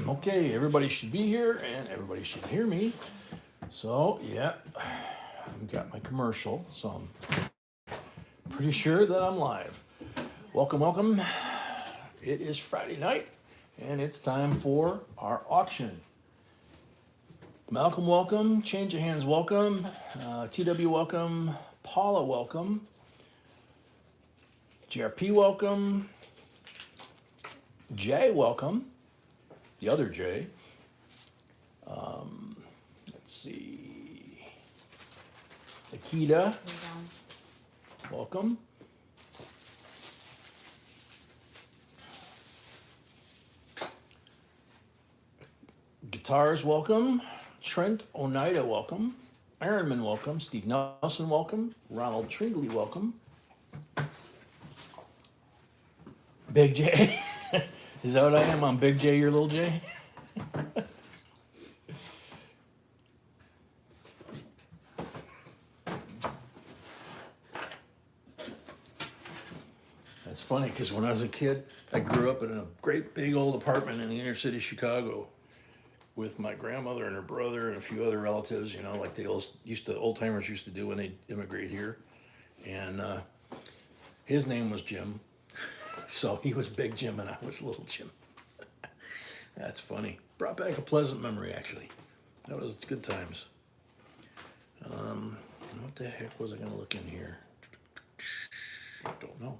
Okay, everybody should be here and everybody should hear me. So, yeah, I've got my commercial, so I'm pretty sure that I'm live. Welcome, welcome. It is Friday night and it's time for our auction. Malcolm, welcome. Change of hands, welcome. TW, welcome. Paula, welcome. GRP, welcome. Jay, welcome. The other Jay. Let's see. Akita, welcome. Guitars, welcome. Trent Oneida, welcome. Ironman, welcome. Steve Nelson, welcome. Ronald Tringley, welcome. Big J. Is that what I am? I'm Big J, your little J? That's funny because when I was a kid, I grew up in a great big old apartment in the inner city of Chicago with my grandmother and her brother and a few other relatives, you know, like they old timers used to do when they immigrate here. And his name was Jim. So he was Big Jim and I was Little Jim. That's funny. Brought back a pleasant memory, actually. That was good times. What the heck was I going to look in here? I don't know.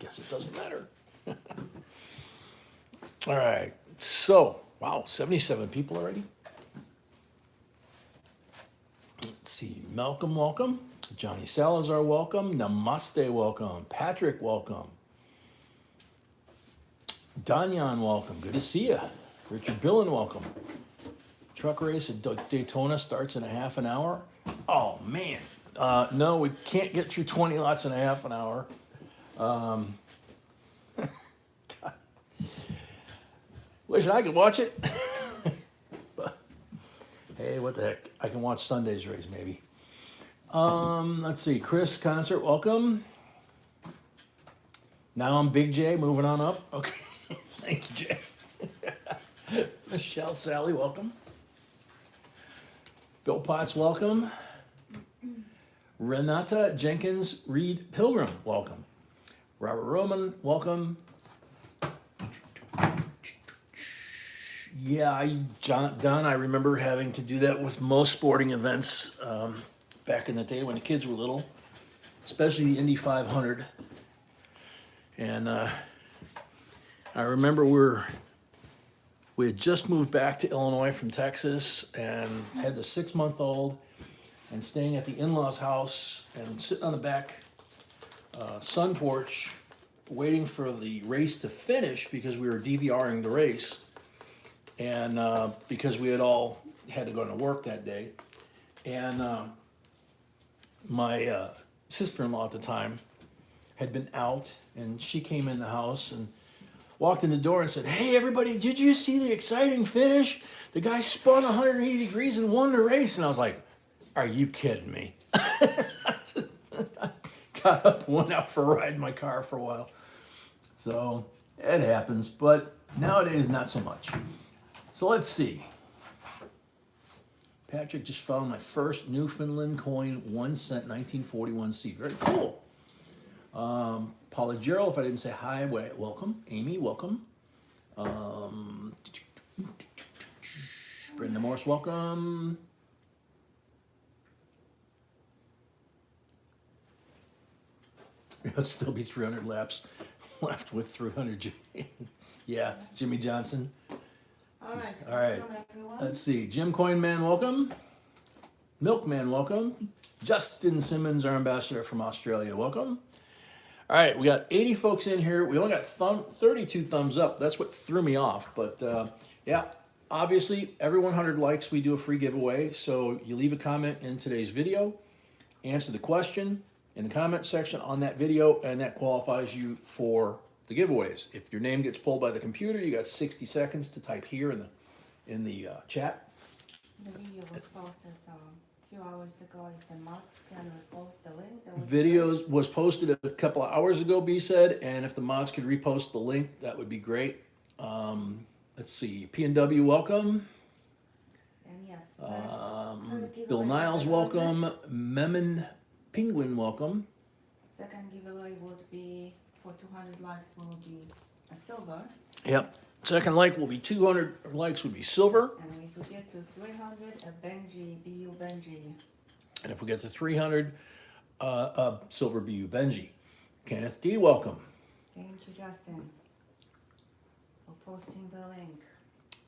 Guess it doesn't matter. All right. So, wow, 77 people already. Let's see. Malcolm, welcome. Johnny Salazar, welcome. Namaste, welcome. Patrick, welcome. Danyan, welcome. Good to see you. Richard Billen, welcome. Truck race at Daytona starts in a half an hour. Oh, man. No, we can't get through 20 lots in a half an hour. Wish I could watch it. But, hey, what the heck? I can watch Sunday's race, maybe. Let's see. Chris Concert, welcome. Now I'm Big J, moving on up. Okay. Thank you, Jay. Michelle Sally, welcome. Bill Potts, welcome. Renata Jenkins Reed Pilgrim, welcome. Robert Roman, welcome. Yeah, Don, I remember having to do that with most sporting events back in the day when the kids were little, especially the Indy 500. And I remember we had just moved back to Illinois from Texas and had the 6-month-old and staying at the in-laws house and sitting on the back sun porch waiting for the race to finish because we were DVRing the race. And because we had all had to go to work that day. And my sister-in-law at the time had been out, and she came in the house and walked in the door and said, "Hey, everybody, did you see the exciting finish? The guy spun 180 degrees and won the race." And I was like, "Are you kidding me?" Got up and went out for a ride in my car for a while. So it happens, but nowadays, not so much. So let's see. Patrick just found my first Newfoundland coin, 1 cent, 1941 C. Very cool. Paula Gerald, if I didn't say hi, welcome. Amy, welcome. Brenda Morse, welcome. There'll still be 300 laps left with 300. Yeah, Jimmy Johnson. All right. All right. Let's see. Jim Coinman, welcome. Milkman, welcome. Justin Simmons, our ambassador from Australia, welcome. All right, we got 80 folks in here. We only got 32 thumbs up. That's what threw me off. But yeah, obviously, every 100 likes, we do a free giveaway. So you leave a comment in today's video, answer the question in the comment section on that video, and that qualifies you for the giveaways. If your name gets pulled by the computer, you got 60 seconds to type here in the chat. The video was posted a few hours ago. If the mods can repost the link, that would Videos was posted a couple of hours ago, B said, and if the mods could repost the link, that would be great. let's see, P&W, welcome. And yes, first Bill giveaway Niles, for welcome. 100. Memon Penguin, welcome. Second giveaway would be for 200 likes will be a silver. Yep. Second like will be 200 likes would be silver. And if we get to 300, a Benji, BU Benji. And if we get to 300, silver BU Benji. Kenneth D, welcome. Thank you, Justin, for posting the link.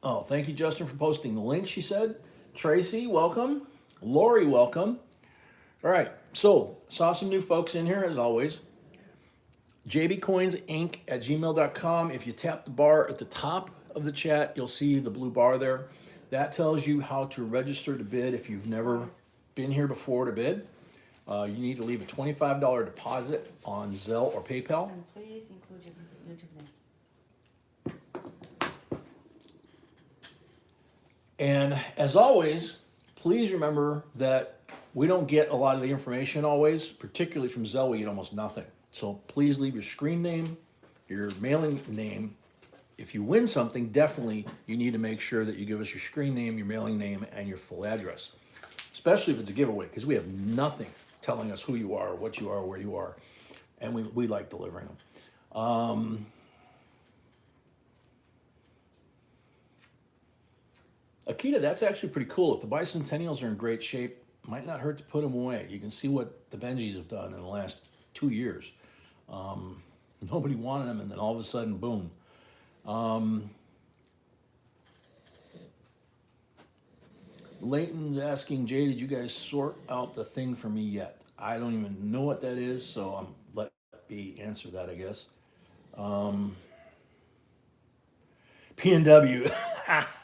Oh, thank you, Justin, for posting the link, she said. Tracy, welcome. Lori, welcome. All right, so saw some new folks in here as always. jbcoinsinc@gmail.com. If you tap the bar at the top of the chat, you'll see the blue bar there. That tells you how to register to bid if you've never been here before to bid. You need to leave a $25 deposit on Zelle or PayPal. And please include your YouTube name. And as always, please remember that we don't get a lot of the information always, particularly from Zelle, we get almost nothing. So please leave your screen name, your mailing name. If you win something, definitely you need to make sure that you give us your screen name, your mailing name, and your full address. Especially if it's a giveaway, because we have nothing telling us who you are, what you are, where you are. And we like delivering them. Akita, that's actually pretty cool. If the bicentennials are in great shape, might not hurt to put them away. You can see what the Benjis have done in the last 2 years. Nobody wanted them, and then all of a sudden, boom. Leighton's asking, Jay, did you guys sort out the thing for me yet? I don't even know what that is, so let me answer that, I guess. P&W,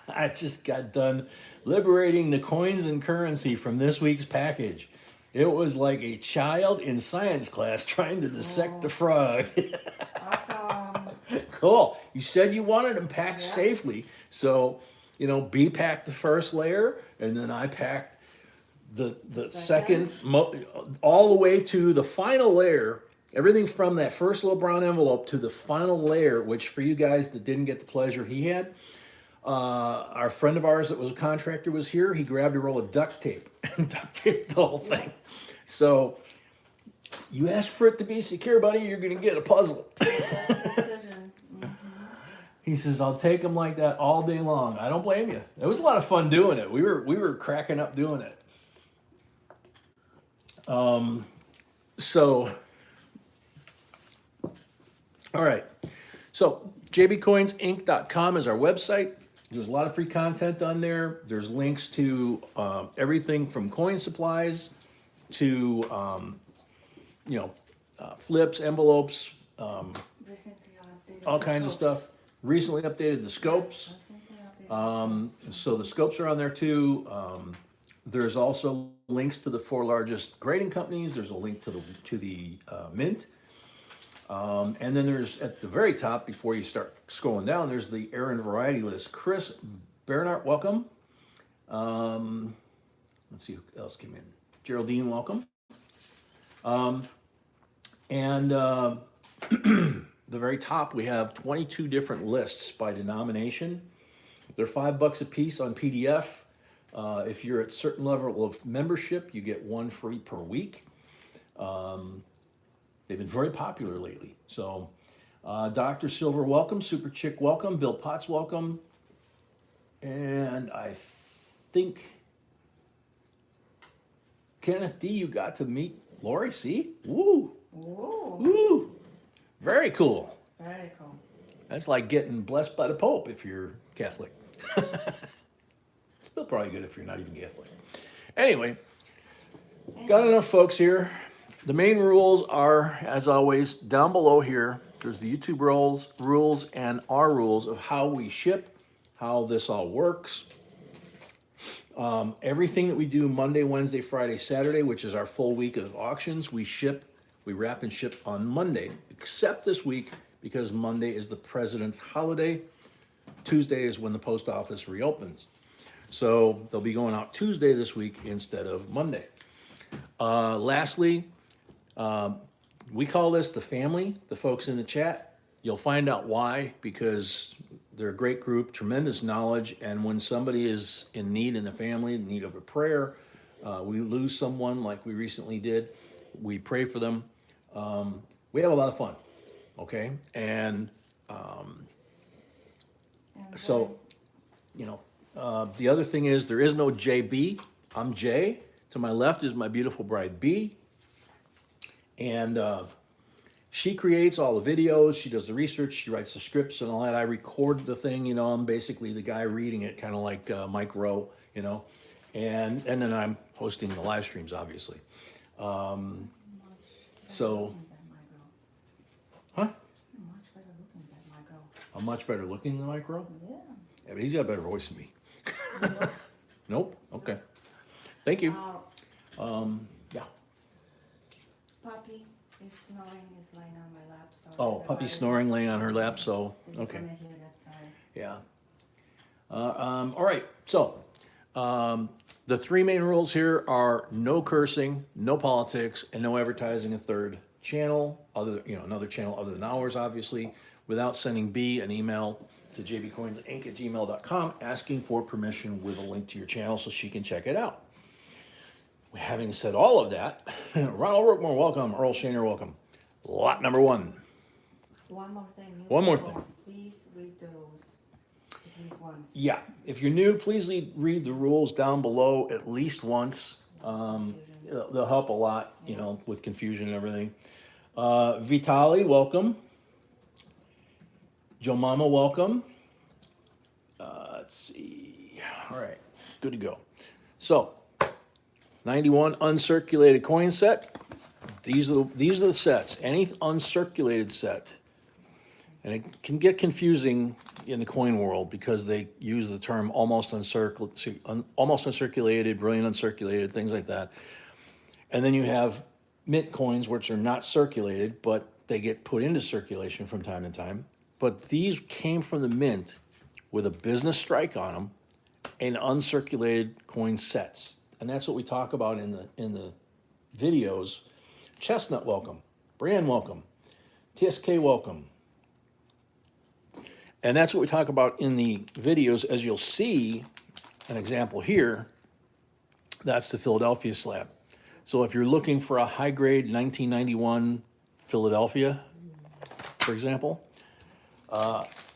I just got done liberating the coins and currency from this week's package. It was like a child in science class trying to dissect a frog. Awesome. Cool. You said you wanted them packed Yeah. safely. So, B packed the first layer, and then I packed the second, all the way to the final layer. Everything from that first little brown envelope to the final layer, which for you guys that didn't get the pleasure he had, our friend of ours that was a contractor was here. He grabbed a roll of duct tape and duct taped the whole thing. So you ask for it to be secure, buddy, you're going to get a puzzle. Precision. He says, I'll take them like that all day long. I don't blame you. It was a lot of fun doing it. We were cracking up doing it. So, all right. So jbcoinsinc.com is our website. There's a lot of free content on there. There's links to everything from coin supplies to, flips, envelopes, Recently updated all the kinds of scopes. stuff. Recently updated the scopes. Recently updated the scopes. So the scopes are on there too. There's also links to the 4 largest grading companies. There's a link to the Mint. And then there's at the very top, before you start scrolling down, there's the Aaron variety list. Chris Bernhardt, welcome. Let's see who else came in. Geraldine, welcome. The very top, we have 22 different lists by denomination. They're $5 a piece on PDF. If you're at a certain level of membership, you get 1 free per week. They've been very popular lately. So, Dr. Silver, welcome. Super Chick, welcome. Bill Potts, welcome. And I think, Kenneth D, you got to meet Lori, see? Woo! Ooh, Woo! Very cool. very cool. That's like getting blessed by the Pope if you're Catholic. Still probably good if you're not even Catholic. Anyway, got enough folks here. The main rules are, as always, down below here. There's the YouTube rules and our rules of how we ship, how this all works. Everything that we do Monday, Wednesday, Friday, Saturday, which is our full week of auctions, we wrap and ship on Monday, except this week because Monday is the President's holiday. Tuesday is when the post office reopens. So they'll be going out Tuesday this week instead of Monday. Lastly, we call this the family, the folks in the chat. You'll find out why, because they're a great group, tremendous knowledge, and when somebody is in need in the family, in need of a prayer, we lose someone like we recently did, we pray for them. We have a lot of fun, okay? And And so, you know, the other thing is there is no JB. I'm J. To my left is my beautiful bride B. And she creates all the videos, she does the research, she writes the scripts and all that. I record the thing, you know, I'm basically the guy reading it, kind of like Mike Rowe, you know. And then I'm hosting the live streams, obviously. So, huh? much better looking than my girl. I'm much better looking than Mike Rowe? Yeah. Yeah, but he's got a better voice than me. Nope? Okay. Thank you. Yeah. Puppy is snoring, is laying on my lap, so. Oh, puppy snoring, laying on her lap, so, okay. Come in here, that's all right. Yeah. All right, so, the three main rules here are no cursing, no politics, and no advertising a third channel, another channel other than ours, obviously, without sending B an email to jbcoinsinc@gmail.com asking for permission with a link to your channel so she can check it out. Having said all of that, Ronald Rookmore, welcome. Earl Shaner, welcome. Lot number one. One more thing. One more thing. Please read the rules, at least once. Yeah, if you're new, please read the rules down below at least once. They'll help a lot, you know, with confusion and everything. Vitali, welcome. Joe Mama, welcome. Let's see. All right, good to go. So, 91 uncirculated coin set. These are the sets. Any uncirculated set, and it can get confusing in the coin world because they use the term almost uncirculated, brilliant uncirculated, things like that. And then you have mint coins, which are not circulated, but they get put into circulation from time to time. But these came from the mint with a business strike on them and uncirculated coin sets. And that's what we talk about in the videos. Chestnut, welcome. Brand, welcome. TSK, welcome. And that's what we talk about in the videos. As you'll see, an example here, that's the Philadelphia slab. So if you're looking for a high-grade 1991 Philadelphia, for example,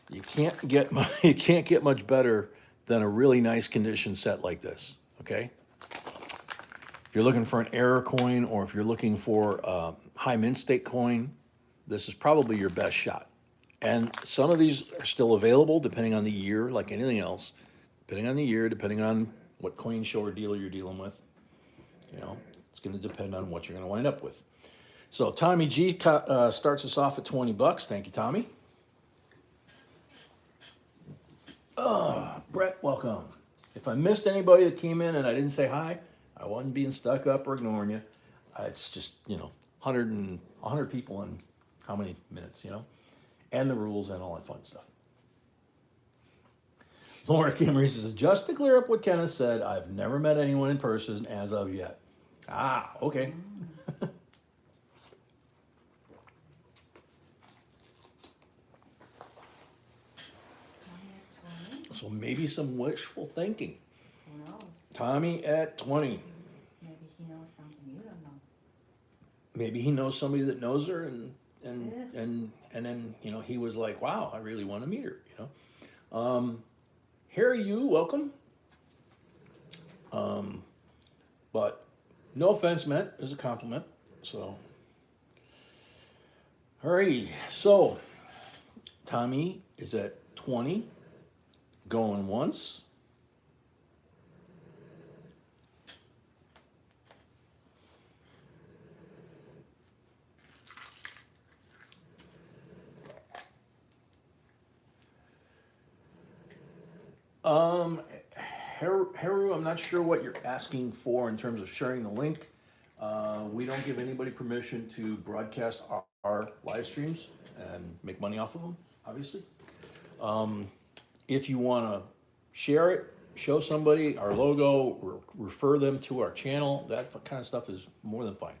you can't get much better than a really nice condition set like this, okay? If you're looking for an error coin or if you're looking for a high mint state coin, this is probably your best shot. And some of these are still available depending on the year, like anything else. Depending on the year, depending on what coin show or dealer you're dealing with. You know, it's going to depend on what you're going to wind up with. So Tommy G starts us off at 20 bucks. Thank you, Tommy. Brett, welcome. If I missed anybody that came in and I didn't say hi, I wasn't being stuck up or ignoring you. It's just, 100 people in how many minutes, and the rules and all that fun stuff. Laura Kimmery says, just to clear up what Kenneth said, I've never met anyone in person as of yet. Ah, okay. So maybe some wishful thinking. Who knows? Tommy at 20. Maybe he knows something you don't know. Maybe he knows somebody that knows her and then, he was like, wow, I really want to meet her, Harry, you, welcome. But no offense meant as a compliment, so. Alrighty, so Tommy is at 20, going once. Haru, I'm not sure what you're asking for in terms of sharing the link. We don't give anybody permission to broadcast our live streams and make money off of them, obviously. If you want to share it, show somebody our logo, refer them to our channel, that kind of stuff is more than fine.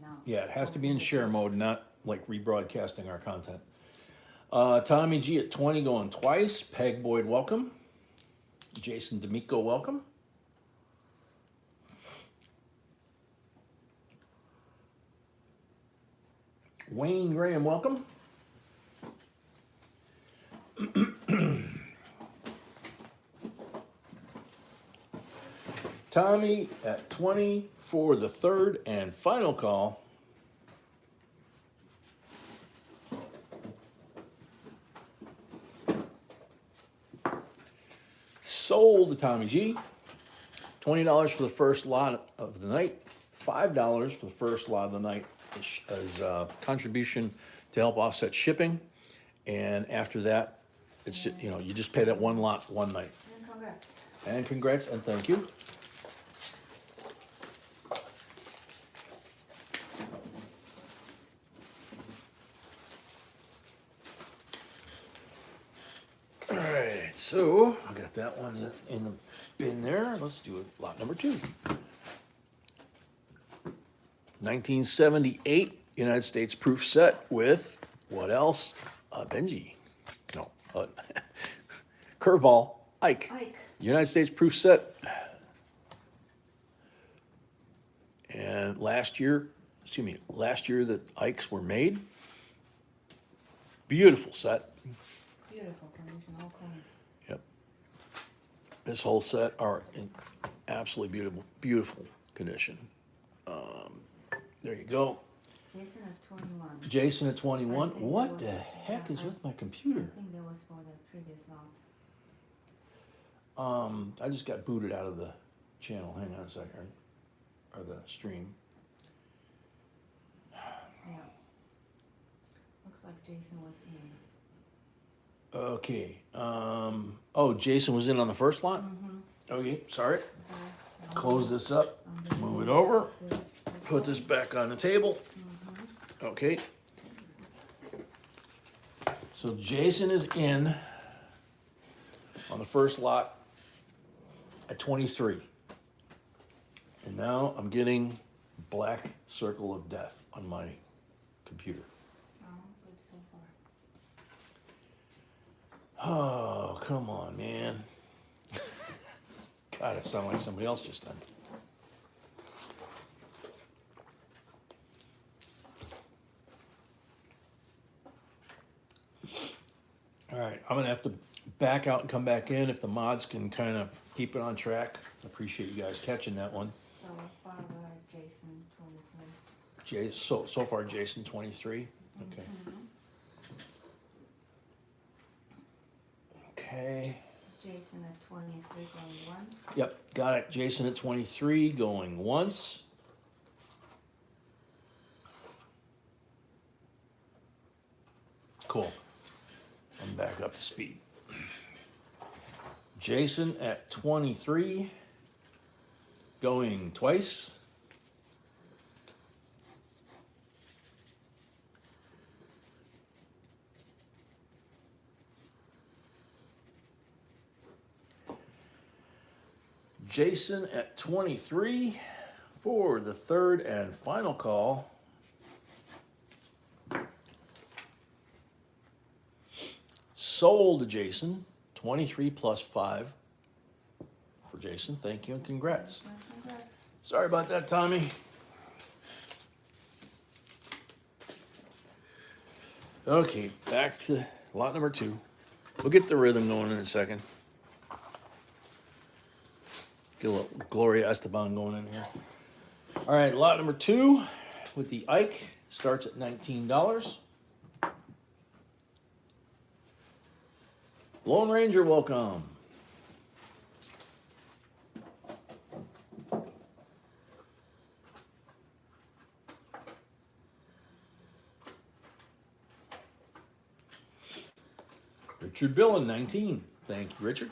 now. Yeah, it has to be in Posting share it. mode, not like rebroadcasting our content. Tommy G at 20 going twice. Peg Boyd, welcome. Jason D'Amico, welcome. Wayne Graham, welcome. Tommy at 20 for the third and final call. Sold to Tommy G. $20 for the first lot of the night. $5 for the first lot of the night as contribution to help offset shipping. And after that, it's just, you know, you just pay that one lot one night. And congrats. And congrats and thank you. All right, so I got that one in the bin there. Let's do it. Lot number 2. 1978 United States proof set with what else? Benji. No. Curveball. Ike. United States proof set. And last year that Ikes were made. Beautiful set. Beautiful condition, all kinds. Yep. This whole set are in absolutely beautiful condition. There you go. Jason at 21. Jason at 21. I think What that the was- heck is I- with my computer? I think that was for the previous lot. I just got booted out of the channel. Hang on a second. Or the stream. Yeah. Looks like Jason was in. Okay. Oh, Jason was in on the first lot? Mm-hmm. Okay, sorry. So, Close this up. Move it over. Put this back on the table. Okay. So Jason is in on the first lot at 23. And now I'm getting black circle of death on my computer. Oh, good so far. Oh, come on, man. God, it sounded like somebody else just then. All right, I'm gonna have to back out and come back in if the mods can kind of keep it on track. Appreciate you guys catching that one. So far, we're at Jason 23. So far, Jason 23. Okay. Okay. Jason at 23 going once. Yep, got it. Jason at 23 going once. Cool. I'm back up to speed. Jason at 23 going twice. Jason at 23 for the third and final call. Sold to Jason, 23 plus 5 for Jason. Thank you and congrats. Congrats. Sorry about that, Tommy. Okay, back to lot number 2. We'll get the rhythm going in a second. Get a little Gloria Esteban going in here. All right, lot number 2 with the Ike starts at $19. Lone Ranger, welcome. Richard Billen, 19. Thank you, Richard.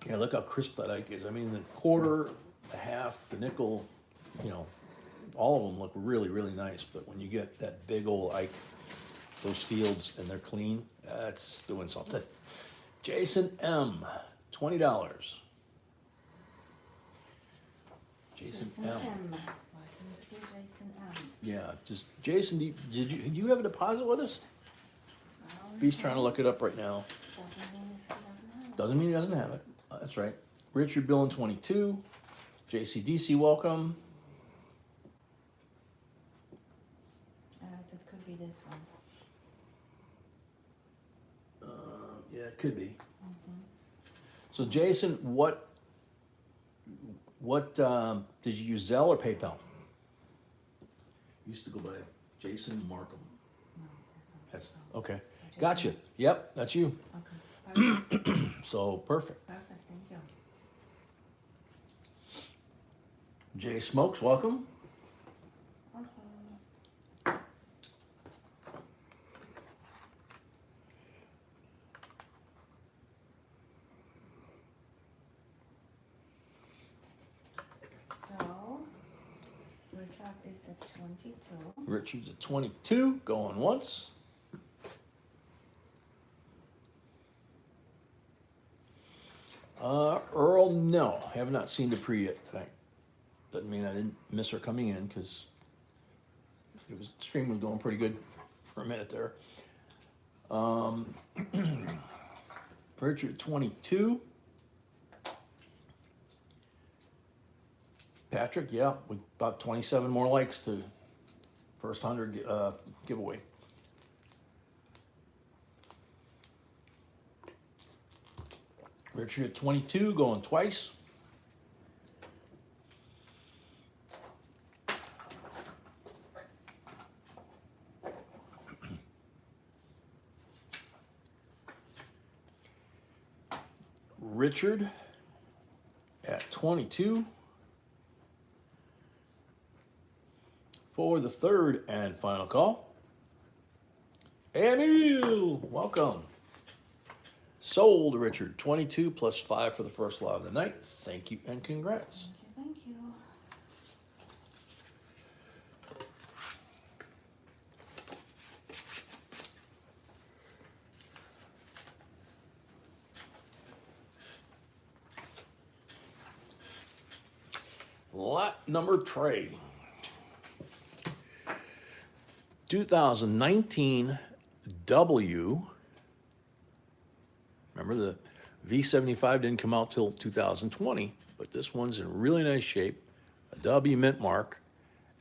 Yeah, look how crisp that Ike is. I mean, the quarter, the half, the nickel, you know, all of them look really, really nice. But when you get that big old Ike, those fields, and they're clean, that's doing something. Jason M, $20. Jason Jason M. M. I can see Jason M. Yeah, just Jason. Do you have a deposit with us? He's trying to look it up right now. Doesn't mean he doesn't have it. Doesn't mean he doesn't have it. That's right. Richard Bill in 22. JCDC, welcome. That could be this one. Yeah, it could be. Mhm. So Jason, what did you use Zelle or PayPal? Used to go by Jason Markham. No, That's that's not. okay. So Jason- Gotcha. Yep, that's you. Okay. Perfect. So perfect. Perfect. Thank you. Jay Smokes, welcome. Awesome. So, your truck is at 22. Richard's at 22, going once. Earl, no, have not seen Dupree yet tonight. Doesn't mean I didn't miss her coming in, because stream was going pretty good for a minute there. Richard 22. Patrick, yeah, we about 27 more likes to first 100 giveaway. Richard at 22, going twice. Richard at 22 for the third and final call. Emil, welcome. Sold, Richard, 22 plus 5 for the first lot of the night. Thank you and congrats. Thank you. Lot number tray. 2019 W. Remember, the V75 didn't come out till 2020, but this one's in really nice shape. A W mint mark,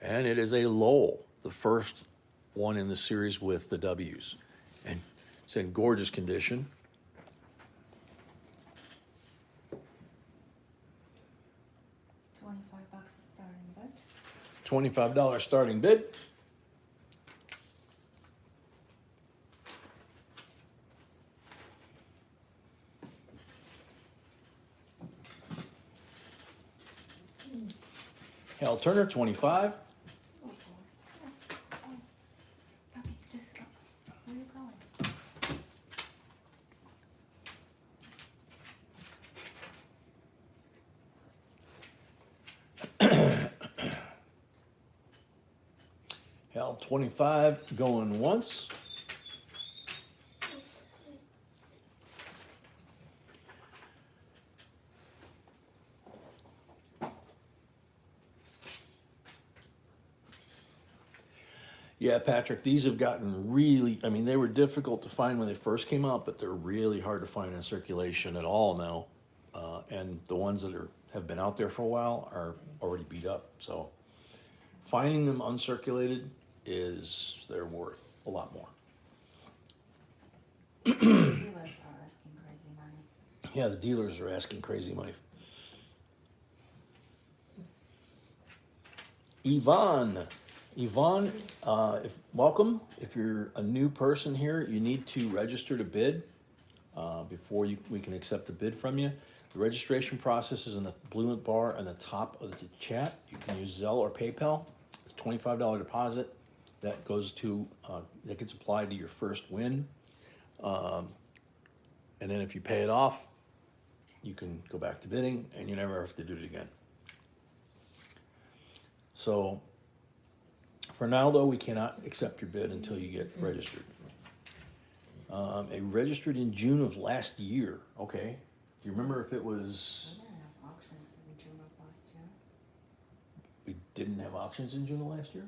and it is a Lowell, the first one in the series with the W's. And it's in gorgeous condition. $25 starting bid. $25 starting bid. Hal Turner, 25. Oh, yes. Oh. Puppy, just go. Where are you going? Hal, 25, going once. Yeah, Patrick, these have gotten really, I mean, they were difficult to find when they first came out, but they're really hard to find in circulation at all now. And the ones that have been out there for a while are already beat up. So finding them uncirculated they're worth a lot more. Dealers are asking crazy money. Yeah, the dealers are asking crazy money. Yvonne, welcome. If you're a new person here, you need to register to bid before we can accept the bid from you. The registration process is in the blue bar on the top of the chat. You can use Zelle or PayPal. It's $25 deposit that goes to that gets applied to your first win, and then if you pay it off, you can go back to bidding, and you never have to do it again. So for now, though, we cannot accept your bid until you get registered. It registered in June of last year. Okay. Do you remember if it was? We didn't have auctions in June of last year. didn't have auctions in June of last year?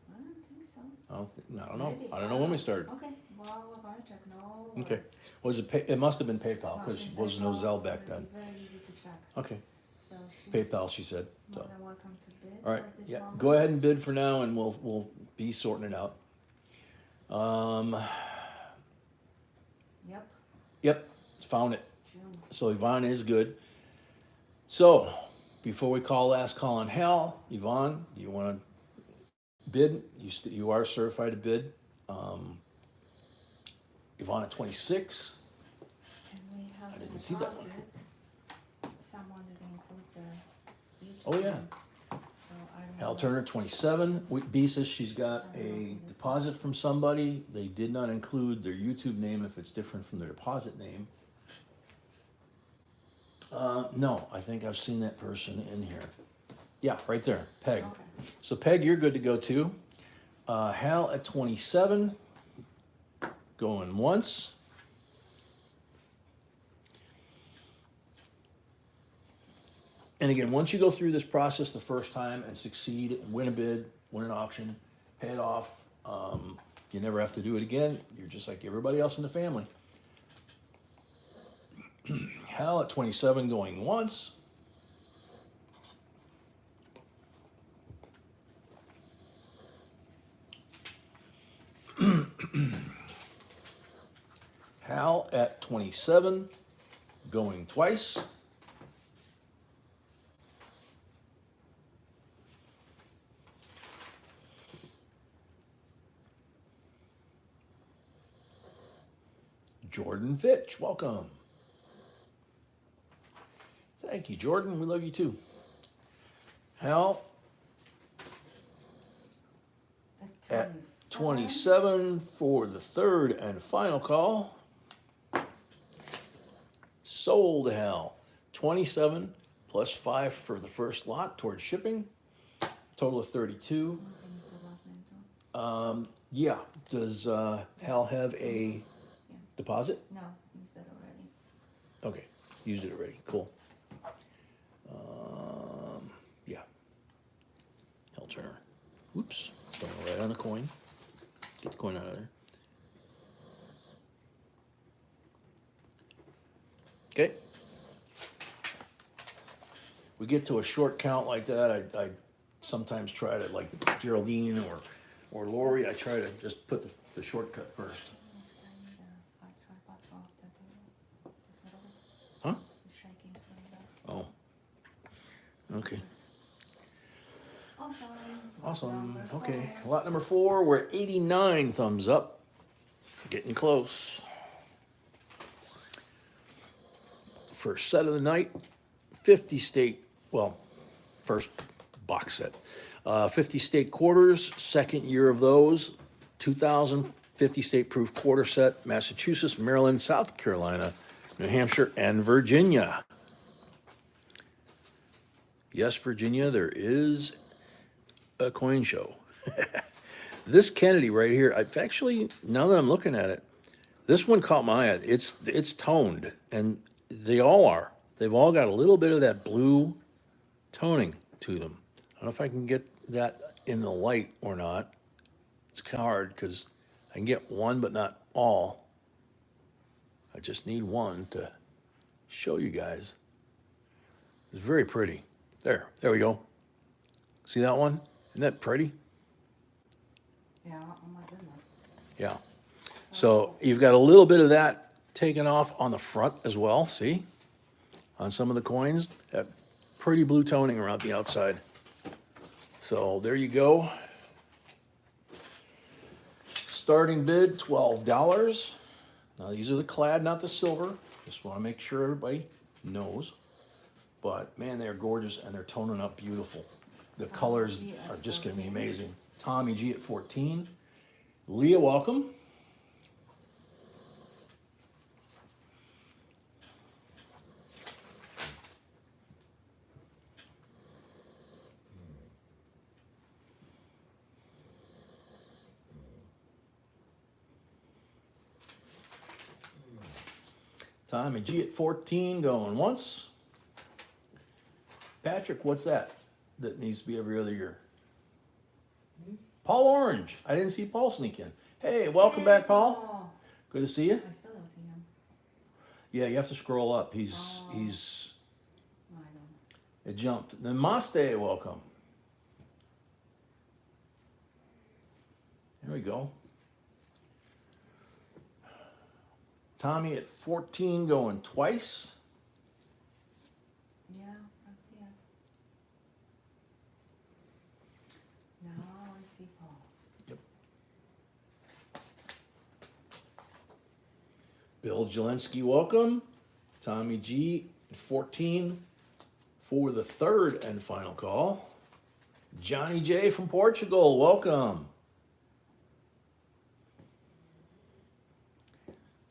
I don't think so. I don't know. Maybe. I don't know when we started. Okay, well, we're gonna check, no Okay. worries. Was it it must have been PayPal, Well, because in there was no PayPal, Zelle back it'll then. be very easy to check. Okay, So she's PayPal, she said, more so. than welcome to bid All right, for this yeah, moment. go ahead and bid for now, and we'll be sorting it out. Yep, Yep, found it. June. So Yvonne is good. So, before we call last call on Hal, Yvonne, do you wanna bid? You are certified to bid. Yvonne at 26. And we have I the didn't see that one. deposit. Someone didn't include the. Oh, yeah. So I don't know. Hal Turner, 27. B says she's got a deposit from somebody. They did not include their YouTube name if it's different from their deposit name. No, I think I've seen that person in here. Yeah, right there, Peg. Okay. So Peg, you're good to go too. Hal at 27, going once. And again, once you go through this process the first time and succeed and win a bid, win an auction, pay it off, you never have to do it again. You're just like everybody else in the family. Hal at 27 going once. Hal at 27 going twice. Jordan Fitch, welcome. Thank you, Jordan. We love you too. Hal at 27 for the third and final call. Sold Hal. 27 plus 5 for the first lot towards shipping. Total of 32. Yeah. Does Hal have a deposit? No, you said already. Okay. Used it already. Cool. Yeah. Hal Turner. Oops. Going right on the coin. Get the coin out of there. Okay. We get to a short count like that, I sometimes try to, like Geraldine or Lori, I try to just put the shortcut first. Huh? Oh. Okay. Awesome. Okay. Lot number 4, we're at 89 thumbs up. Getting close. First set of the night, 50 state, well, first box set. 50 state quarters, second year of those, 2050 state proof quarter set, Massachusetts, Maryland, South Carolina, New Hampshire, and Virginia. Yes, Virginia, there is a coin show. This Kennedy right here, I've actually, now that I'm looking at it, this one caught my eye. It's toned, and they all are. They've all got a little bit of that blue toning to them. I don't know if I can get that in the light or not. It's kind of hard because I can get one, but not all. I just need one to show you guys. It's very pretty. There we go. See that one? Isn't that pretty? Yeah, oh my goodness. Yeah. So you've got a little bit of that taken off on the front as well, see? On some of the coins, that pretty blue toning around the outside. So there you go. Starting bid, $12. Now these are the clad, not the silver. Just want to make sure everybody knows. But man, they're gorgeous and they're toning up beautiful. The colors are just going to be amazing. Tommy G at 14. Leah, welcome. Tommy G at 14 going once. Patrick, what's that? that needs to be every other year? Paul Orange. I didn't see Paul sneak in. Hey, welcome back, Paul. Good to see you. I still don't see him. Yeah, you have to scroll up. He's Oh. he's No, I don't. it jumped. Namaste, welcome. There we go. Tommy at 14 going twice. Yeah, I see it. Now I see Paul. Bill Jelensky, welcome. Tommy G at 14 for the third and final call. Johnny J from Portugal, welcome.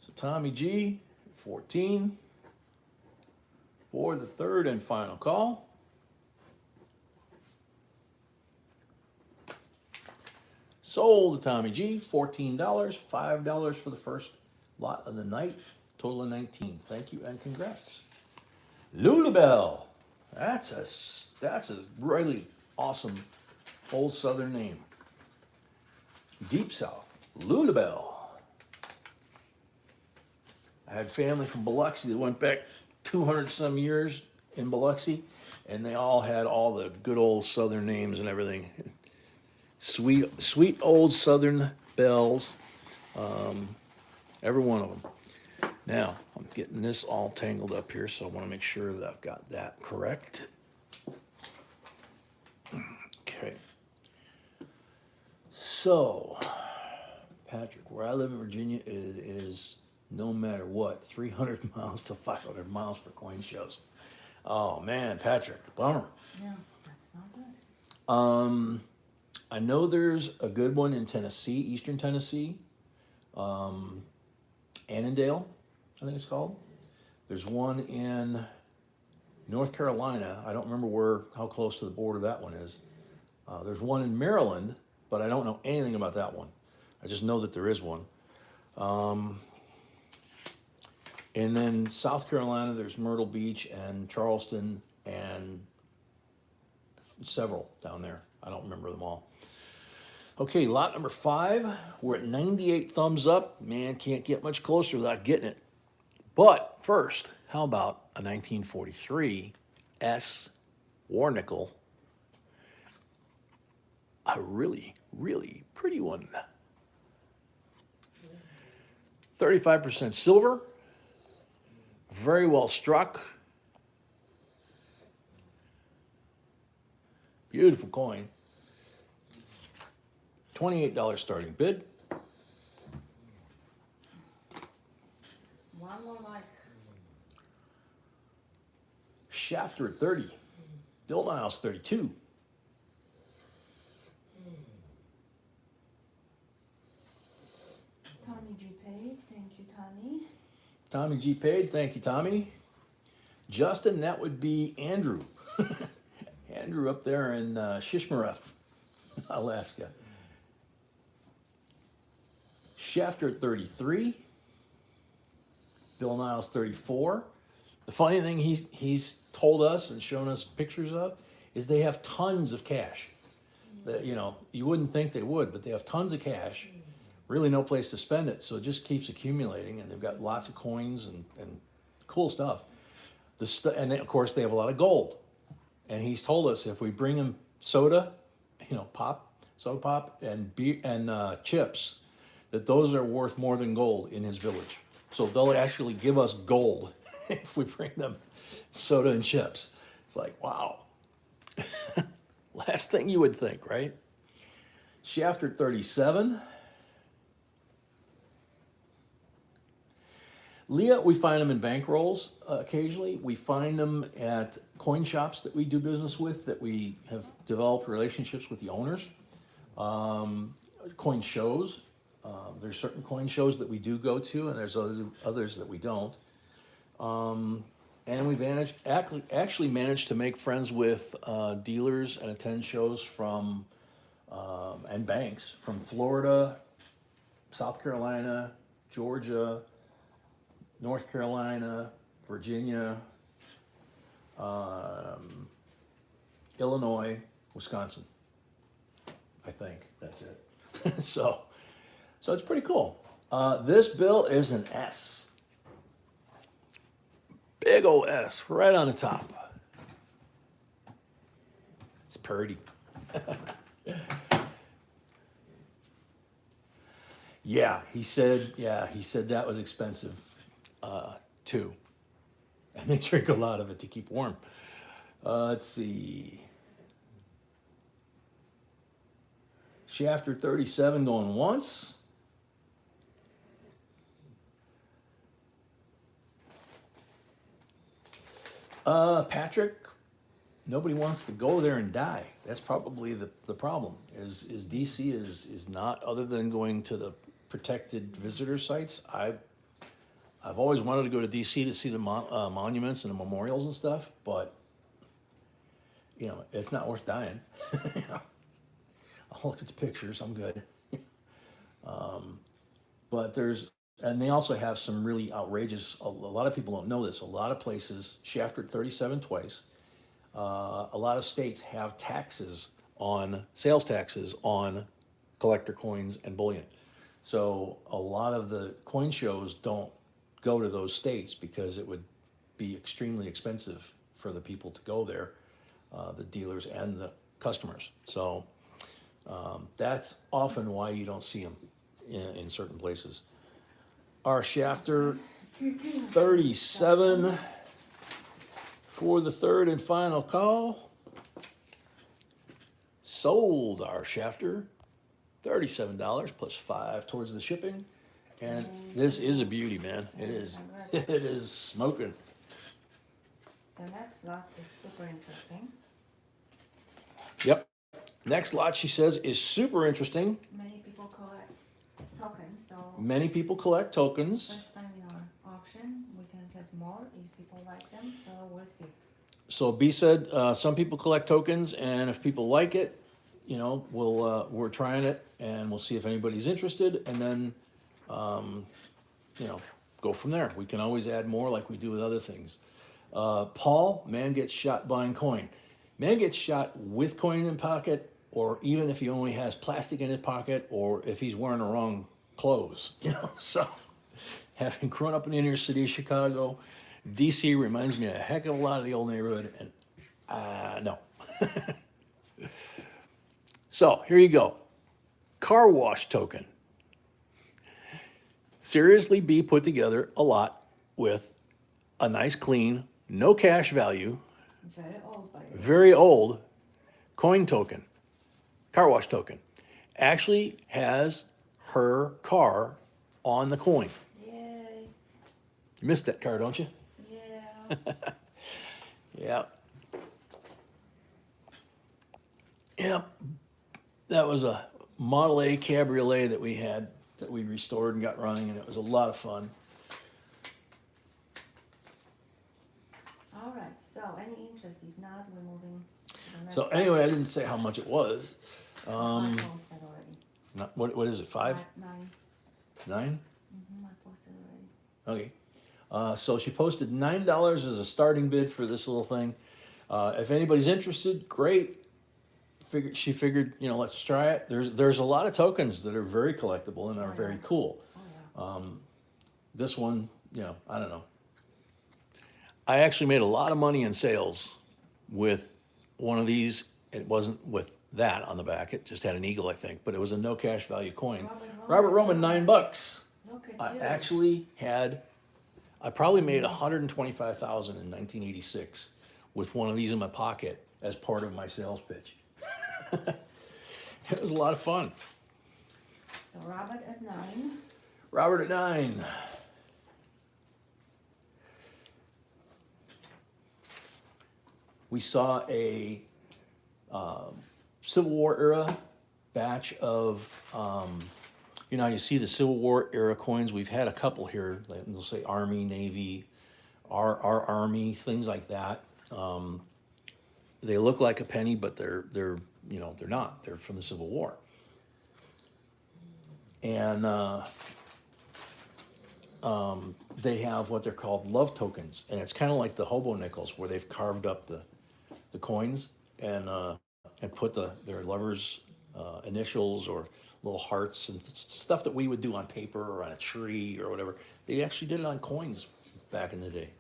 So Tommy G, 14 for the third and final call. Sold to Tommy G, $14, $5 for the first lot of the night, total of 19. Thank you and congrats. Lulabelle, that's a really awesome old Southern name. Deep South, Lulabelle. I had family from Biloxi that went back 200 some years in Biloxi, and they all had all the good old Southern names and everything. Sweet old Southern bells, every one of them. Now, I'm getting this all tangled up here, so I want to make sure that I've got that correct. Okay. So, Patrick, where I live in Virginia, it is no matter what, 300 miles to 500 miles for coin shows. Oh man, Patrick, bummer. Yeah, that's not good. I know there's a good one in Tennessee, Eastern Tennessee, Annandale, I think it's called. There's one in North Carolina. I don't remember how close to the border that one is. There's one in Maryland, but I don't know anything about that one. I just know that there is one. And then South Carolina, there's Myrtle Beach and Charleston and several down there. I don't remember them all. Okay, lot number 5. We're at 98 thumbs up. Man, can't get much closer without getting it. But first, how about a 1943 S War Nickel? A really, really pretty one. 35% silver. Very well struck. Beautiful coin. $28 starting bid. One more like. Shafter at 30. Bill Niles 32. Tommy G paid. Thank you, Tommy. Tommy G paid. Thank you, Tommy. Justin, that would be Andrew. Andrew up there in Shishmaref, Alaska. Shafter at 33. Bill Niles 34. The funny thing he's told us and shown us pictures of is they have tons of cash. That, you wouldn't think they would, but they have tons of cash. Really no place to spend it, so it just keeps accumulating, and they've got lots of coins and cool stuff. And of course they have a lot of gold. And he's told us if we bring him soda pop, and beer and chips, that those are worth more than gold in his village. So they'll actually give us gold if we bring them soda and chips. It's like, wow. Last thing you would think, right? Shafter 37. Leah, we find them in bankrolls occasionally. We find them at coin shops that we do business with, that we have developed relationships with the owners. Coin shows. There's certain coin shows that we do go to, and there's others that we don't. And we've actually managed to make friends with dealers and attend shows from and banks from Florida, South Carolina, Georgia, North Carolina, Virginia, Illinois, Wisconsin. I think that's it. So it's pretty cool. This bill is an S. Big old S right on the top. It's pretty. Yeah, he said that was expensive, too. And they drink a lot of it to keep warm. Let's see. Shafter 37 going once. Patrick, nobody wants to go there and die. That's probably the problem. Is DC is not, other than going to the protected visitor sites. I've always wanted to go to DC to see the monuments and the memorials and stuff, but it's not worth dying. I'll look at the pictures. I'm good. But and they also have some really outrageous. A lot of people don't know this. A lot of places shafted 37 twice. A lot of states have sales taxes on collector coins and bullion. So a lot of the coin shows don't go to those states because it would be extremely expensive for the people to go there, the dealers and the customers. So that's often why you don't see them in certain places. Our shafter 37 for the third and final call. Sold our shafter, $37 plus $5 towards the shipping. And this is a beauty, man. It is. It is smoking. The next lot is super interesting. Yep. Next lot, she says, is super interesting. Many people collect tokens, so Many people collect tokens. first time in our auction, we can get more if people like them, so we'll see. So B said, some people collect tokens, and if people like it, we're trying it, and we'll see if anybody's interested, and then, go from there. We can always add more like we do with other things. Paul, man gets shot buying coin. Man gets shot with coin in pocket, or even if he only has plastic in his pocket, or if he's wearing the wrong clothes, So, having grown up in the inner city of Chicago, DC reminds me a heck of a lot of the old neighborhood, and no. So, here you go. Car wash token. Seriously, B put together a lot with a nice, clean, no cash value, Very old, by the way. very old coin token, car wash token. Actually has her car on the coin. Yay, You missed that car, don't you? yeah. Yeah. Yep. That was a Model A Cabriolet that we had, that we restored and got running, and it was a lot of fun. All right, so any interest? If not, we're moving to the next. So anyway, I didn't say how much it was. I posted already. What is it, 5? 9. 9? I posted already. Okay. So she posted $9 as a starting bid for this little thing. If anybody's interested, great. She figured, let's try it. There's a lot of tokens that are very collectible and are very cool. Oh, yeah. This one, I don't know. I actually made a lot of money in sales with one of these. It wasn't with that on the back. It just had an eagle, I think, but it was a no cash value coin. Robert Roman, $9. Look at I you. actually I probably made $125,000 in 1986 with one of these in my pocket as part of my sales pitch. It was a lot of fun. So Robert at 9. Robert at 9. We saw a Civil War era batch of, you see the Civil War era coins. We've had a couple here. They'll say Army, Navy, our Army, things like that. They look like a penny, but they're not. They're from the Civil War. And they have what they're called love tokens, and it's kind of like the hobo nickels, where they've carved up the coins. and put their lovers' initials or little hearts and stuff that we would do on paper or on a tree or whatever. They actually did it on coins back in the day.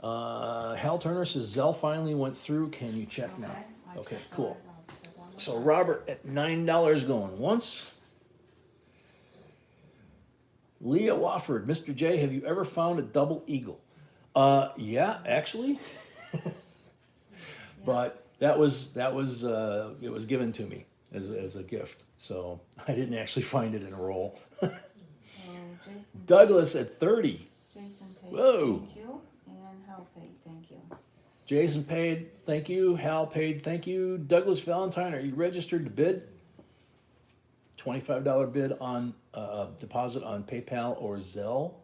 Hal Turner says Zell finally went through. Can you check now? I Okay, checked cool. it. I'll check one more So time. Robert at $9 going once. Leah Wofford, Mr. J, have you ever found a double eagle? Yeah, actually. But that was it was given to me as a gift. So I didn't actually find it in a roll. So Jason. Douglas at 30. Jason Page, Whoa. thank you, and Hal Page, thank you. Jason paid, thank you. Hal paid, thank you. Douglas Valentine, are you registered to bid? $25 bid on deposit on PayPal or Zelle.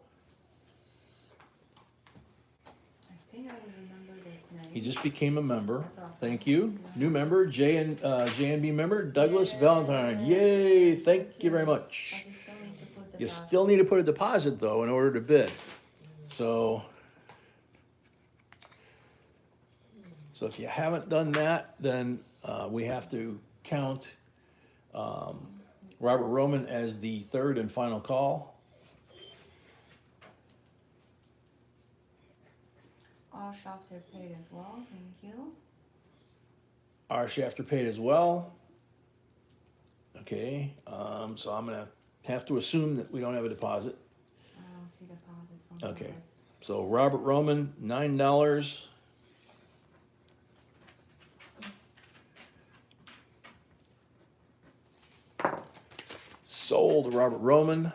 I think I would remember this name. He just became a member. That's awesome. Thank you. New member, JNB member, Douglas Yay. Valentine. Yay! Thank you very But much. you still need to put the You dot. still need to put a deposit though in order to bid. So if you haven't done that, then we have to count Robert Roman as the third and final call. All Shafter paid as well, thank you. Our Shafter paid as well. Okay, so I'm gonna have to assume that we don't have a deposit. I don't see deposit from Okay. Douglas. So Robert Roman, $9. Sold to Robert Roman.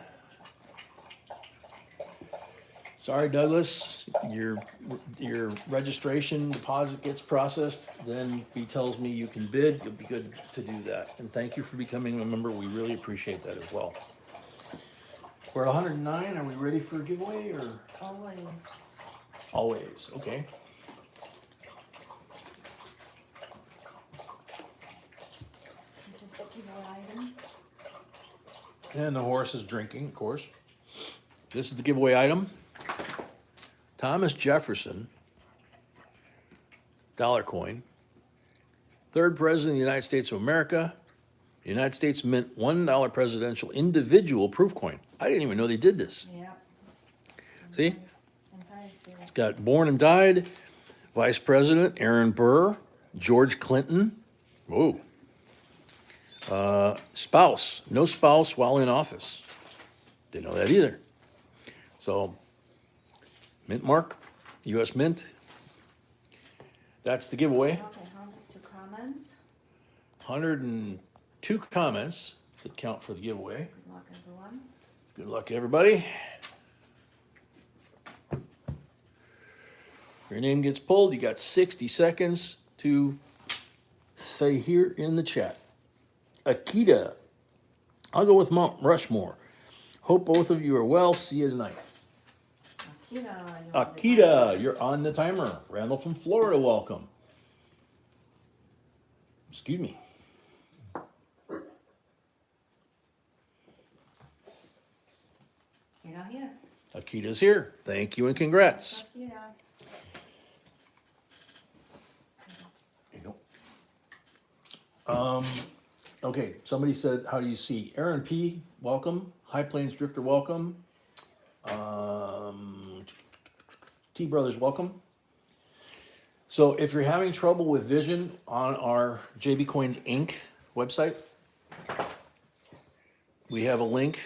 Sorry, Douglas, your registration deposit gets processed, then he tells me you can bid, you'll be good to do that. And thank you for becoming a member, we really appreciate that as well. We're at 109, are we ready for a giveaway or? Always. Always, okay. This is the giveaway item. And the horse is drinking, of course. This is the giveaway item. Thomas Jefferson, dollar coin, third president of the United States of America, United States Mint $1 presidential individual proof coin. I didn't even know they did this. Yep. See? Entire series. Got born and died, Vice President Aaron Burr, George Clinton. Whoa. Spouse, no spouse while in office. Didn't know that either. So, mint mark, U.S. Mint. That's the giveaway. Okay, 102 comments. 102 comments that count for the giveaway. Good luck, everyone. Good luck, everybody. Your name gets pulled. You got 60 seconds to say here in the chat. Akita. I'll go with Mount Rushmore. Hope both of you are well. See you tonight. Akita, you're on the timer. Randall from Florida, welcome. Excuse me. Akita here. Akita's here. Thank you and congrats. Akita. There you go. Okay, somebody said, how do you see? Aaron P, welcome. High Plains Drifter, welcome. T Brothers, welcome. So if you're having trouble with vision on our JB Coins Inc. website, we have a link.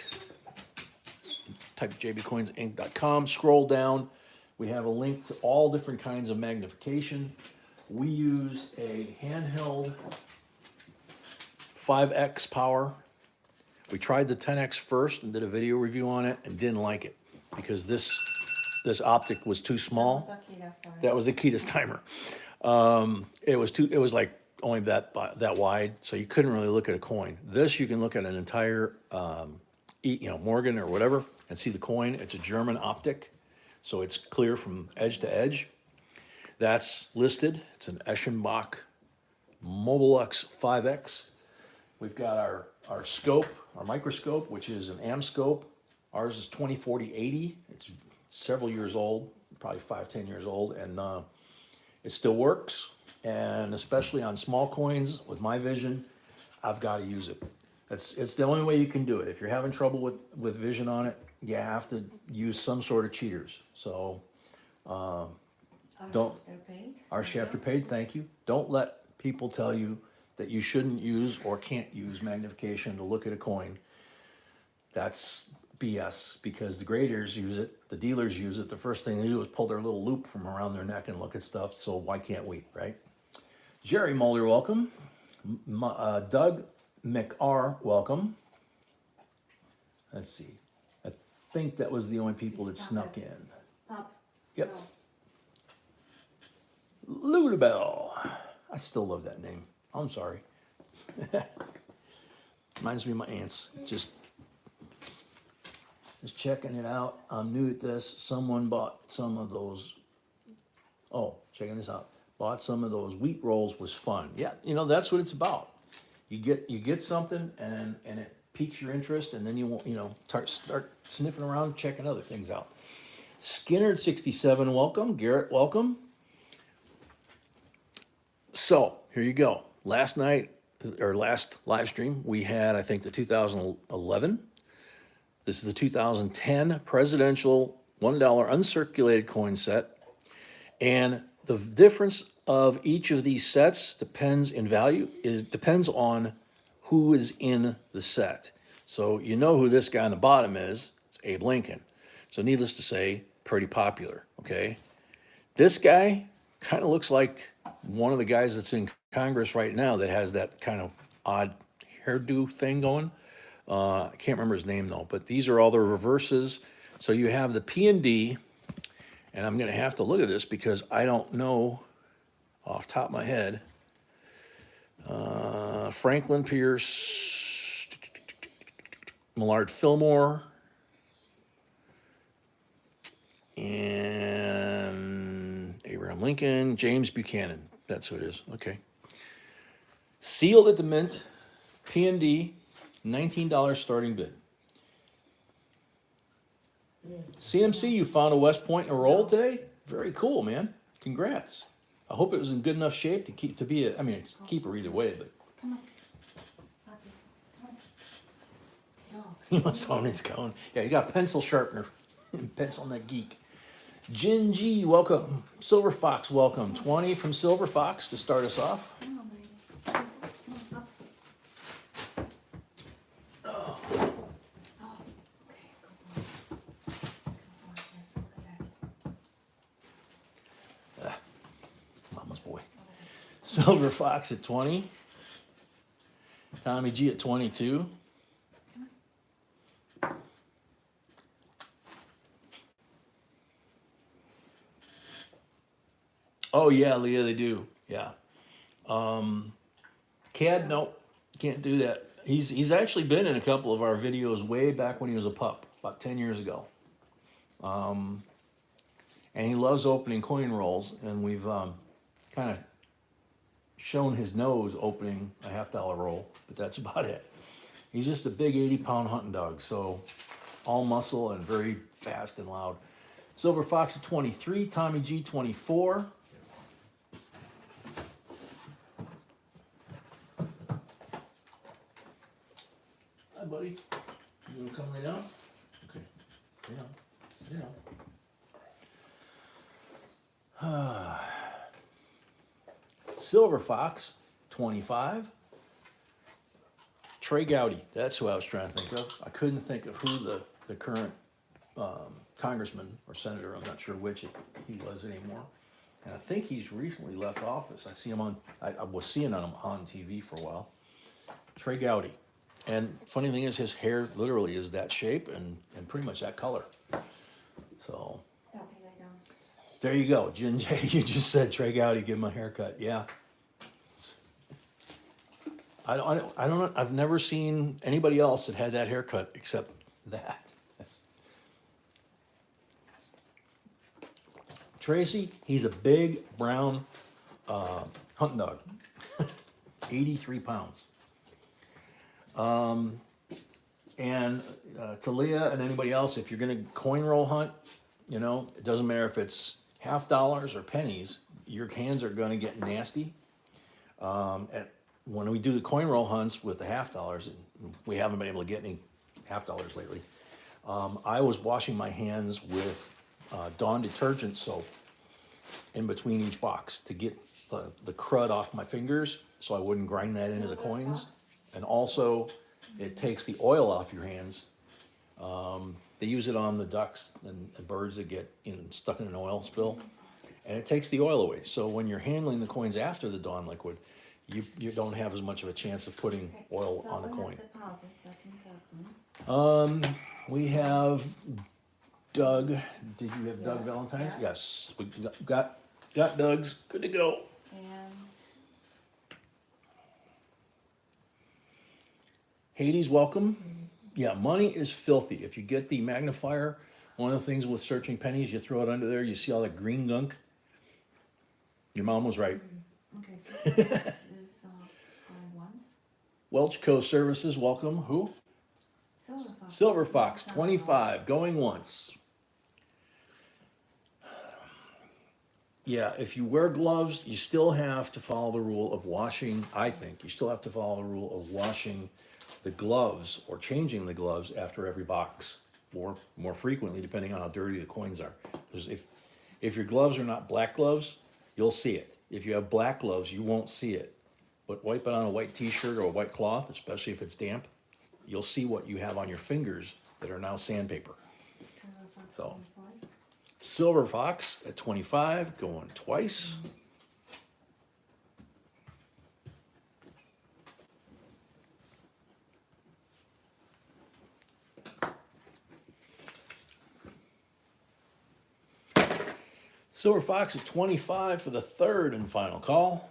Type jbcoinsinc.com, scroll down. We have a link to all different kinds of magnification. We use a handheld 5X power. We tried the 10X first and did a video review on it and didn't like it because this optic was too small. Akita, sorry. That was Akita's timer. It was like only that wide, so you couldn't really look at a coin. This you can look at an entire, Morgan or whatever, and see the coin. It's a German optic, so it's clear from edge to edge. That's listed. It's an Eschenbach Mobilux 5X. We've got our scope, our microscope, which is an AM scope. Ours is 2040-80. It's several years old, probably 5-10 years old, and it still works. and especially on small coins with my vision, I've got to use it. It's the only way you can do it. If you're having trouble with vision on it, you have to use some sort of cheaters. So don't They're paid. RC after paid, thank you. Don't let people tell you that you shouldn't use or can't use magnification to look at a coin. That's BS, because the graders use it, the dealers use it. The first thing they do is pull their little loop from around their neck and look at stuff. So why can't we, right? Jerry Mulder, welcome. Doug McR, welcome. Let's see. I think that was the only people that snuck in. Pop. Yep. No. Ludabelle. I still love that name. I'm sorry. Reminds me of my aunts. Just checking it out. I'm new at this. Someone bought some of those. Oh, checking this out. Bought some of those wheat rolls. Was fun. Yeah, that's what it's about. You get something and it piques your interest, and then you won't start sniffing around, checking other things out. Skinner67, welcome. Garrett, welcome. So here you go. Last night, or last live stream, we had, I think, the 2011. This is the 2010 presidential $1 uncirculated coin set. And the difference of each of these sets depends in value, depends on who is in the set. So you know who this guy on the bottom is. It's Abe Lincoln. So needless to say, pretty popular, okay? This guy kind of looks like one of the guys that's in Congress right now that has that kind of odd hairdo thing going. I can't remember his name though, but these are all the reverses. So you have the P&D, and I'm gonna have to look at this because I don't know off the top of my head. Franklin Pierce, Millard Fillmore, and Abraham Lincoln, James Buchanan. That's who it is. Okay. Sealed at the mint, P&D, $19 starting bid. CMC, you found a West Point in a roll today? Very cool, man. Congrats. I hope it was in good enough shape to keep it's keeper either way, but Come on. Poppy. Come on. No. he must own his cone. Yeah, you got a pencil sharpener. Pencil neck geek. Jin G, welcome. Silver Fox, welcome. 20 from Silver Fox to start us off. Come on, baby. Yes. Come on, up. Oh, okay. Come on. Yes, look at that. Mama's boy. Silver Fox at 20. Tommy G at 22. Oh yeah, Leah, they do. Yeah. CAD, no, can't do that. He's actually been in a couple of our videos way back when he was a pup, about 10 years ago. And he loves opening coin rolls, and we've kind of shown his nose opening a $50 roll, but that's about it. He's just a big 80-pound hunting dog, so all muscle and very fast and loud. Silver Fox at 23, Tommy G 24. Hi, buddy. You gonna come lay down? Okay. Yeah. Silver Fox, 25. Trey Gowdy, that's who I was trying to think of. I couldn't think of who the current congressman or senator, I'm not sure which he was anymore. And I think he's recently left office. I see him I was seeing him on TV for a while. Trey Gowdy. And funny thing is, his hair literally is that shape and pretty much that color. So Poppy, lay down. there you go, Jin J. You just said Trey Gowdy, give him a haircut. Yeah. I don't know. I've never seen anybody else that had that haircut except that. Tracy, he's a big brown hunting dog, 83 pounds. And Talia and anybody else, if you're gonna coin roll hunt, it doesn't matter if it's $50 or pennies, your hands are gonna get nasty. When we do the coin roll hunts with the $50, and we haven't been able to get any $50 lately, I was washing my hands with Dawn detergent soap in between each box to get the crud off my fingers so I wouldn't grind that into the coins. And also, it takes the oil off your hands. They use it on the ducks and birds that get stuck in an oil spill. And it takes the oil away. So when you're handling the coins after the Dawn liquid, you don't have as much of a chance of putting oil on the coin. Deposit, that's important. We have Doug. Did you have Doug Valentine's? Yes. Yes. We got Doug's. Good to go. And Hades, welcome. Yeah, money is filthy. If you get the magnifier, one of the things with searching pennies, you throw it under there, you see all that green gunk. Your mom was right. okay, so this is going once. Welch Co. Services, welcome. Who? Silver Fox. Silver Fox, 25, going once. Yeah, if you wear gloves, you still have to follow the rule of washing, I think, you still have to follow the rule of washing the gloves or changing the gloves after every box, or more frequently, depending on how dirty the coins are. Because if your gloves are not black gloves, you'll see it. If you have black gloves, you won't see it. But wipe it on a white t-shirt or a white cloth, especially if it's damp, you'll see what you have on your fingers that are now sandpaper. Silver Fox So. going twice. Silver Fox at 25, going twice. Silver Fox at 25 for the third and final call.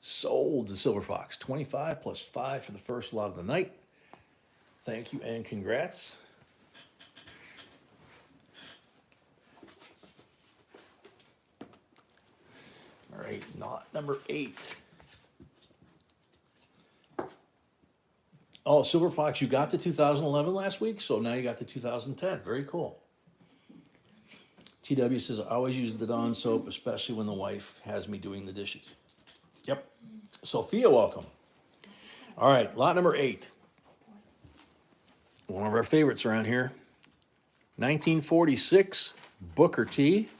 Sold to Silver Fox, 25 plus 5 for the first lot of the night. Thank you and congrats. All right, lot number 8. Oh, Silver Fox, you got the 2011 last week, so now you got the 2010. Very cool. TW says, I always use the Dawn soap, especially when the wife has me doing the dishes. Yep. Sophia, welcome. All right, lot number 8. One of our favorites around here. 1946, Booker T.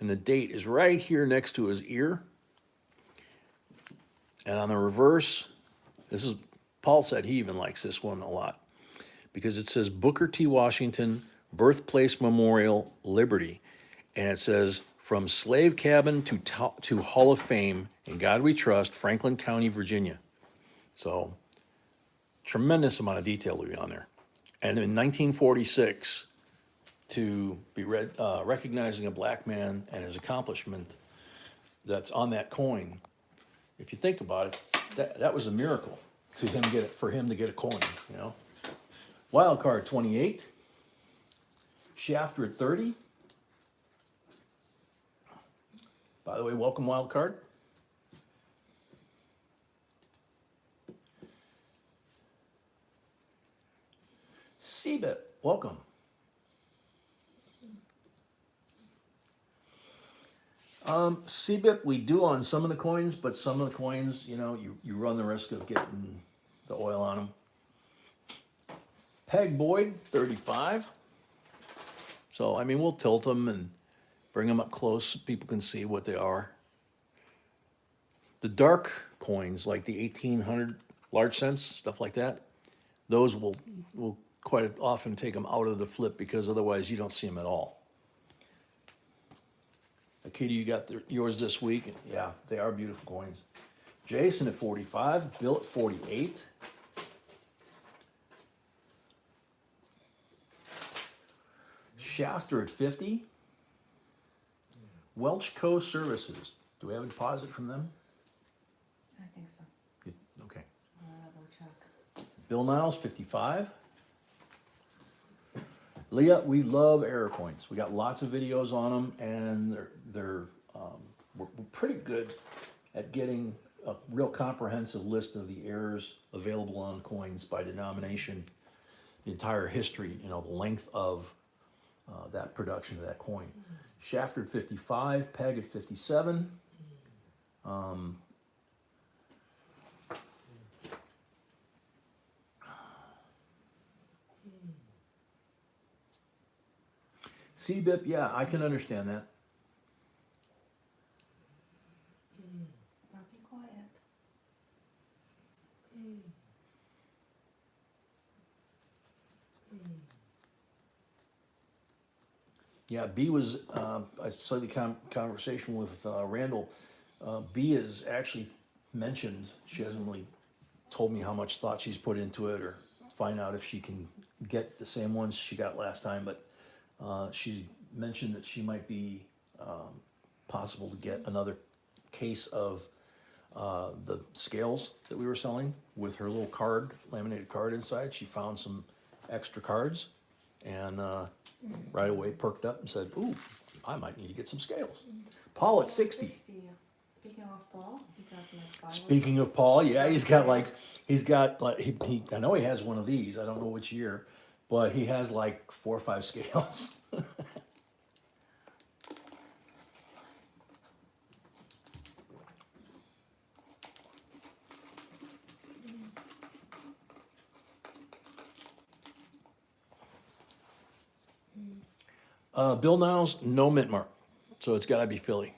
And the date is right here next to his ear. And on the reverse, this is, Paul said he even likes this one a lot because it says Booker T. Washington, Birthplace Memorial, Liberty. And it says, from slave cabin to Hall of Fame, in God We Trust, Franklin County, Virginia. So, tremendous amount of detail to be on there. And in 1946, to be recognizing a black man and his accomplishment that's on that coin, if you think about it, that was a miracle to him for him to get a coin, you know. Wild card 28, Shafter at 30. By the way, welcome wild card. CBIT, welcome. CBIT we do on some of the coins, but some of the coins, you know, you run the risk of getting the oil on them. Peg Boyd, 35. So, I mean, we'll tilt them and bring them up close so people can see what they are. The dark coins, like the 1800 large cents, stuff like that, those will quite often take them out of the flip because otherwise you don't see them at all. Katie, you got yours this week. Yeah, they are beautiful coins. Jason at 45, Bill at 48. Shafter at 50. Welch Co. Services. Do we have a deposit from them? I think so. Okay. We'll check. Bill Niles, 55. Leah, we love error coins. We got lots of videos on them, and we're pretty good at getting a real comprehensive list of the errors available on coins by denomination, the entire history, you know, the length of that production of that coin. Shafter at 55, peg at 57. CBIP, yeah, I can understand that. Now be quiet. Yeah, B was, I saw the conversation with Randall. B is actually mentioned, she hasn't really told me how much thought she's put into it or find out if she can get the same ones she got last time, but she mentioned that she might be possible to get another case of the scales that we were selling with her little card, laminated card inside. She found some extra cards and right away perked up and said, ooh, I might need to get some scales. Paul at 60. 60. Speaking of Paul, he got like 5. Speaking of Paul, yeah, he's got like, he I know he has one of these, I don't know which year, but he has like 4 or 5 scales. Bill Niles, no mint mark, so it's gotta be Philly.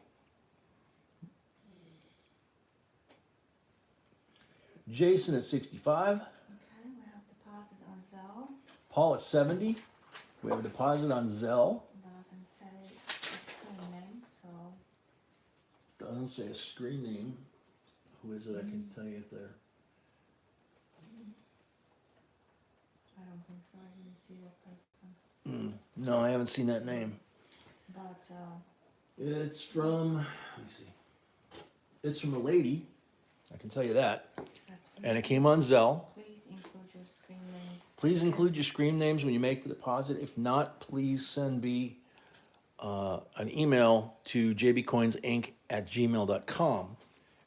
Jason at 65, Okay, we have deposit on Zelle. Paul at 70, we have a deposit on Zelle, Doesn't say the screen name, so doesn't say a screen name. Who is it? I can tell you if they're, I don't think so. I didn't see that person. no, I haven't seen that name. But It's from, let me see, it's from a lady, I can tell you that, and it came on Zelle. please include your screen names. Please include your screen names when you make the deposit. If not, please send me an email to jbcoinsinc@gmail.com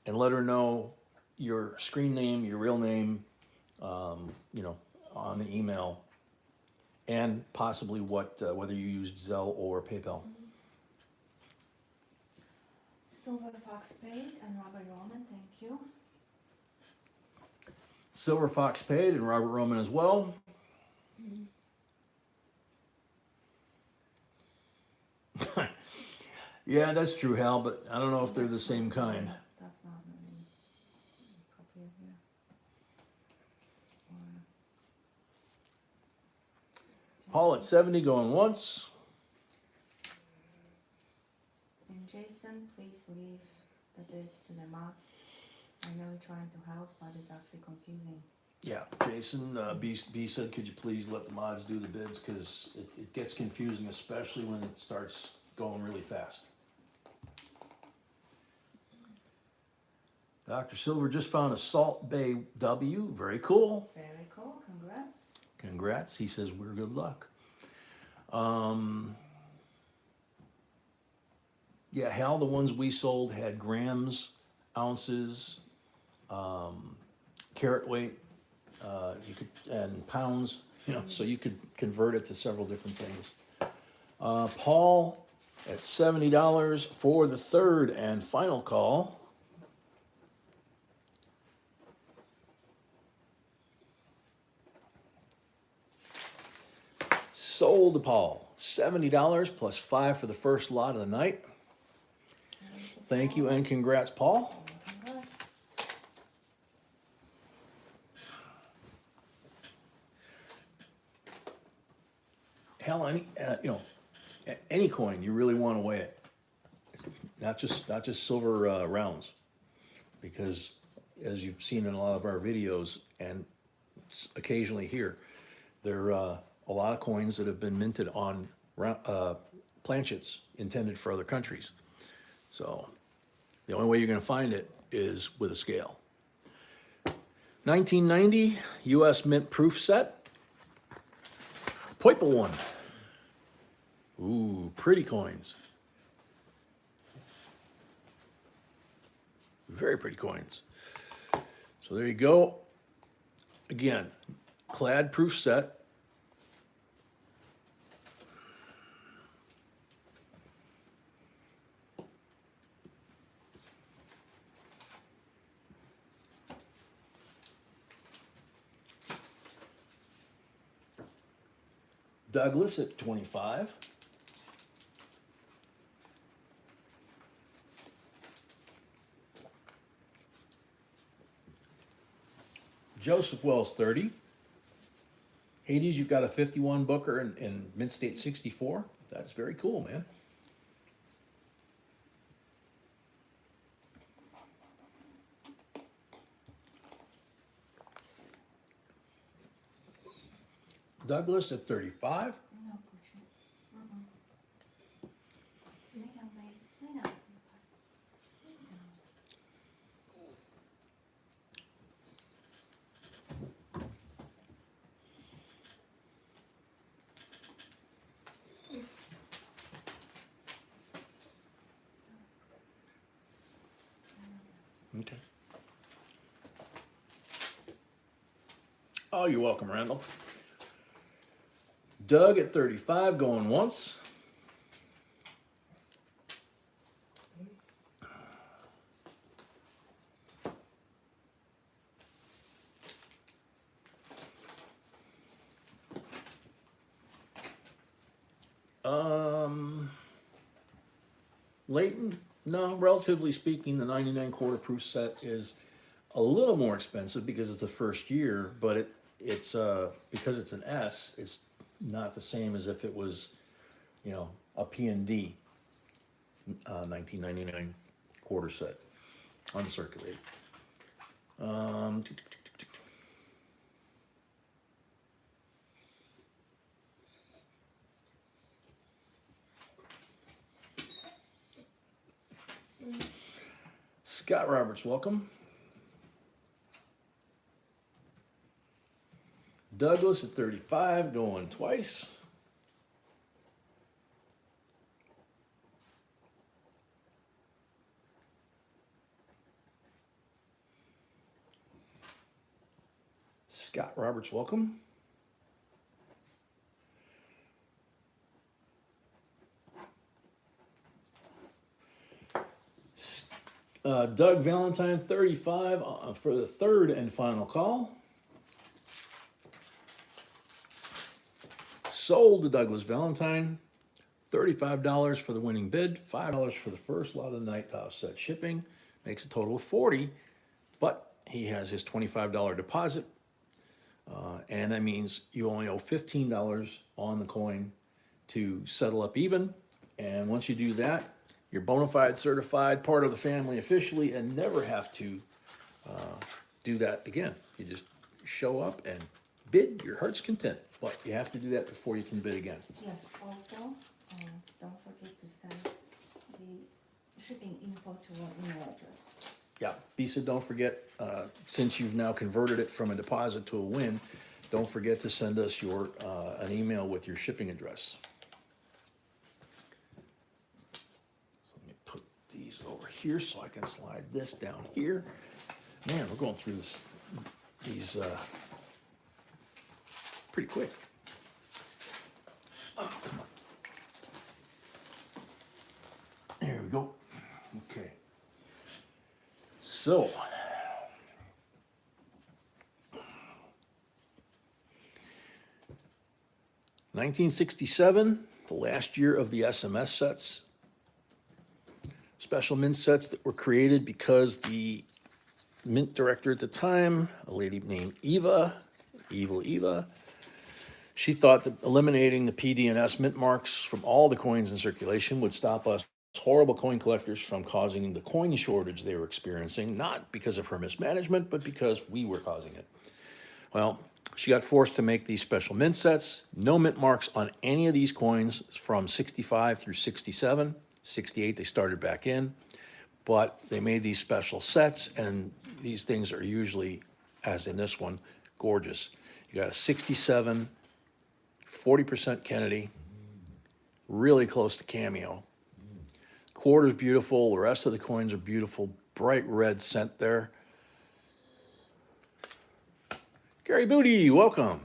and let her know your screen name, your real name, you know, on the email, and possibly what whether you used Zelle or PayPal. Silver Fox Paid and Robert Roman, thank you. Silver Fox paid and Robert Roman as well. Yeah, that's true, Hal, but I don't know if they're the same kind. That's not really appropriate here. Paul at 70 going once. And Jason, please leave the dates to the mods. I know you're trying to help, but it's actually confusing. Yeah, Jason, B said, could you please let the mods do the bids, because it gets confusing, especially when it starts going really fast. Dr. Silver just found a Salt Bay W, very cool. Very cool, congrats. Congrats, he says we're good luck. Yeah, Hal, the ones we sold had grams, ounces, carat weight, you could, and pounds, you know, so you could convert it to several different things. Paul at $70 for the third and final call. Sold to Paul, $70 plus 5 for the first lot of the night. Thank you and congrats, Paul. Congrats. Hell, any you know, any coin you really want to weigh it, not just silver rounds, because as you've seen in a lot of our videos and occasionally here, there are a lot of coins that have been minted on planchets intended for other countries. So the only way you're going to find it is with a scale. 1990 U.S. Mint proof set. Purple one. Ooh, pretty coins. Very pretty coins. So there you go. Again, clad proof set. Douglas at 25. Joseph Wells, 30. Hades, you've got a 51 Booker and Mint State 64. That's very cool, man. Douglas at 35. No, Pucci. Legal, legal. Okay. Oh, you're welcome, Randall. Doug at 35, going once. Leighton, no, relatively speaking, the 99 quarter proof set is a little more expensive because it's the first year, but it's because it's an S, it's not the same as if it was, you know, a P&D 1999 quarter set, uncirculated. Scott Roberts, welcome. Douglas at 35, going twice. Scott Roberts, welcome. Doug Valentine, 35, for the third and final call. Sold to Douglas Valentine, $35 for the winning bid, $5 for the first lot of the night to offset shipping, makes a total of $40, but he has his $25 deposit, and that means you only owe $15 on the coin to settle up even, and once you do that, you're bona fide certified, part of the family officially, and never have to do that again. You just show up and bid your heart's content, but you have to do that before you can bid again. Yes, also, don't forget to send the shipping info to our email address. Yeah, Bisa, don't forget, since you've now converted it from a deposit to a win, don't forget to send us your an email with your shipping address. So let me put these over here so I can slide this down here. Man, we're going through these pretty quick. Oh, come on. There we go. Okay. So, $1967, the last year of the SMS sets. Special mint sets that were created because the mint director at the time, a lady named Eva, Evil Eva, she thought that eliminating the PD&S mint marks from all the coins in circulation would stop us horrible coin collectors from causing the coin shortage they were experiencing, not because of her mismanagement, but because we were causing it. Well, she got forced to make these special mint sets, no mint marks on any of these coins from 65 through 67. 68, they started back in, but they made these special sets, and these things are usually, as in this one, gorgeous. You got a 67, 40% Kennedy, really close to cameo. Quarter's beautiful, the rest of the coins are beautiful, bright red cent there. Gary Booty, welcome.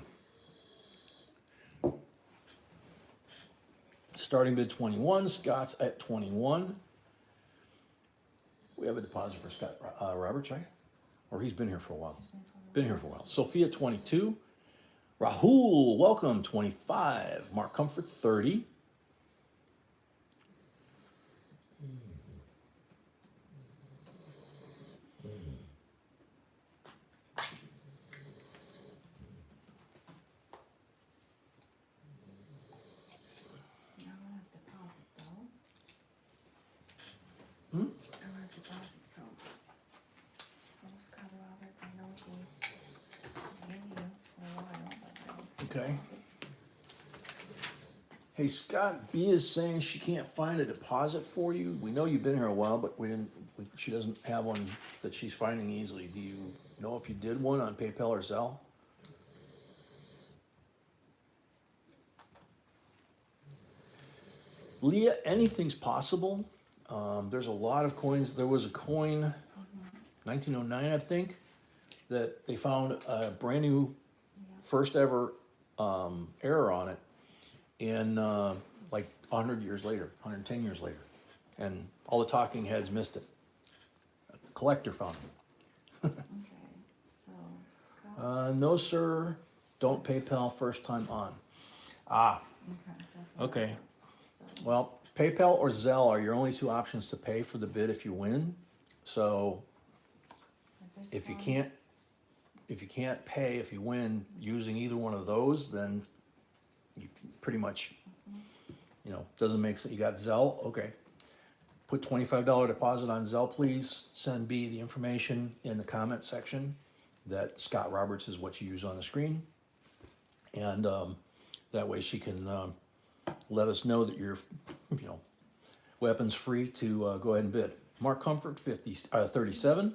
Starting bid 21, Scott's at 21. We have a deposit for Scott Roberts, right? Or he's been here for a while. Been here for a while. Sophia, 22. Rahul, welcome, 25. Mark Comfort, 30. I don't have deposit though. Hmm? I don't have deposit from Scott Roberts. I know he gave you for a while, but I don't see Okay. deposit. Hey, Scott B is saying she can't find a deposit for you. We know you've been here a while, but she doesn't have one that she's finding easily. Do you know if you did one on PayPal or Zelle? Leah, anything's possible. There's a lot of coins. There was a coin, 1909, I think, that they found a brand new Yeah. first ever error on it in like 100 years later, 110 years later. And all the talking heads missed it. A collector found it. Okay, so Scott. No, sir, don't PayPal first time on. Ah, Okay, that's what I okay. thought. So, Well, PayPal or Zelle are your only two options to pay for the bid if you win. So at this if you point, can't pay if you win using either one of those, then you pretty much, doesn't make sense. You got Zelle, okay. Put $25 deposit on Zelle, please. Send B the information in the comment section that Scott Roberts is what you use on the screen. And that way she can let us know that you're, weapons free to go ahead and bid. Mark Comfort, 37.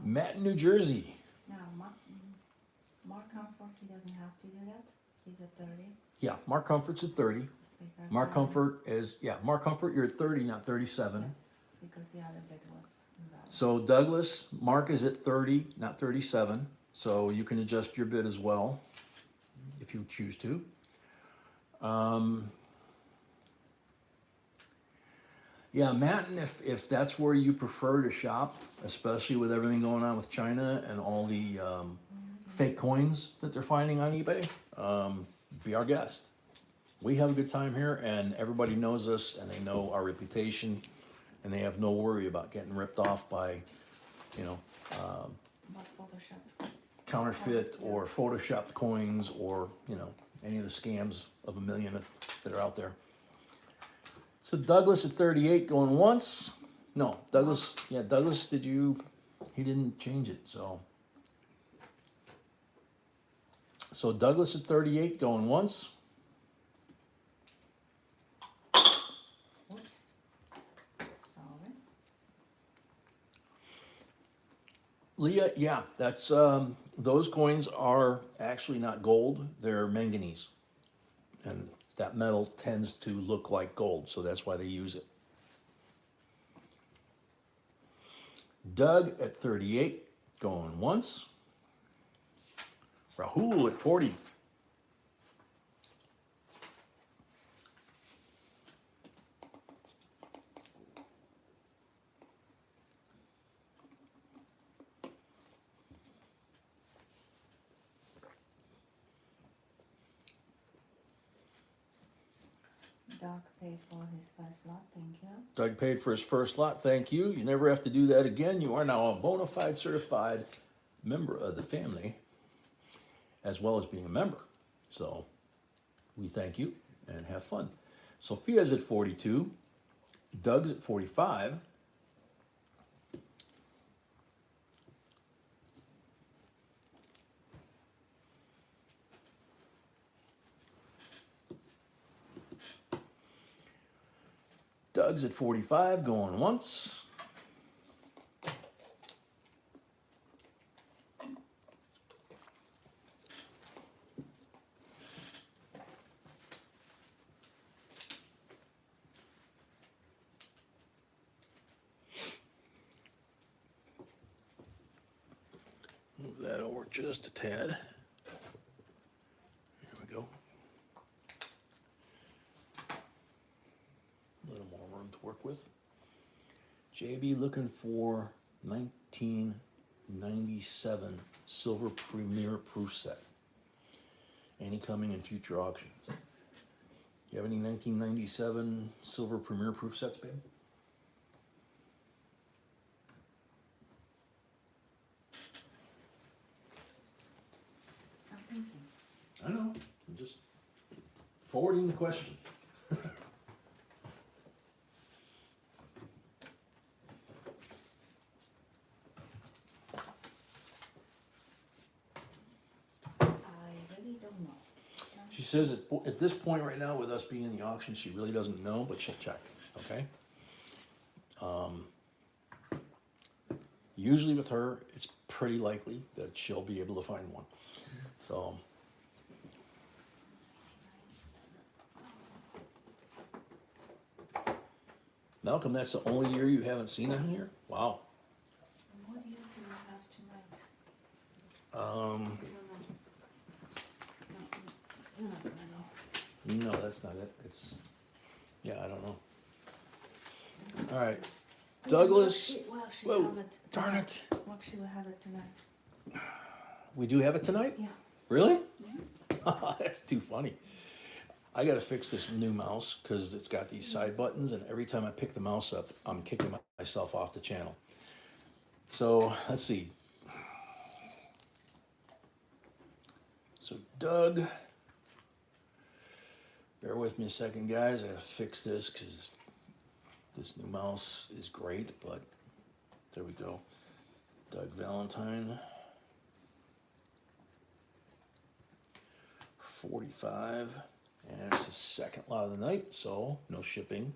Matt in New Jersey. now, Mark Comfort, he doesn't have to do that, he's at 30. Yeah, Mark Comfort's at 30. Because Mark the Comfort is, Mark Comfort, you're at 30, not 37. Yes, because the other bid was invalid. So Douglas, Mark is at 30, not 37. So you can adjust your bid as well if you choose to. Yeah, Matt, and if that's where you prefer to shop, especially with everything going on with China and all the fake coins that they're finding on eBay, be our guest. We have a good time here, and everybody knows us, and they know our reputation, and they have no worry about getting ripped off by, But Photoshop, counterfeit or photoshopped coins or, any of the scams of a million that are out there. So Douglas at 38 going once. No, Douglas, he didn't change it, so. So Douglas at 38 going once. oops, sorry. Leah, yeah, that's, those coins are actually not gold, they're manganese. And that metal tends to look like gold, so that's why they use it. Doug at 38, going once. Rahul at 40. Doug paid for his first lot, thank you. Doug paid for his first lot, thank you. You never have to do that again. You are now a bona fide certified member of the family, as well as being a member. So we thank you and have fun. Sophia's at 42. Doug's at 45. Doug's at 45, going once. Move that over just a tad. There we go. A little more room to work with. JB looking for 1997 silver premier proof set. any coming and future auctions. You have any 1997 silver Premier proof sets, babe? I'm thinking. I know, I'm just forwarding the question. I really don't know. She says at this point right now, with us being in the auction, she really doesn't know, but she'll check, okay? Usually with her, it's pretty likely that she'll be able to find one. So, Malcolm, that's the only year you haven't seen it in here? Wow. And what year do we have tonight? No, no. No, No, that's not it. It's, yeah, I don't know. All right, Douglas. Well, she Whoa, have it. darn it. Well, she will have it tonight. We do have it tonight? Yeah. Really? Yeah. That's too funny. I gotta fix this new mouse because it's got these side buttons, and every time I pick the mouse up, I'm kicking myself off the channel. So let's see. So Doug, bear with me a second, guys. I gotta fix this because this new mouse is great, but there we go. Doug Valentine. 45, and it's the second lot of the night, so no shipping.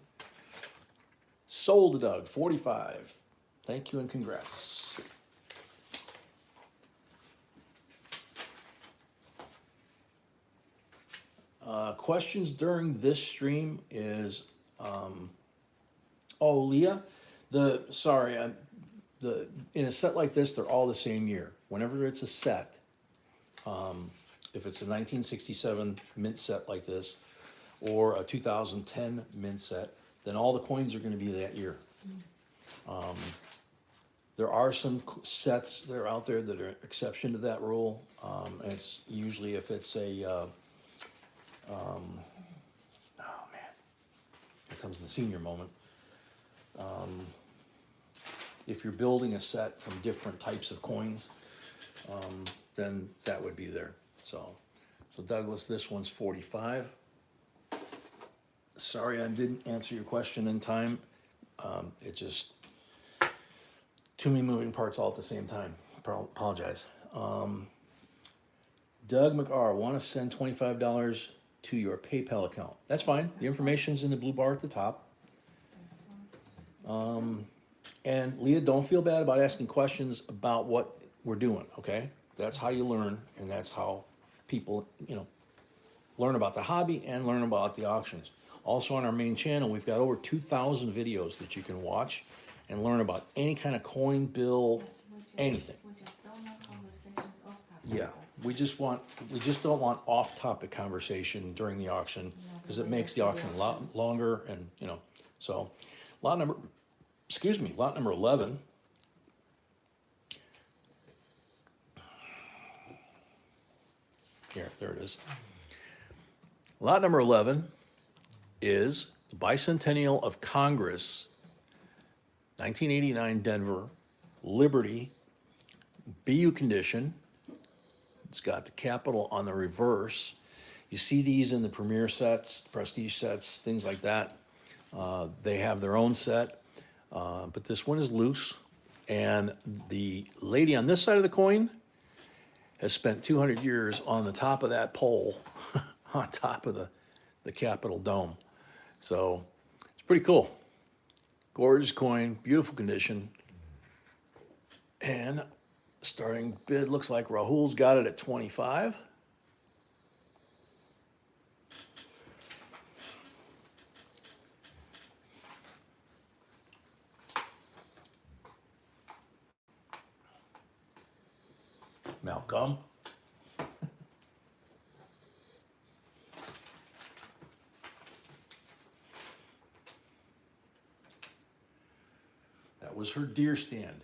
Sold to Doug, 45. Thank you and congrats. Questions during this stream is, oh, Leah, in a set like this, they're all the same year. Whenever it's a set, if it's a 1967 mint set like this, or a 2010 mint set, then all the coins are gonna be that year. There are some sets that are out there that are exception to that rule, and it's usually if it's a, oh man, here comes the senior moment. If you're building a set from different types of coins, then that would be there. So Douglas, this one's 45. Sorry I didn't answer your question in time. It just, too many moving parts all at the same time. Apologize. Doug McR, want to send $25 to your PayPal account. That's fine. The information's in the blue bar at the top. And Leah, don't feel bad about asking questions about what we're doing, okay? That's how you learn, and that's how people, learn about the hobby and learn about the auctions. Also on our main channel, we've got over 2,000 videos that you can watch and learn about any kind of coin, bill, anything. We just don't have conversations off topic. Yeah, we just don't want off-topic conversation during the auction because it makes the auction a lot longer and, so lot number 11. There it is. Lot number 11 is the Bicentennial of Congress, 1989 Denver, Liberty, BU condition. It's got the Capitol on the reverse. You see these in the Premier sets, Prestige sets, things like that. They have their own set, but this one is loose. And the lady on this side of the coin has spent 200 years on the top of that pole, on top of the Capitol dome. So it's pretty cool. Gorgeous coin, beautiful condition. And starting bid looks like Rahul's got it at 25. Malcolm. That was her deer stand.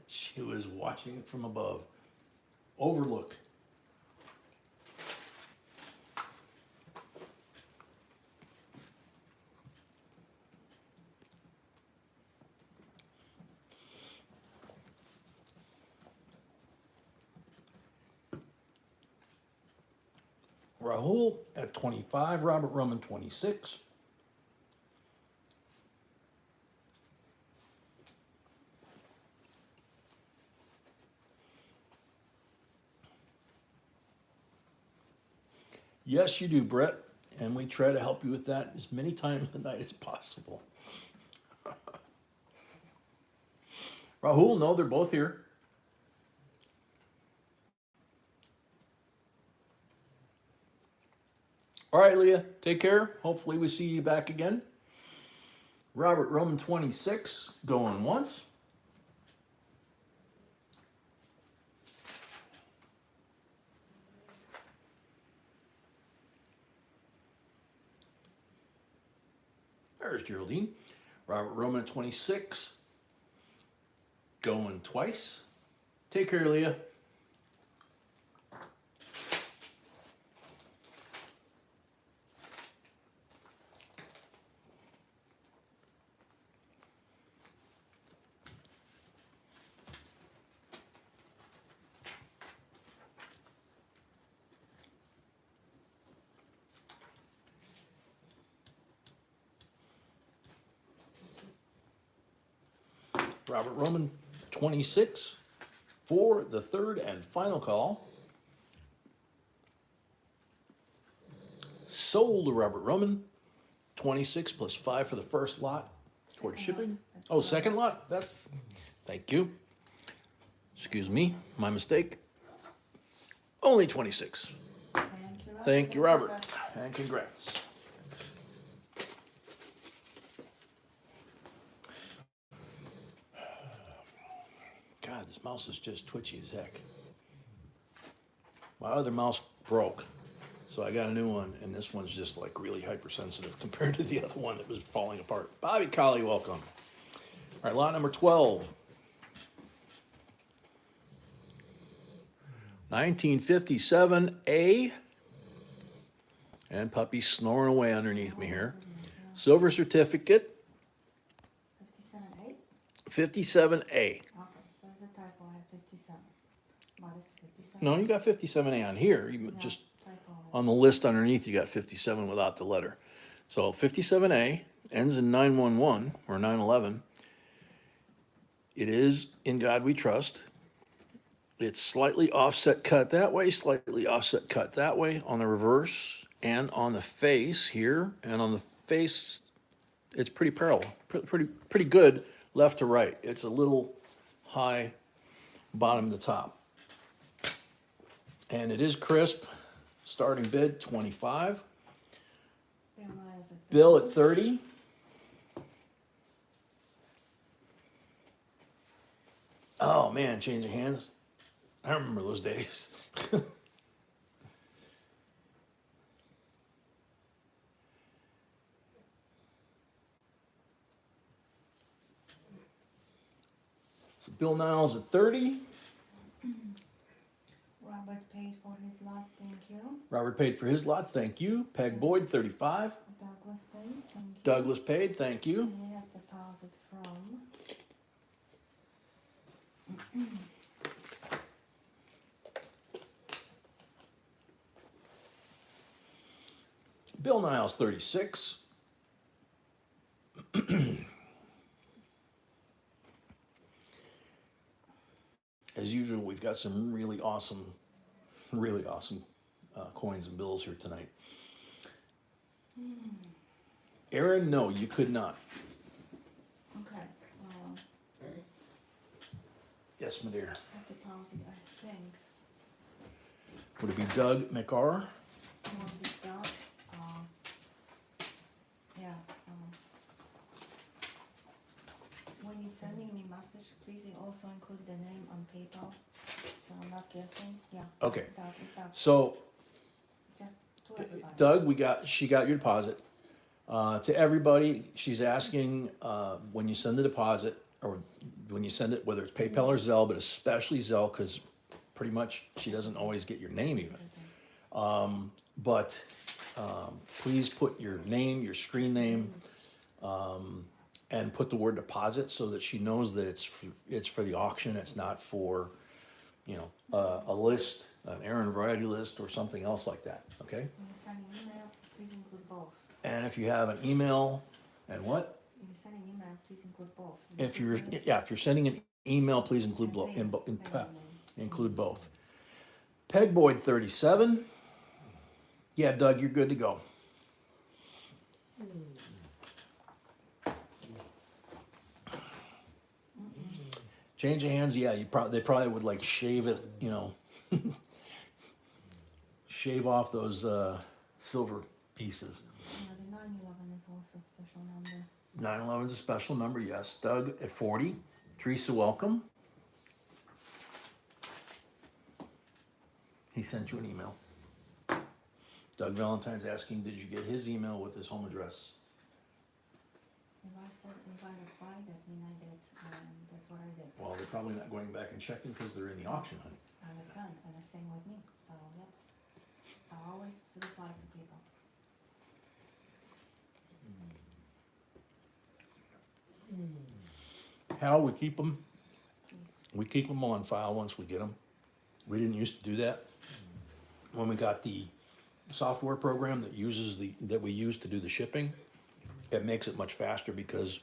She was watching it from above. Overlook. Rahul at 25, Robert Roman 26. Yes, you do, Brett, and we try to help you with that as many times a night as possible. Rahul, no, they're both here. All right, Leah, take care. Hopefully we see you back again. Robert Roman 26, going once. There's Geraldine. Robert Roman 26, going twice. Take care, Leah. Robert Roman 26 for the third and final call. Sold to Robert Roman 26 plus 5 for the first lot towards shipping. Oh, second lot? That's, thank you. Excuse me, my mistake. Only 26. Thank you, Robert. And congrats. God, this mouse is just twitchy as heck. My other mouse broke, so I got a new one, and this one's just like really hypersensitive compared to the other one that was falling apart. Bobby Colley, welcome. All right, lot number 12. 1957A. And puppy snoring away underneath me here. Silver certificate. 57A? 57A. Okay, so it's a typo, I have 57. What is 57? No, you got 57A on here. You Yeah, just typo. on the list underneath, you got 57 without the letter. So 57A ends in 911 or 911. It is In God We Trust. It's slightly offset cut that way, slightly offset cut that way on the reverse and on the face here. And on the face, it's pretty parallel, pretty good left to right. It's a little high bottom to top. And it is crisp. Starting bid 25. Bill at 30. Oh man, changing hands. I remember those days. So Bill Niles at 30. Robert paid for his lot, thank you. Robert paid for his lot, thank you. Peg Boyd, 35. Douglas paid, thank you. Douglas paid, thank you. We have deposit from Bill Niles, 36. As usual, we've got some really awesome coins and bills here tonight. Aaron, no, you could not. okay, Yes, my dear. have deposit, I think. Would it be Doug McR? Won't be done. Yeah. When you're sending me message, please also include the name on PayPal, so I'm not guessing. Yeah. Okay. Doug, is that So just to everybody? Doug, she got your deposit. To everybody, she's asking when you send the deposit or when you send it, whether it's PayPal or Zelle, but especially Zelle, because pretty much she doesn't always get your name even. But please put your name, your screen name, and put the word deposit so that she knows that it's for the auction. It's not for you know, a list, an errand variety list or something else like that, okay? When you send an email, please include both. And if you have an email and what? If you send an email, please include both. If you're, yeah, if you're sending an email, please include, Payment. include both. Peg Boyd 37. Yeah, Doug, you're good to go. Change of hands, yeah, they probably would like shave it, you know, shave off those silver pieces. Yeah, the 911 is also a special number. 911 is a special number, yes. Doug at 40. Teresa, welcome. He sent you an email. Doug Valentine's asking, did you get his email with his home address? If I replied, that means I did, that's what I did. Well, they're probably not going back and checking because they're in the auction, honey. I understand, and the same with me, so, yep. I always reply to people. How we keep them? Please. We keep them on file once we get them. We didn't used to do that. When we got the software program that we use to do the shipping, it makes it much faster because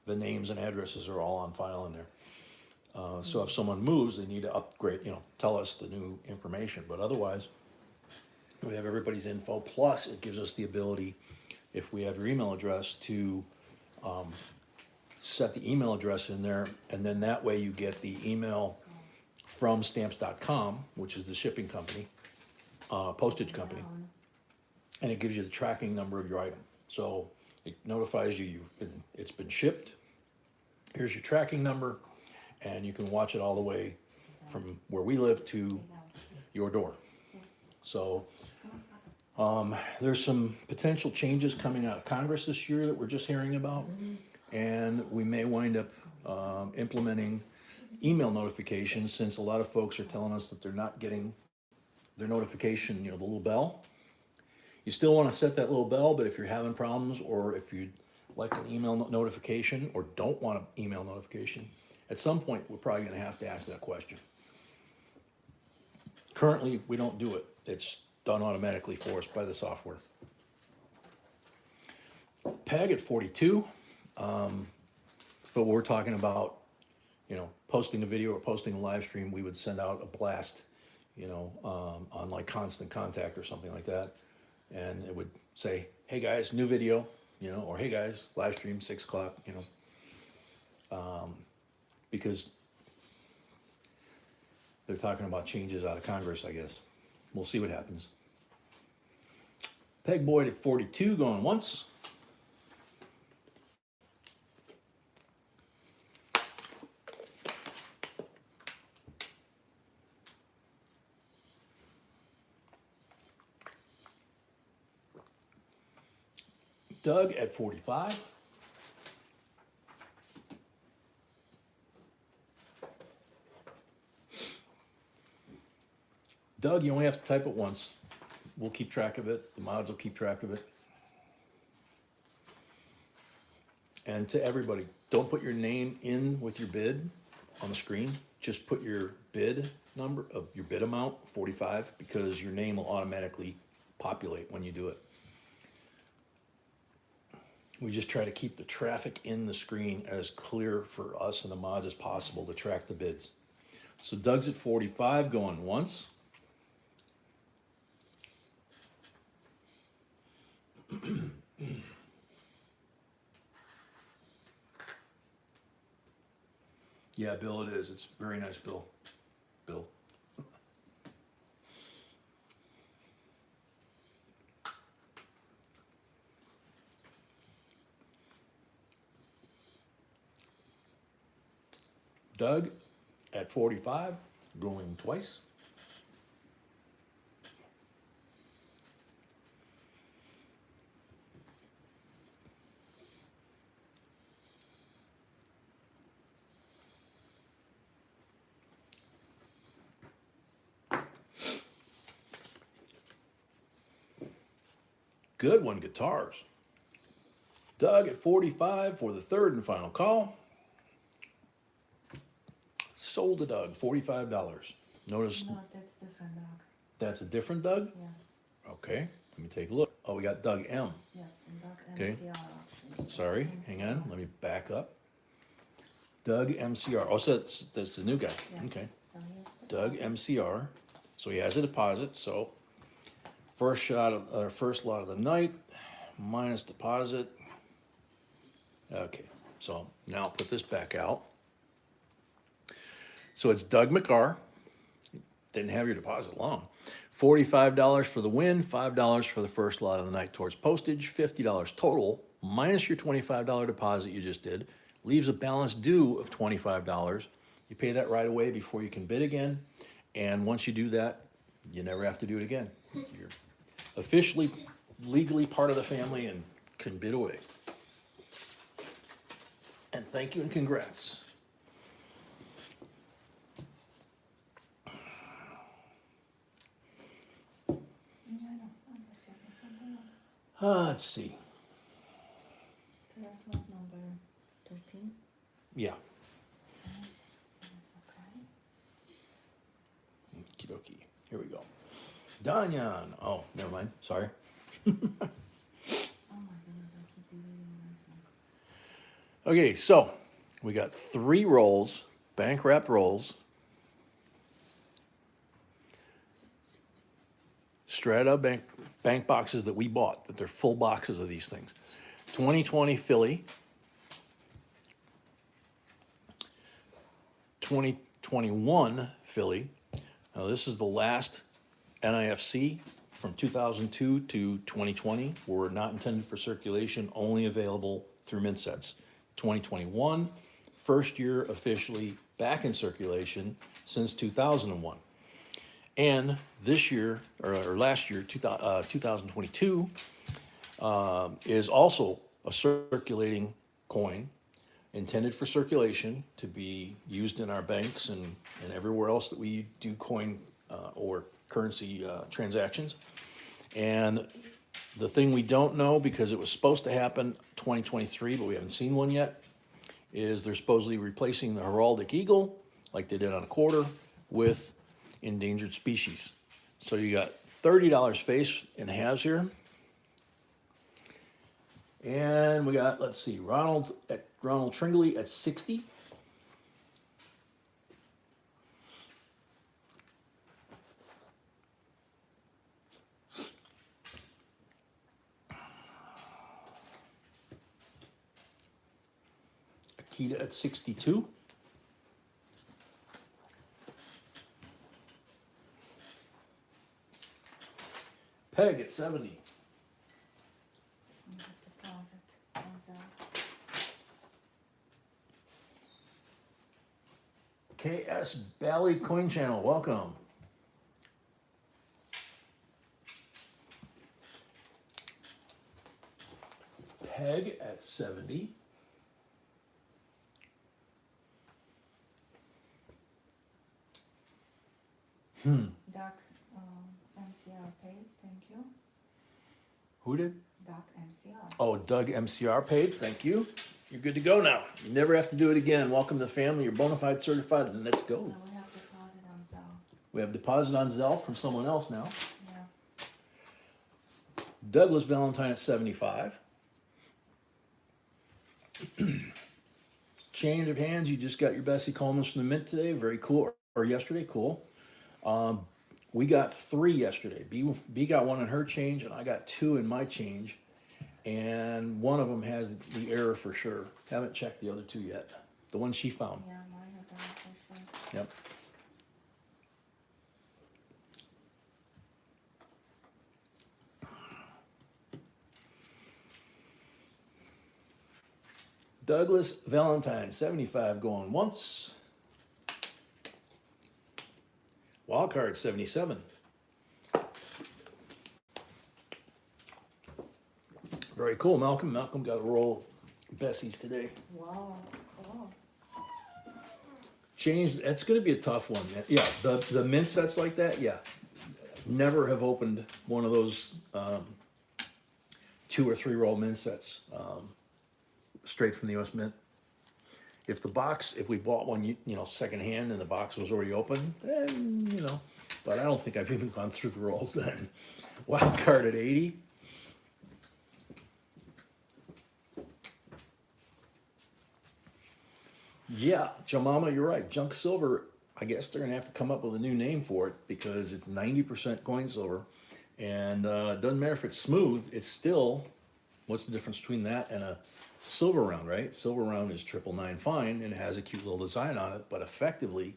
the names and addresses are all on file in there. So if someone moves, they need to upgrade, you know, tell us the new information. But otherwise, we have everybody's info. Plus, it gives us the ability, if we have your email address, to set the email address in there, and then that way you get the email from stamps.com, which is the shipping company, postage company, and it gives you the tracking number of your item. So it notifies you it's been shipped. Here's your tracking number, and you can watch it all the way from where we live to your door. So there's some potential changes coming out of Congress this year that we're just hearing about, and we may wind up implementing email notifications, since a lot of folks are telling us that they're not getting their notification, you know, the little bell. You still want to set that little bell, but if you're having problems, or if you'd like an email notification or don't want an email notification, at some point we're probably going to have to ask that question. Currently, we don't do it. It's done automatically for us by the software. PEG at 42, but we're talking about, you know, posting a video or posting a live stream, we would send out a blast, you know, on like Constant Contact or something like that. And it would say, hey guys, new video, you know, or hey guys, live stream 6 o'clock, you know, because they're talking about changes out of Congress, I guess. We'll see what happens. Peg Boyd at 42 going once. Doug at 45. Doug, you only have to type it once. We'll keep track of it. The mods will keep track of it. And to everybody, don't put your name in with your bid on the screen. Just put your bid number of your bid amount, 45, because your name will automatically populate when you do it. We just try to keep the traffic in the screen as clear for us and the mods as possible to track the bids. So Doug's at 45 going once. Yeah, Bill, it is. It's very nice, Bill. Bill. Doug at 45, going twice. Good one, guitars. Doug at 45 for the third and final call. sold to Doug, $45. Notice No, that's different, Doug. that's a different Doug? Yes, Okay, let me take a look. Oh, we got Doug M. yes, and Doug Okay. MCR auction. Sorry, hang on, MCR. let me back up. Doug MCR, oh, so that's the new guy, Yes. okay. So here's the Doug deposit. MCR, so he has a deposit, so first lot of the night, minus deposit. Okay, so now I'll put this back out. So it's Doug McCarr, didn't have your deposit long. $45 for the win, $5 for the first lot of the night towards postage, $50 total, minus your $25 deposit you just did, leaves a balance due of $25. You pay that right away before you can bid again, and once you do that, you never have to do it again. You're officially, legally part of the family and can bid away. And thank you and congrats. Yeah, I know, I'm just checking something else. Let's see. So that's lot number 13. Yeah, That's okay. okie dokie. Here we go. Danyan. Oh, never mind. Sorry. Oh my goodness, I keep deleting myself. Okay, so we got 3 rolls, bank wrapped rolls. Strata bank boxes that we bought, that they're full boxes of these things. 2020 Philly. 2021 Philly. Now this is the last NIFC from 2002 to 2020. Were not intended for circulation, only available through mint sets. 2021, first year officially back in circulation since 2001. And this year, or last year, 2022, is also a circulating coin intended for circulation to be used in our banks and everywhere else that we do coin or currency transactions. And the thing we don't know, because it was supposed to happen 2023, but we haven't seen one yet, is they're supposedly replacing the heraldic eagle, like they did on a quarter, with endangered species. So you got $30 face in halves here. And we got, let's see, Ronald Tringley at 60. Akita at 62. Peg at 70. And the deposit on that. KS Bally Coin Channel, welcome. Peg at 70. Doug MCR paid, thank you. Who did? Doug MCR. Oh, Doug MCR paid, thank you. You're good to go now. You never have to do it again. Welcome to the family. You're bona fide certified, and let's go. Now we have deposit on Zelle. We have deposit on Zelle from someone else now. Yeah. Douglas Valentine at 75. Change of hands, you just got your Bessie Coleman's from the mint today, very cool, or yesterday, cool. We got 3 yesterday. B got 1 in her change, and I got 2 in my change. And one of them has the error for sure. Haven't checked the other 2 yet. The one she found. Yeah, mine are done for sure. Yep. Douglas Valentine, 75 going once. Wild card, 77. Very cool, Malcolm. Malcolm got a roll of Bessie's today. Wow, cool. Change, that's gonna be a tough one. Yeah, the mint sets like that, yeah. Never have opened one of those 2 or 3 roll mint sets straight from the US Mint. If the box, if we bought one, you know, secondhand and the box was already open, then, you know, but I don't think I've even gone through the rolls then. Wild card at 80. Yeah, Jamama, you're right. Junk silver, I guess they're gonna have to come up with a new name for it because it's 90% coin silver. And it doesn't matter if it's smooth, it's still, what's the difference between that and a silver round, right? Silver round is 999 fine and it has a cute little design on it, but effectively,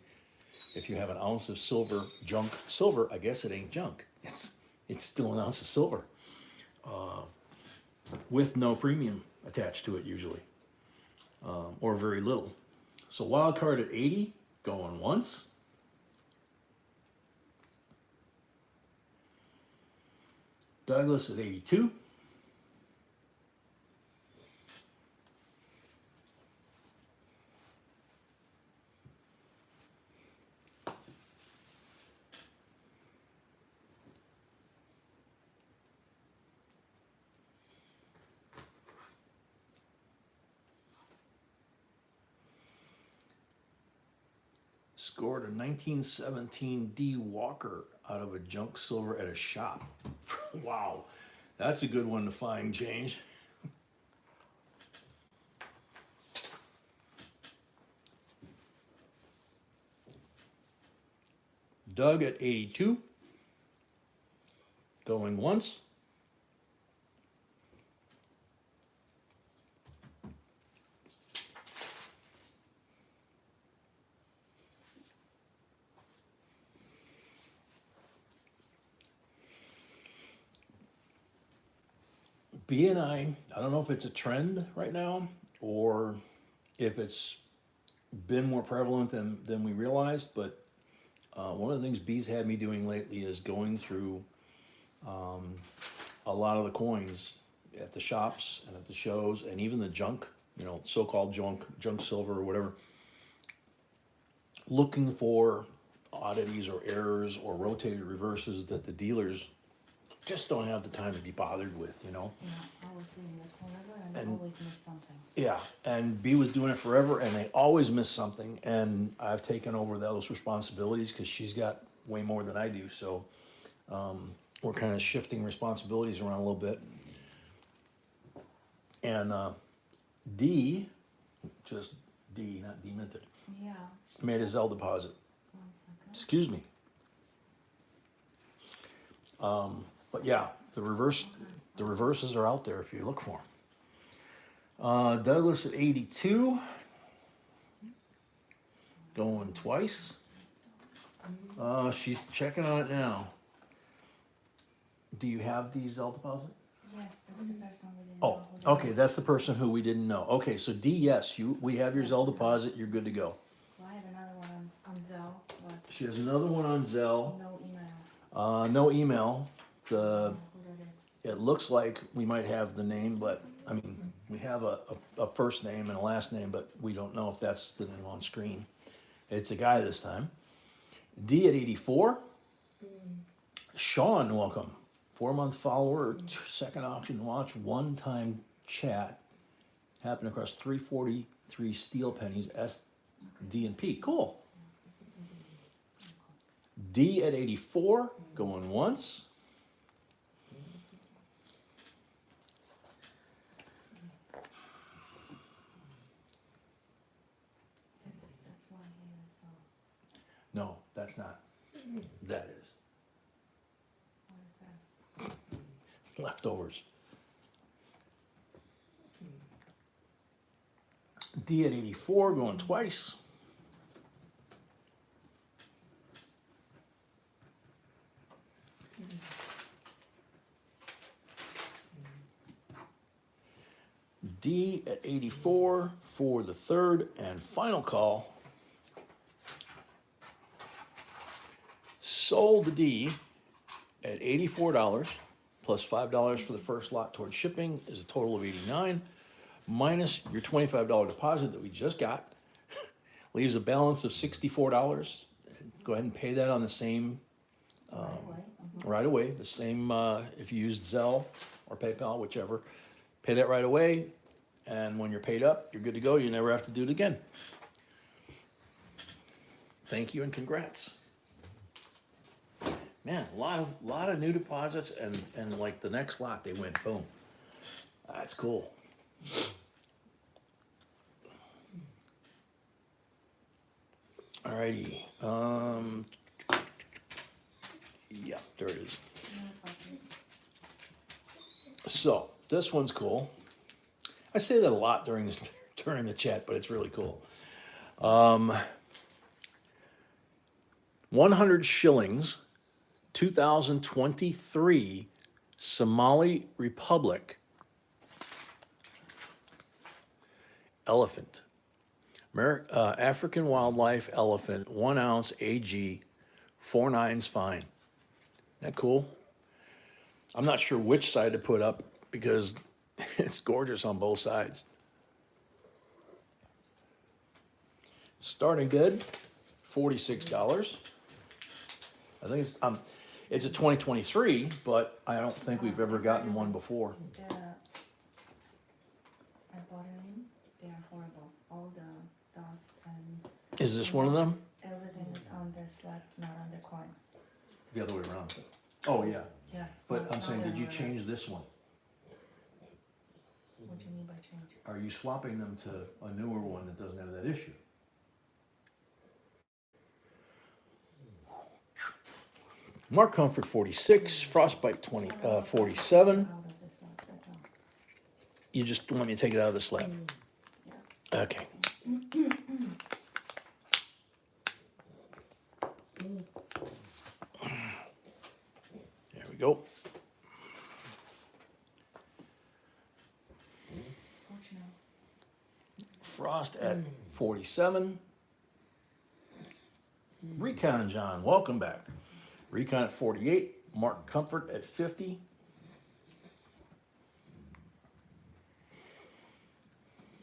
if you have an ounce of silver, junk silver, I guess it ain't junk. It's still an ounce of silver with no premium attached to it usually, or very little. So wild card at 80, going once. Douglas at 82. Scored a 1917 D Walker out of a junk silver at a shop. Wow, that's a good one to find, James. Doug at 82. Going once. B and I don't know if it's a trend right now or if it's been more prevalent than we realized, but one of the things B's had me doing lately is going through a lot of the coins at the shops and at the shows and even the junk, you know, so-called junk silver or whatever, looking for oddities or errors or rotated reverses that the dealers just don't have the time to be bothered with, you know? Yeah, I was doing that forever and I And- always miss something. Yeah, and B was doing it forever, and they always miss something. And I've taken over those responsibilities because she's got way more than I do. So we're kind of shifting responsibilities around a little bit. And D, just D, not demented, Yeah, made a Zelle deposit. 1 second. Excuse me. But yeah, the reverses are out there if you look for them. Douglas at 82, going twice. She's checking on it now. Do you have the Zelle deposit? Yes, this is the person we didn't Oh, know who that okay, was. that's the person who we didn't know. Okay, so D, yes, we have your Zelle deposit, you're good to go. Well, I have another one on Zelle, but She has another one on Zelle, no email. no email. Who that is. It looks like we might have the name, but, I mean, we have a first name and a last name, but we don't know if that's the name on screen. It's a guy this time. D at 84. Sean, welcome. 4-month follower, second auction watch, one-time chat. Happened across 343 steel pennies, S, D, and P. Cool. D at 84, going once. That's why he is so. No, that's not. That is. What is that? Leftovers. D at 84, going twice. D at 84 for the third and final call. Sold the D at $84 plus $5 for the first lot towards shipping is a total of $89 minus your $25 deposit that we just got leaves a balance of $64. Go ahead and pay that on the same right away. The same if you used Zelle or PayPal, whichever. Pay that right away, And when you're paid up, you're good to go. You never have to do it again. Thank you and congrats. Man, a lot of new deposits, and like the next lot, they went boom. That's cool. Alrighty. Yeah, there it is. So this one's cool. I say that a lot during the chat, but it's really cool. 100 shillings, 2023, Somali Republic elephant. African wildlife elephant, 1 ounce AG, 4 nines fine. Isn't that cool? I'm not sure which side to put up because it's gorgeous on both sides. Starting good, $46. I think it's a 2023, but I don't think we've ever gotten one before. I bought them. They are horrible. All the dust and. Is this one of them? Everything is on the slab, not on the coin. The other way around. Oh, yeah. Yes. But not- I'm saying, not did you everywhere. change this one? What do you mean by change? Are you swapping them to a newer one that doesn't have that issue? Mark Comfort 46, Frostbite 47. Out of the slab, that's all. You just want me to take it out of the slab? Yes. Okay. There we go. Fortunate. Frost at 47. Recon John, welcome back. Recon at 48. Mark Comfort at 50.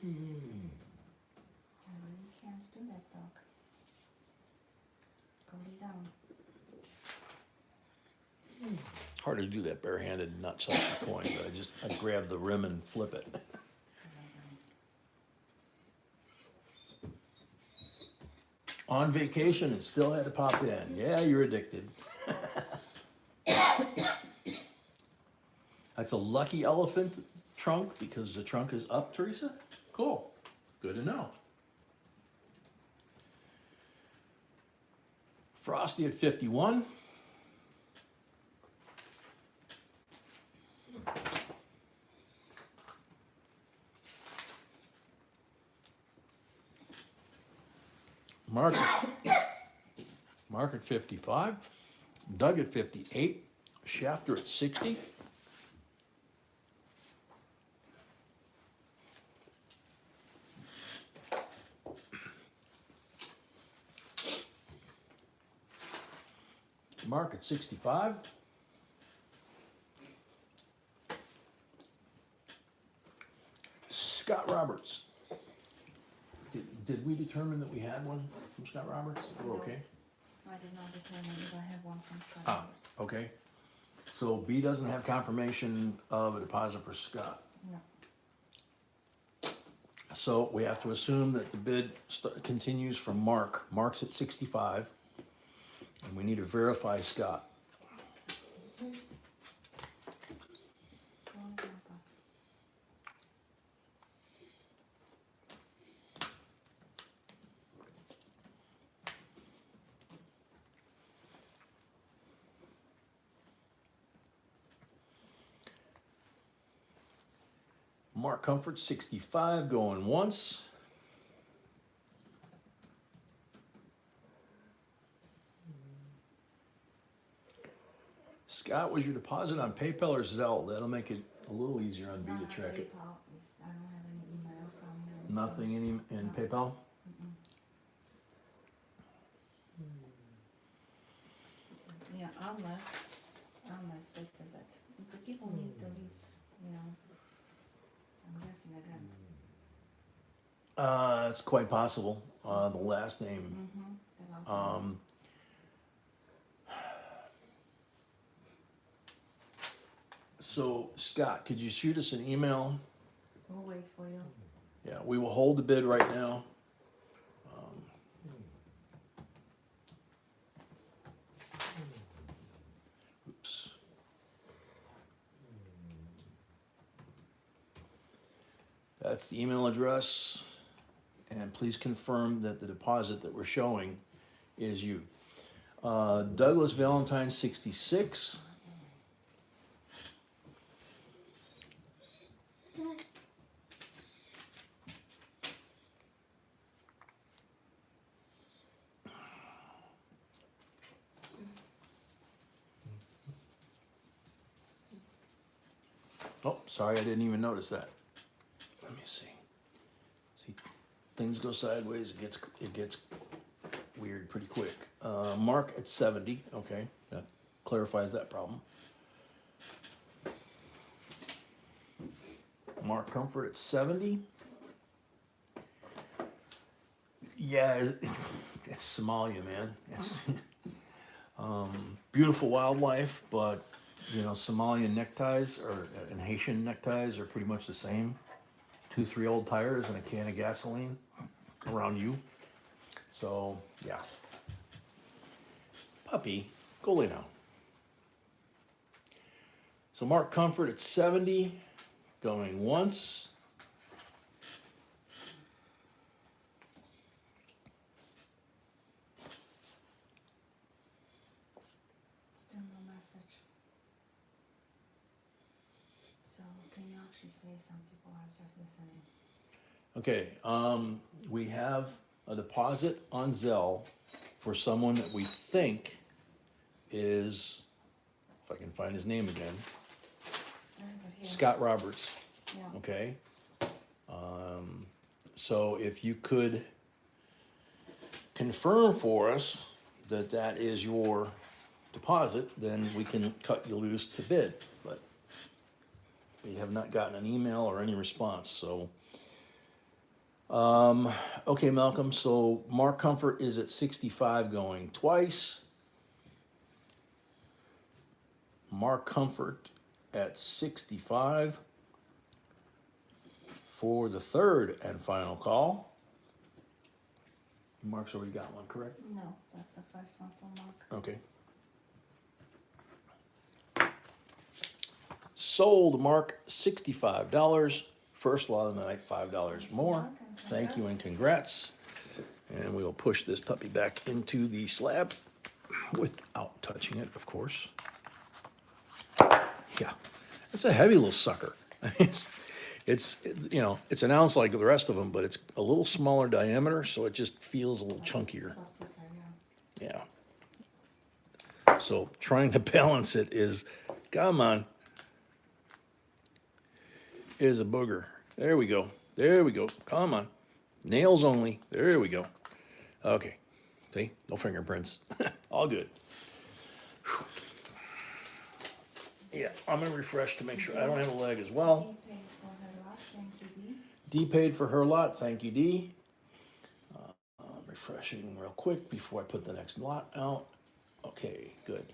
I really can't do that, dog. Go lay down. Hard to do that barehanded and not touch the coin, but I grab the rim and flip it. On vacation and still had to pop in. Yeah, you're addicted. That's a lucky elephant trunk because the trunk is up, Teresa. Cool. Good to know. Frosty at 51. Mark at 55. Doug at 58. Shafter at 60. Mark at 65. Scott Roberts. Did we determine that we had one from Scott Roberts? We're okay? I did not determine if I have one from Scott. Ah, okay. So B doesn't have confirmation of a deposit for Scott. No. So we have to assume that the bid continues from Mark. Mark's at 65. And we need to verify Scott. Go on, Grandpa. Mark Comfort, 65, going once. Scott, was your deposit on PayPal or Zelle? That'll make it a little easier on B to track it. PayPal is, I don't have any email from him. so- Nothing in PayPal? Mm-mm. Yeah, unless this is it. The people need to leave, you know, I'm guessing again. It's quite possible. The last name. So Scott, could you shoot us an email We'll wait for you. Yeah, we will hold the bid right now. Oops. That's the email address, and please confirm that the deposit that we're showing is you. Douglas Valentine, 66. Oh, sorry, I didn't even notice that. Let me see. See, things go sideways, it gets weird pretty quick. Mark at 70, okay, that clarifies that problem. Mark Comfort at 70. Yeah, it's Somalia, man. It's beautiful wildlife, but you know, Somalian neckties and Haitian neckties are pretty much the same. 2-3 old tires and a can of gasoline around you. So yeah. Puppy, go lay down. So Mark Comfort at 70, going once. Still no message. So can you actually say some people are just listening? Okay, we have a deposit on Zelle for someone that we think is, if I can find his name again, Over here. Scott Roberts, Yeah. okay? So if you could confirm for us that that is your deposit, then we can cut you loose to bid, but we have not gotten an email or any response, so. Okay, Malcolm, so Mark Comfort is at 65 going twice. Mark Comfort at 65 for the third and final call. Mark's already got one, correct? No, that's the first one for Mark. Okay. Sold Mark $65. First lot of the night, $5 more. Mark, and Thank you and congrats. And we will push this puppy back into the slab without touching it, of course. Yeah, it's a heavy little sucker. It's you know, it's an ounce like the rest of them, but it's a little smaller diameter, so it just feels a little chunkier. Okay, yeah. Yeah. So trying to balance it is, come on, is a booger. There we go. There we go. Come on. Nails only. There we go. Okay. See? No fingerprints. All good. Whew. Yeah, I'm gonna refresh to make sure I don't have a leg as well. He paid for her lot, thank you, Dee. D paid for her lot. Thank you, D. Refreshing real quick before I put the next lot out. Okay, good.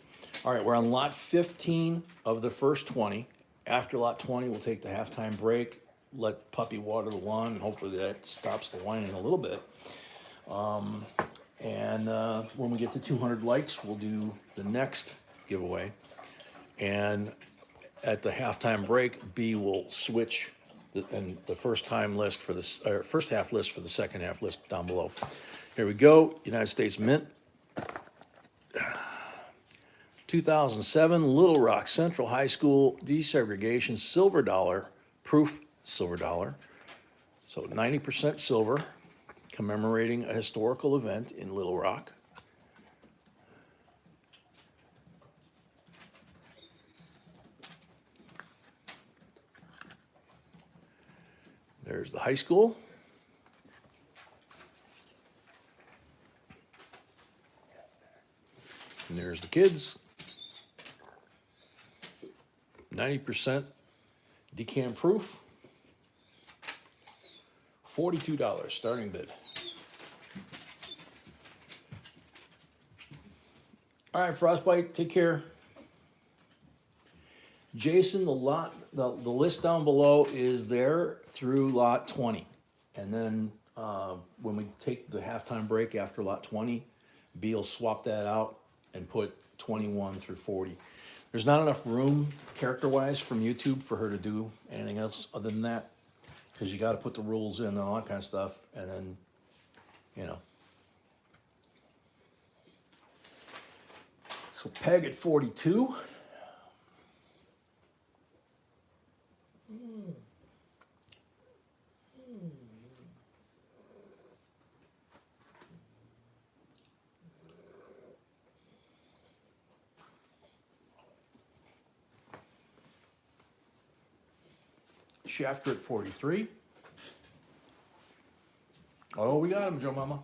All right, we're on lot 15 of the first 20. After lot 20, we'll take the halftime break, let puppy water the lawn, and hopefully that stops the whining a little bit. And when we get to 200 likes, we'll do the next giveaway. And at the halftime break, B will switch the first time list for the first half list for the second half list down below. Here we go. United States Mint. 2007 Little Rock Central High School desegregation silver dollar, proof silver dollar. So 90% silver, commemorating a historical event in Little Rock. There's the high school. And there's the kids. 90% decant proof. $42 starting bid. All right, Frostbite, take care. Jason, the list down below is there through lot 20. And then when we take the halftime break after lot 20, B will swap that out and put 21 through 40. There's not enough room character-wise from YouTube for her to do anything else other than that. Because you got to put the rules in and all that kind of stuff. And then, you know. So peg at 42. Shafter at 43. Oh, we got him, Joe Mama.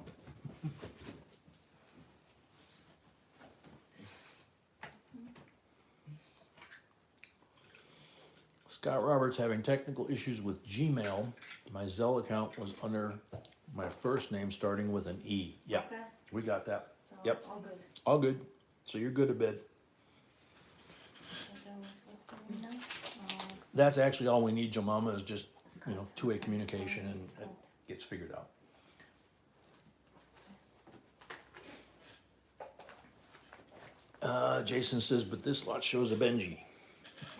Scott Roberts having technical issues with Gmail. My Zelle account was under my first name starting with an E. Yeah, Okay, we got that. so Yep. all good. All good. So you're good to bid. So that was, what's the one now? That's actually all we need, Joe Mama, is just, you know, Scott. two-way Okay, communication and Scott. it gets figured out. Jason says, but this lot shows a Benji.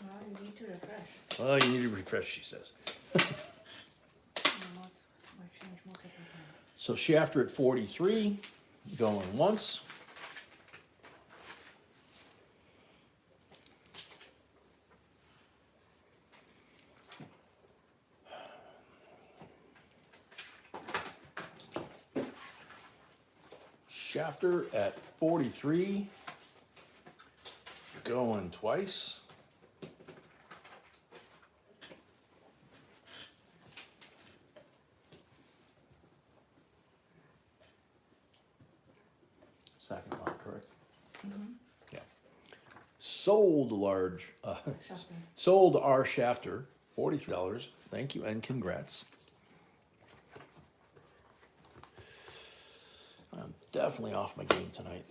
Well, you need to refresh. Oh, you need to refresh, she says. My mods were changed multiple times. So Shafter at 43, going once. Shafter at 43, going twice. Second lot, correct? Yeah. Sold large, Shafter. sold our Shafter, $43. Thank you and congrats. I'm definitely off my game tonight.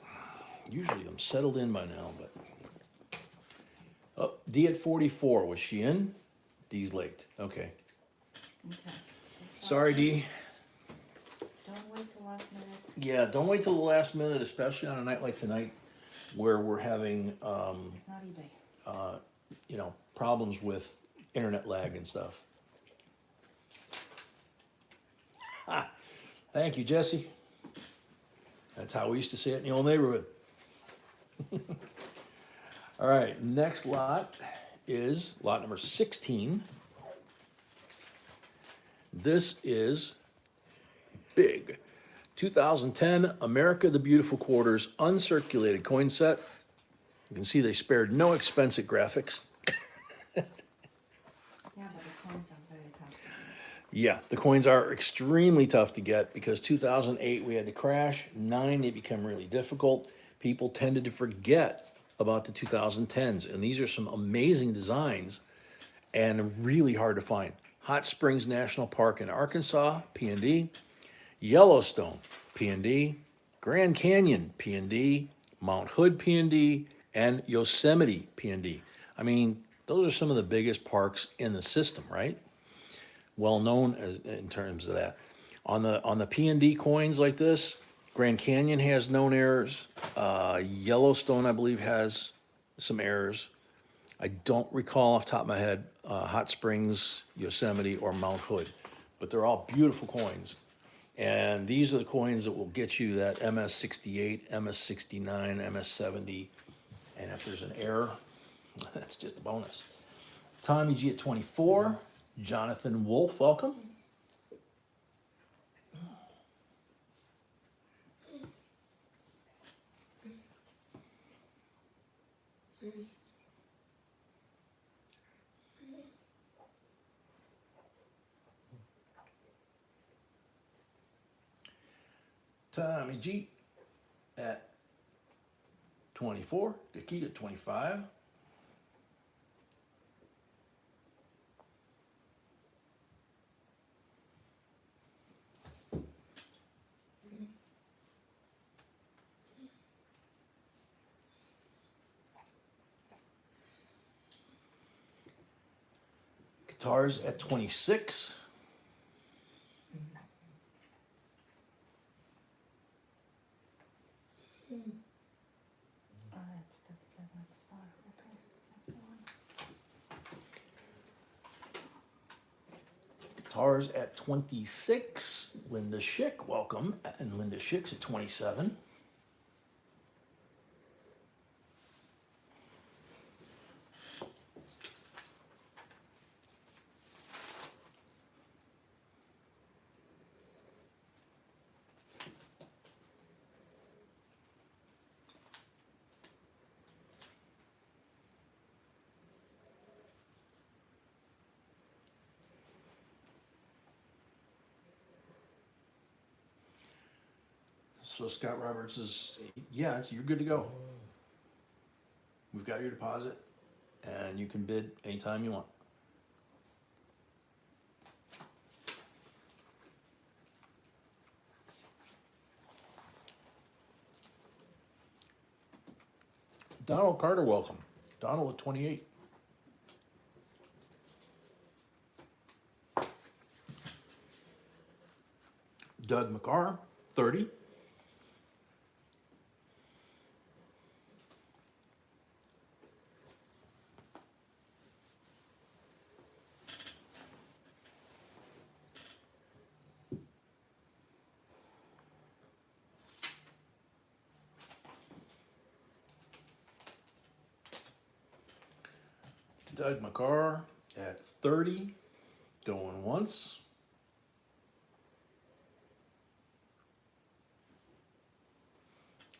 Usually I'm settled in by now, but. Oh, D at 44, was she in? D's late, okay. Okay. So Sorry, Shafter. D. Don't wait till last minute. Yeah, don't wait till the last minute, especially on a night like tonight, where we're having, It's not eBay. you know, problems with internet lag and stuff. Ha! Thank you, Jesse. That's how we used to say it in the old neighborhood. All right, next lot is lot number 16. This is big. 2010 America the Beautiful Quarters uncirculated coin set. You can see they spared no expense at graphics. Yeah, but the coins are very tough to get. Yeah, the coins are extremely tough to get because 2008 we had the crash. 9 they become really difficult. People tended to forget about the 2010s, and these are some amazing designs and really hard to find. Hot Springs National Park in Arkansas, P&D. Yellowstone, P&D. Grand Canyon, P&D. Mount Hood, P&D. And Yosemite, P&D. I mean, those are some of the biggest parks in the system, right? Well known in terms of that. On the P&D coins like this, Grand Canyon has known errors. Yellowstone, I believe, has some errors. I don't recall off the top of my head Hot Springs, Yosemite, or Mount Hood, but they're all beautiful coins. And these are the coins that will get you that MS68, MS69, MS70. And if there's an error, that's just a bonus. Tommy G at 24. Jonathan Wolf, welcome. Tommy G at 24. Gakita at 25. Guitars at 26. That's far. Okay, that's the one. Guitars at 26. Linda Schick, welcome. And Linda Schick's at 27. So Scott Roberts is, yeah, you're good to go. We've got your deposit, and you can bid anytime you want. Donald Carter, welcome. Donald at 28. Doug McCarr, 30. Doug McCarr at 30, going once.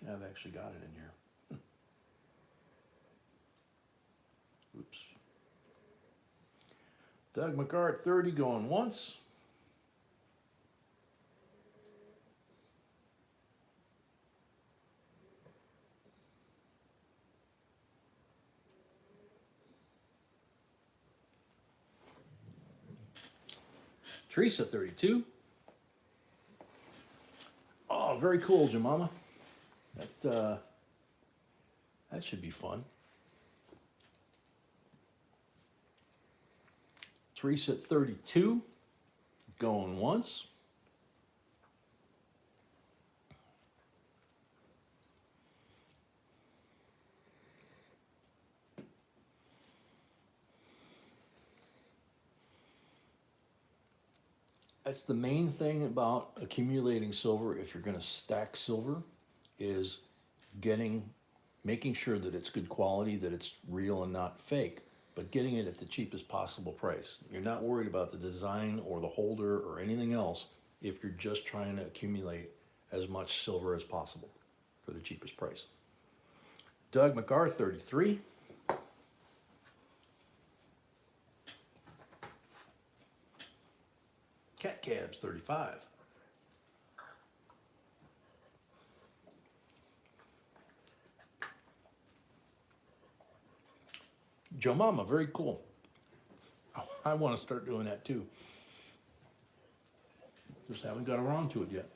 I've actually got it in here. Oops. Doug McCarr at 30, going once. Teresa, 32. Oh, very cool, Jemima. That should be fun. Teresa at 32, going once. That's the main thing about accumulating silver. If you're going to stack silver, is making sure that it's good quality, that it's real and not fake, but getting it at the cheapest possible price. You're not worried about the design or the holder or anything else if you're just trying to accumulate as much silver as possible for the cheapest price. Doug McCarr, 33. Cat Cabs, 35. Joe Mama, very cool. Oh, I want to start doing that too. Just haven't got around to it yet.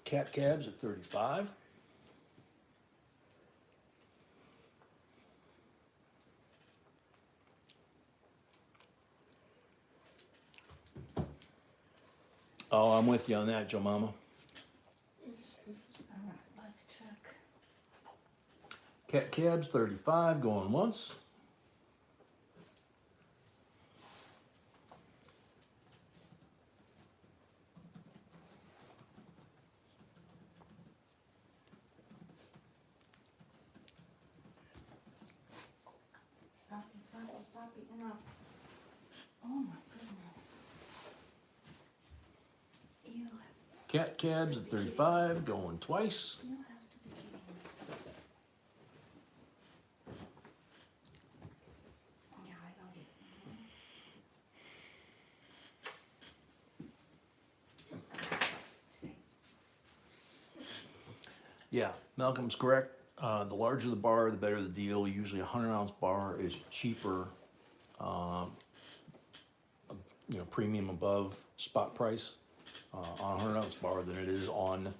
Cat Cabs at 35. Oh, I'm with you on that, Joe Mama. All right, let's check. Cat Cabs, 35, going once. Poppy, enough. Oh my goodness. You have, Cat Cabs at 35, going twice. you have to be kidding me. Yeah, I love it. Stay. Yeah, Malcolm's correct. The larger the bar, the better the deal. Usually a 100-ounce bar is cheaper, premium above spot price on a 100-ounce bar than it is on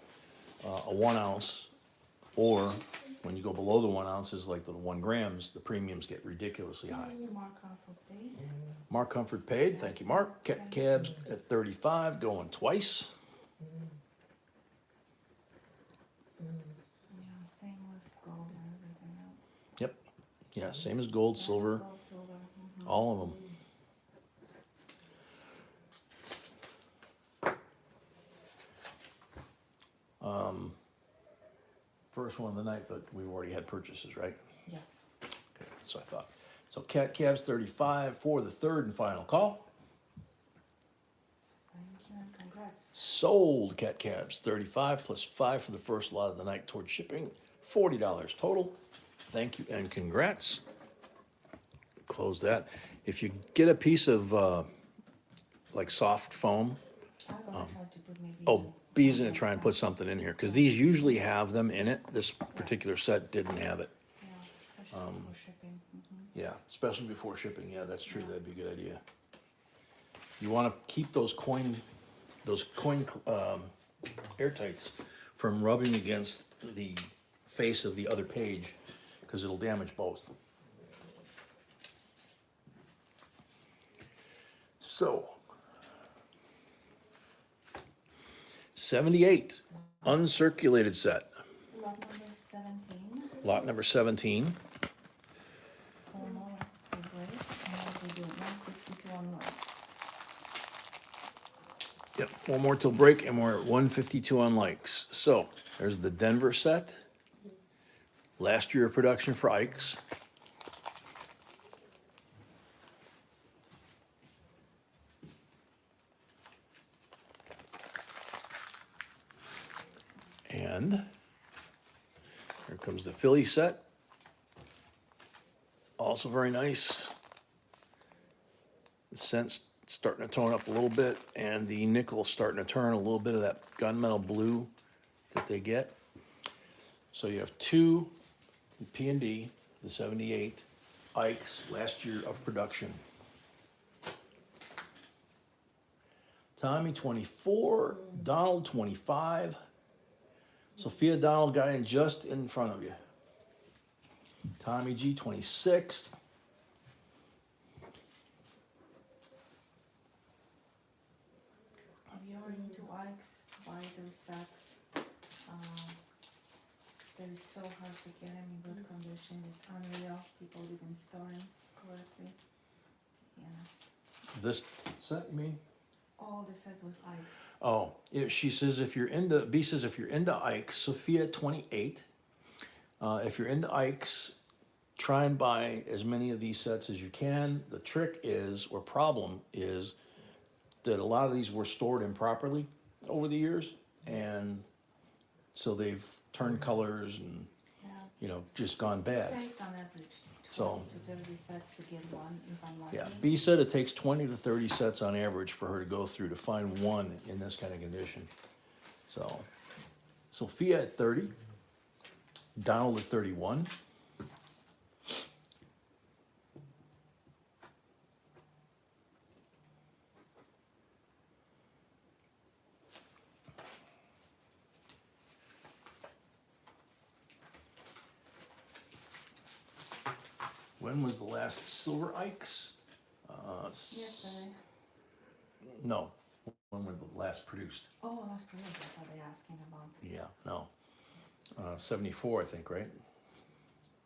a 1 ounce. Or when you go below the 1 ounces, like the 1 grams, the premiums get ridiculously high. Mark Comfort paid. Mark Comfort paid, thank you, Mark. Cabs at 35, going twice. Yeah, same with gold and everything else. Yep, yeah, same as gold, Same as silver, gold, silver. all of them. First one of the night, but we've already had purchases, right? Yes. Okay, so I thought. So cat cabs 35 for the third and final call. Thank you and congrats. Sold cat cabs 35 plus 5 for the first lot of the night towards shipping, $40 total. Thank you and congrats. Close that. If you get a piece of like soft foam, I'm gonna try to put maybe. oh, B's gonna try and put something in here because these usually have them in it. This particular set didn't have it. Yeah, especially for shipping. Yeah, especially before shipping. Yeah, that's true. That'd be a good idea. You want to keep those coin airtights from rubbing against the face of the other page because it'll damage both. So, 78, uncirculated set, Lot number 17. lot number 17. 4 more to break, and we do 152 onwards. Yep, 4 more till break, and we're at 152 on likes. So, there's the Denver set. Last year of production for Ike's. And here comes the Philly set. Also very nice. The scent's starting to tone up a little bit, and the nickel starting to turn a little bit of that gunmetal blue that they get. So you have 2 P&D, the 78, Ike's last year of production. Tommy 24, Donald 25. Sophia Donald got in just in front of you. Tommy G 26. If you're into Ike's, buy those sets. They're so hard to get them in good condition. It's unreal. People didn't store them correctly. Yes. This set, you mean? All the sets with Ike's. Oh, yeah, she says if you're into, B says if you're into Ike's, Sophia 28. If you're into Ike's, try and buy as many of these sets as you can. The trick is, or problem is, that a lot of these were stored improperly over the years, and so they've turned colors and, Yeah. you know, just gone bad. It takes on average So- 20 to 30 sets to get one, if I'm lucky. Yeah, B said it takes 20 to 30 sets on average for her to go through to find one in this kind of condition. So, Sophia at 30, Donald at 31. When was the last silver Ike's? Yesterday. No, when were the last produced? Oh, that's great. That's what they're asking about. Yeah, no. 74, I think, right?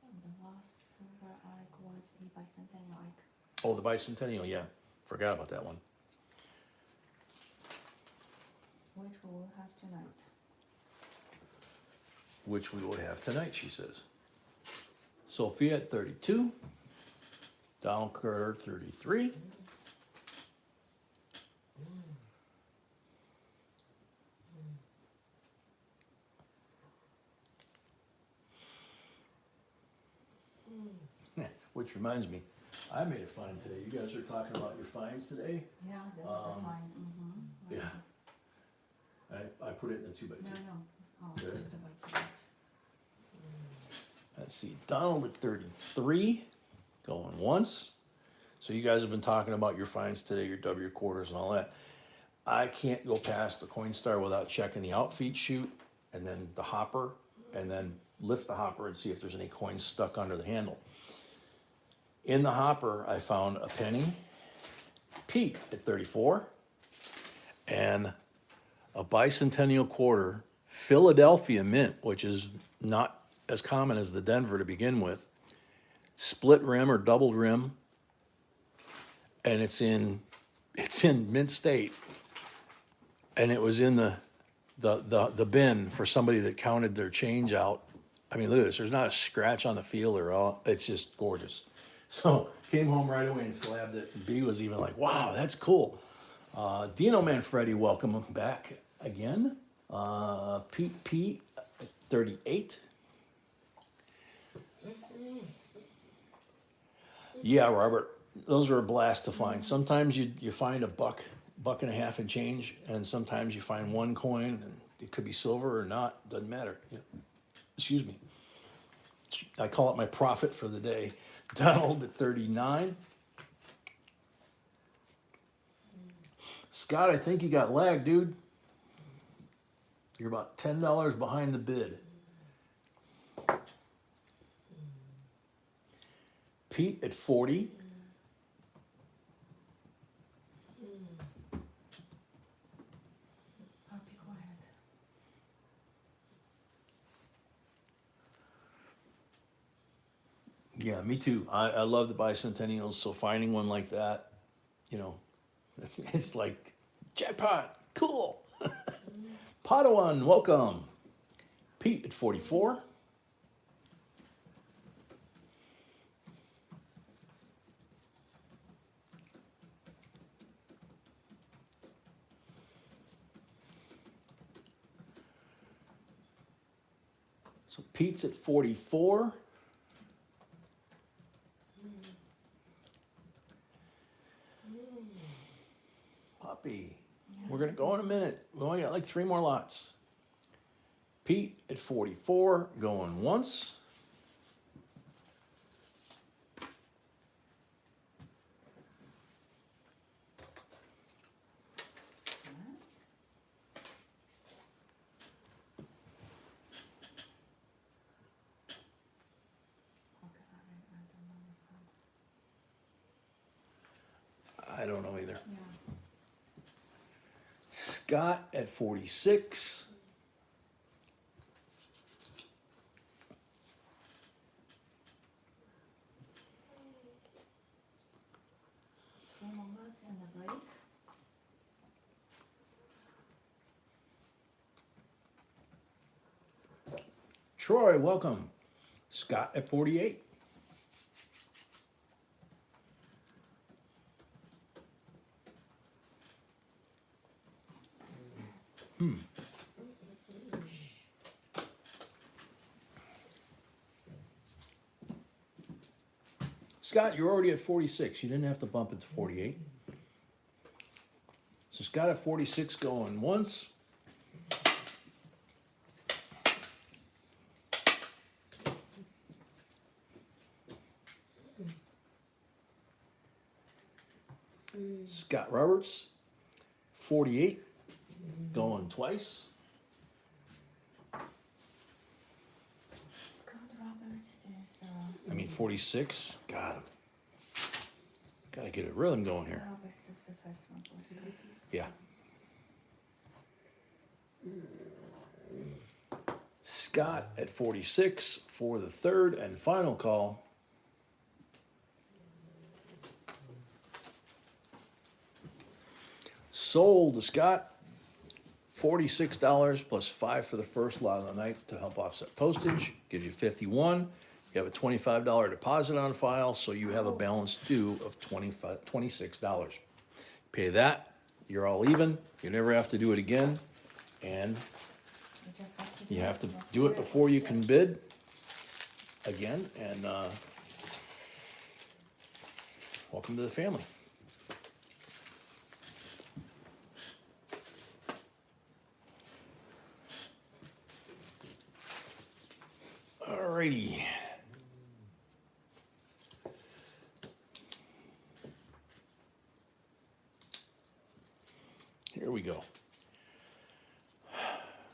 The last silver Ike was the bicentennial Ike. Oh, the bicentennial, yeah. Forgot about that one. Which we will have tonight. Which we will have tonight, she says. Sophia at 32. Donald Carter, 33. Which reminds me, I made a find today. You guys are talking about your finds today? Yeah, that was a fine. Yeah. I put it in a 2x2. No, no. Oh, Good. just about to. Let's see, Donald at 33, going once. So you guys have been talking about your finds today, your W quarters and all that. I can't go past the Coinstar without checking the outfeed chute, and then the hopper, and then lift the hopper and see if there's any coins stuck under the handle. In the hopper, I found a penny, Pete at 34, and a bicentennial quarter, Philadelphia mint, which is not as common as the Denver to begin with, split rim or doubled rim, and it's in mint state, and it was in the bin for somebody that counted their change out. I mean, look at this. There's not a scratch on the feel or all. It's just gorgeous. So came home right away and slabbed it. And B was even like, wow, that's cool. Dino Manfredi, welcome back again. Pete P, 38. Yeah, Robert, those are a blast to find. Sometimes you find a buck and a half and change, and sometimes you find one coin, and it could be silver or not, doesn't matter. Yeah. Excuse me. I call it my profit for the day. Donald at 39. Scott, I think you got lagged, dude. You're about $10 behind the bid. Pete at 40. I'll be quiet. Yeah, me too. I love the bicentennials, so finding one like that, you know, it's like jackpot, cool. Padawan, welcome. Pete at 44. So Pete's at 44. Poppy, we're gonna go in a minute. We only got like 3 more lots. Pete at 44, going once. I don't know either. Yeah. Scott at 46. Few moments and a break. Troy, welcome. Scott at 48. Scott, you're already at 46. You didn't have to bump it to 48. So Scott at 46 going once. Scott Roberts, 48, going twice. Scott Roberts is, I mean 46. God, gotta get a rhythm going here. Roberts is the first one for Scott. Yeah. Scott at 46 for the third and final call. Sold to Scott, $46 plus $5 for the first lot of the night to help offset postage, gives you 51. You have a $25 deposit on file, so you have a balance due of $26. Pay that, you're all even. You never have to do it again, and You just have to you have to before do it before you can bid again, and welcome to the family. Alrighty. Here we go.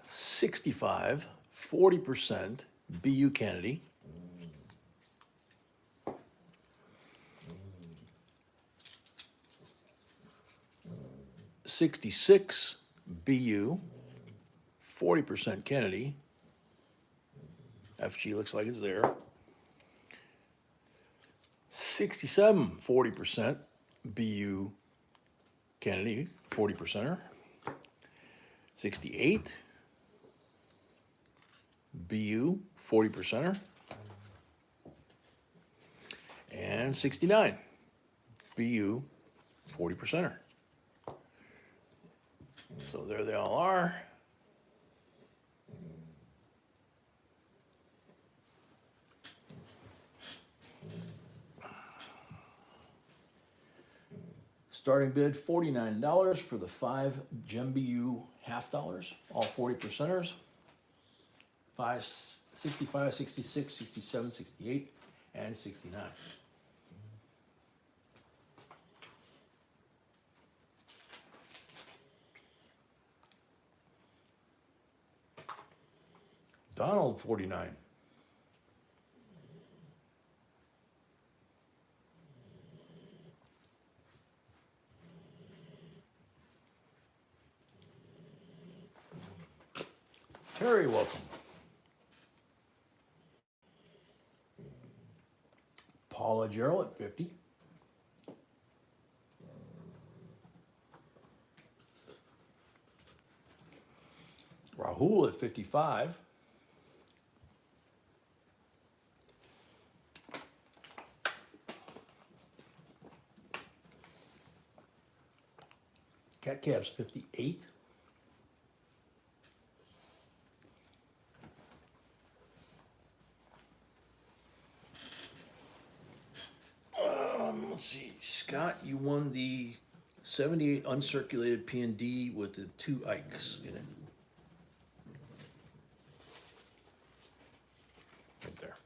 65, 40%, BU Kennedy. 66 BU, 40% Kennedy. FG looks like it's there. 67, 40% BU Kennedy, 40%er. 68 BU, 40%er. And 69 BU, 40%er. So there they all are. Starting bid $49 for the 5 Gem BU half dollars, all 40%ers. 5, 65, 66, 67, 68, and 69. Donald, 49. Terry, welcome. Paula Gerald at 50. Rahul at 55. Cat Cab's 58. Let's see, Scott, you won the 78 uncirculated P&D with the 2 Ikes in it. Right there.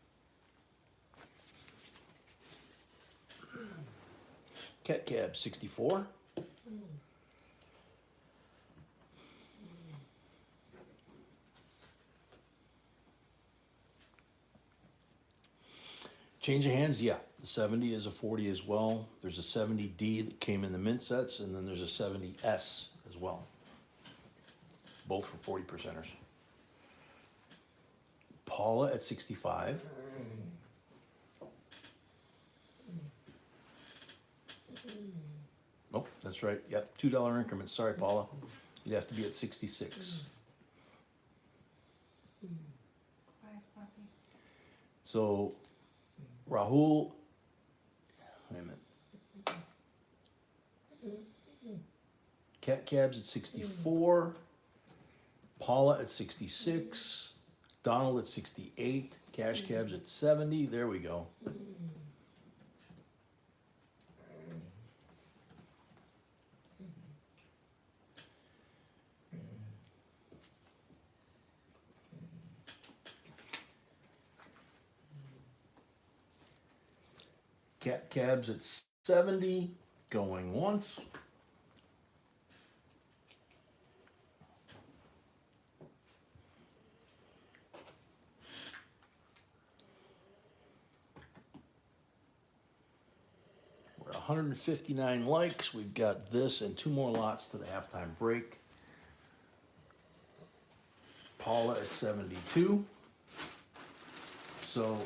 Cat Cab 64. Change of hands, yeah. The 70 is a 40 as well. There's a 70D that came in the mint sets, and then there's a 70S as well. Both for 40%ers. Paula at 65. Oh, that's right. Yep, $2 increments. Sorry, Paula. You'd have to be at 66. So Rahul, wait a minute. Cat Cab's at 64. Paula at 66. Donald at 68. Cash Cab's at 70. There we go. Cat Cab's at 70, going once. We're at 159 likes. We've got this and 2 more lots to the halftime break. Paula at 72. So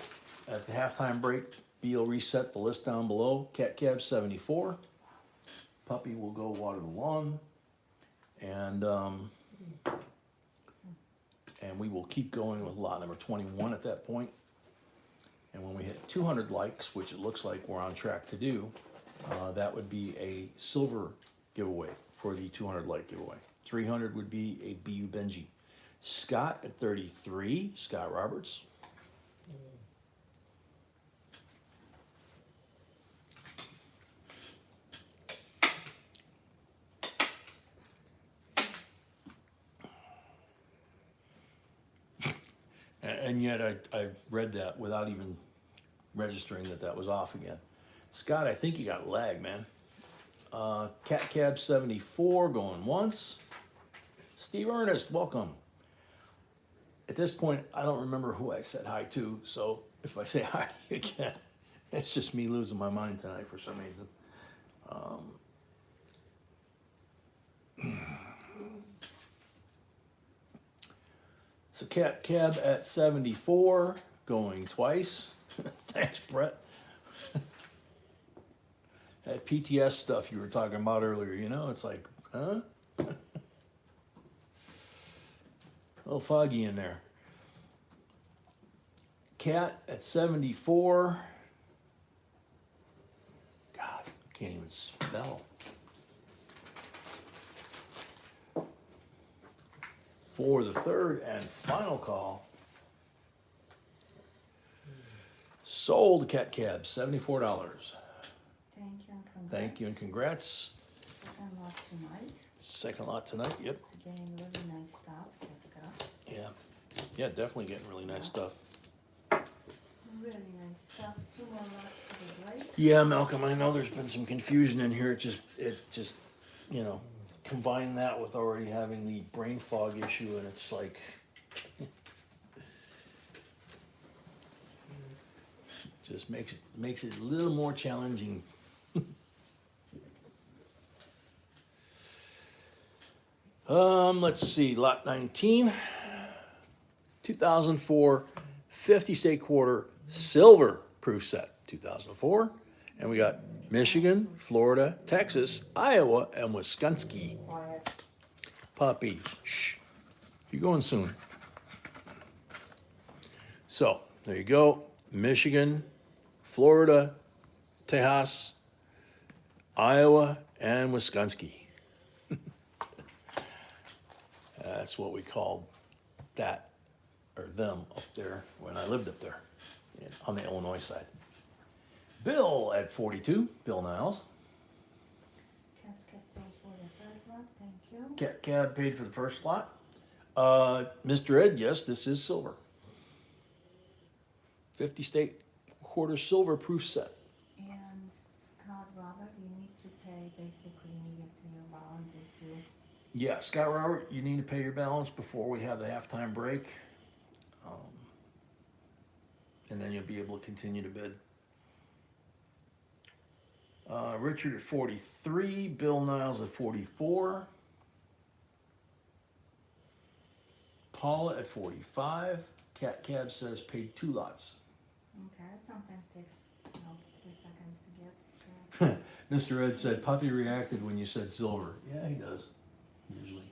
at the halftime break, B will reset the list down below. Cat Cab 74. Puppy will go water the lawn. And we will keep going with lot number 21 at that point. And when we hit 200 likes, which it looks like we're on track to do, that would be a silver giveaway for the 200 like giveaway. 300 would be a BU Benji. Scott at 33, Scott Roberts. And yet I read that without even registering that was off again. Scott, I think you got lag, man. Cat Cab 74 going once. Steve Ernest, welcome. at this point, I don't remember who I said hi to, so if I say hi to you again, it's just me losing my mind tonight for some reason. So Cat Cab at 74, going twice. Thanks, Brett. That PTS stuff you were talking about earlier, you know, it's like, huh? A little foggy in there. Cat at 74. God, I can't even spell. For the third and final call. Sold Cat Cab, $74. Thank you and congrats. Thank you and congrats. Second lot tonight. Second lot tonight, yep. It's getting really nice stuff. Let's go. Yeah. Yeah, definitely getting really nice stuff. Really nice stuff. 2 more lots to the right. Yeah, Malcolm, I know there's been some confusion in here. It just, you know, combine that with already having the brain fog issue, and it's like, just makes it a little more challenging. Let's see, lot 19, 2004 50 state quarter silver proof set, 2004. And we got Michigan, Florida, Texas, Iowa, and Wisconsin. Quiet. Puppy, shh, you're going soon. So, there you go. Michigan, Florida, Texas, Iowa, and Wisconsin. That's what we called that, or them, up there when I lived up there on the Illinois side. Bill at 42, Bill Niles. Cabs kept paid for the first lot. Thank you. Cat Cab paid for the first lot. Mr. Ed, yes, this is silver. 50 state quarter silver proof set. And Scott Robert, you need to pay basically immediately. Your balance is due. Yeah, Scott Robert, you need to pay your balance before we have the halftime break. And then you'll be able to continue to bid. Richard at 43, Bill Niles at 44. Paula at 45. Cat Cab says paid 2 lots. Okay, it sometimes takes 3 seconds to get. Mr. Ed said Puppy reacted when you said silver. Yeah, he does. Usually.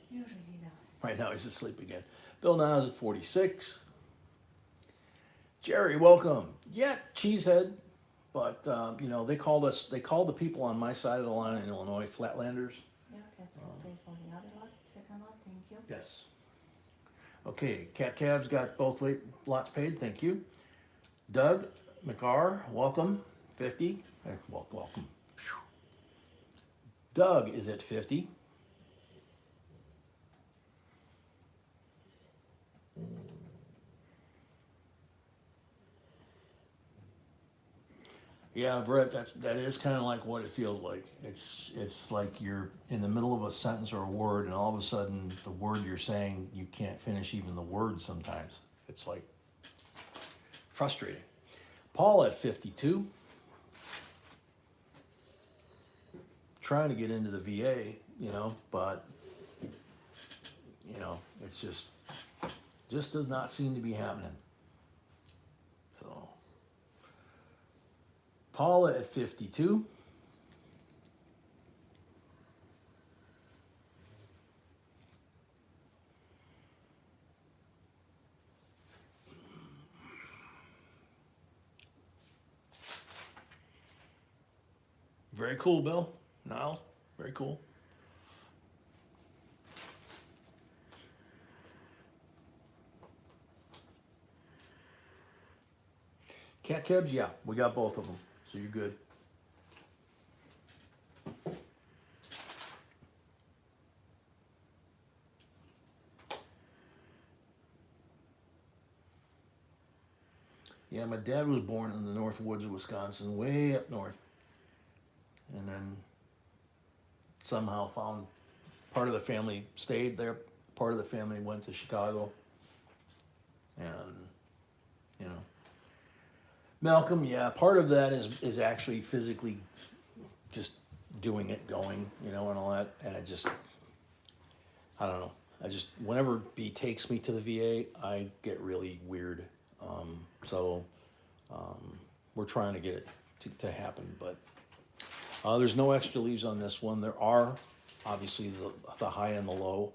Usually he does. Right now he's asleep again. Bill Niles at 46. Jerry, welcome. Yeah, cheesehead. But, you know, they called the people on my side of the line in Illinois Flatlanders. Yeah, that's what pay for the other lot, second lot, thank you. Yes. Okay, Cat Cab's got both lots paid, thank you. Doug McCarr, welcome, 50. Welcome. Doug is at 50. Yeah, Brett, that is kind of like what it feels like. It's like you're in the middle of a sentence or a word, and all of a sudden the word you're saying, you can't finish even the word sometimes. It's like frustrating. Paul at 52. Trying to get into the VA, you know, but you know, it's just does not seem to be happening. So Paula at 52. Very cool, Bill. Niles, very cool. Cat Cabs, yeah, we got both of them, so you're good. Yeah, my dad was born in the north woods of Wisconsin, way up north. And then somehow found part of the family stayed there, part of the family went to Chicago. And, you know, Malcolm, yeah, part of that is actually physically just doing it, going, you know, and all that. And it just, I don't know. Whenever B takes me to the VA, I get really weird. So we're trying to get it to happen, but there's no extra leaves on this one. There are obviously the high and the low.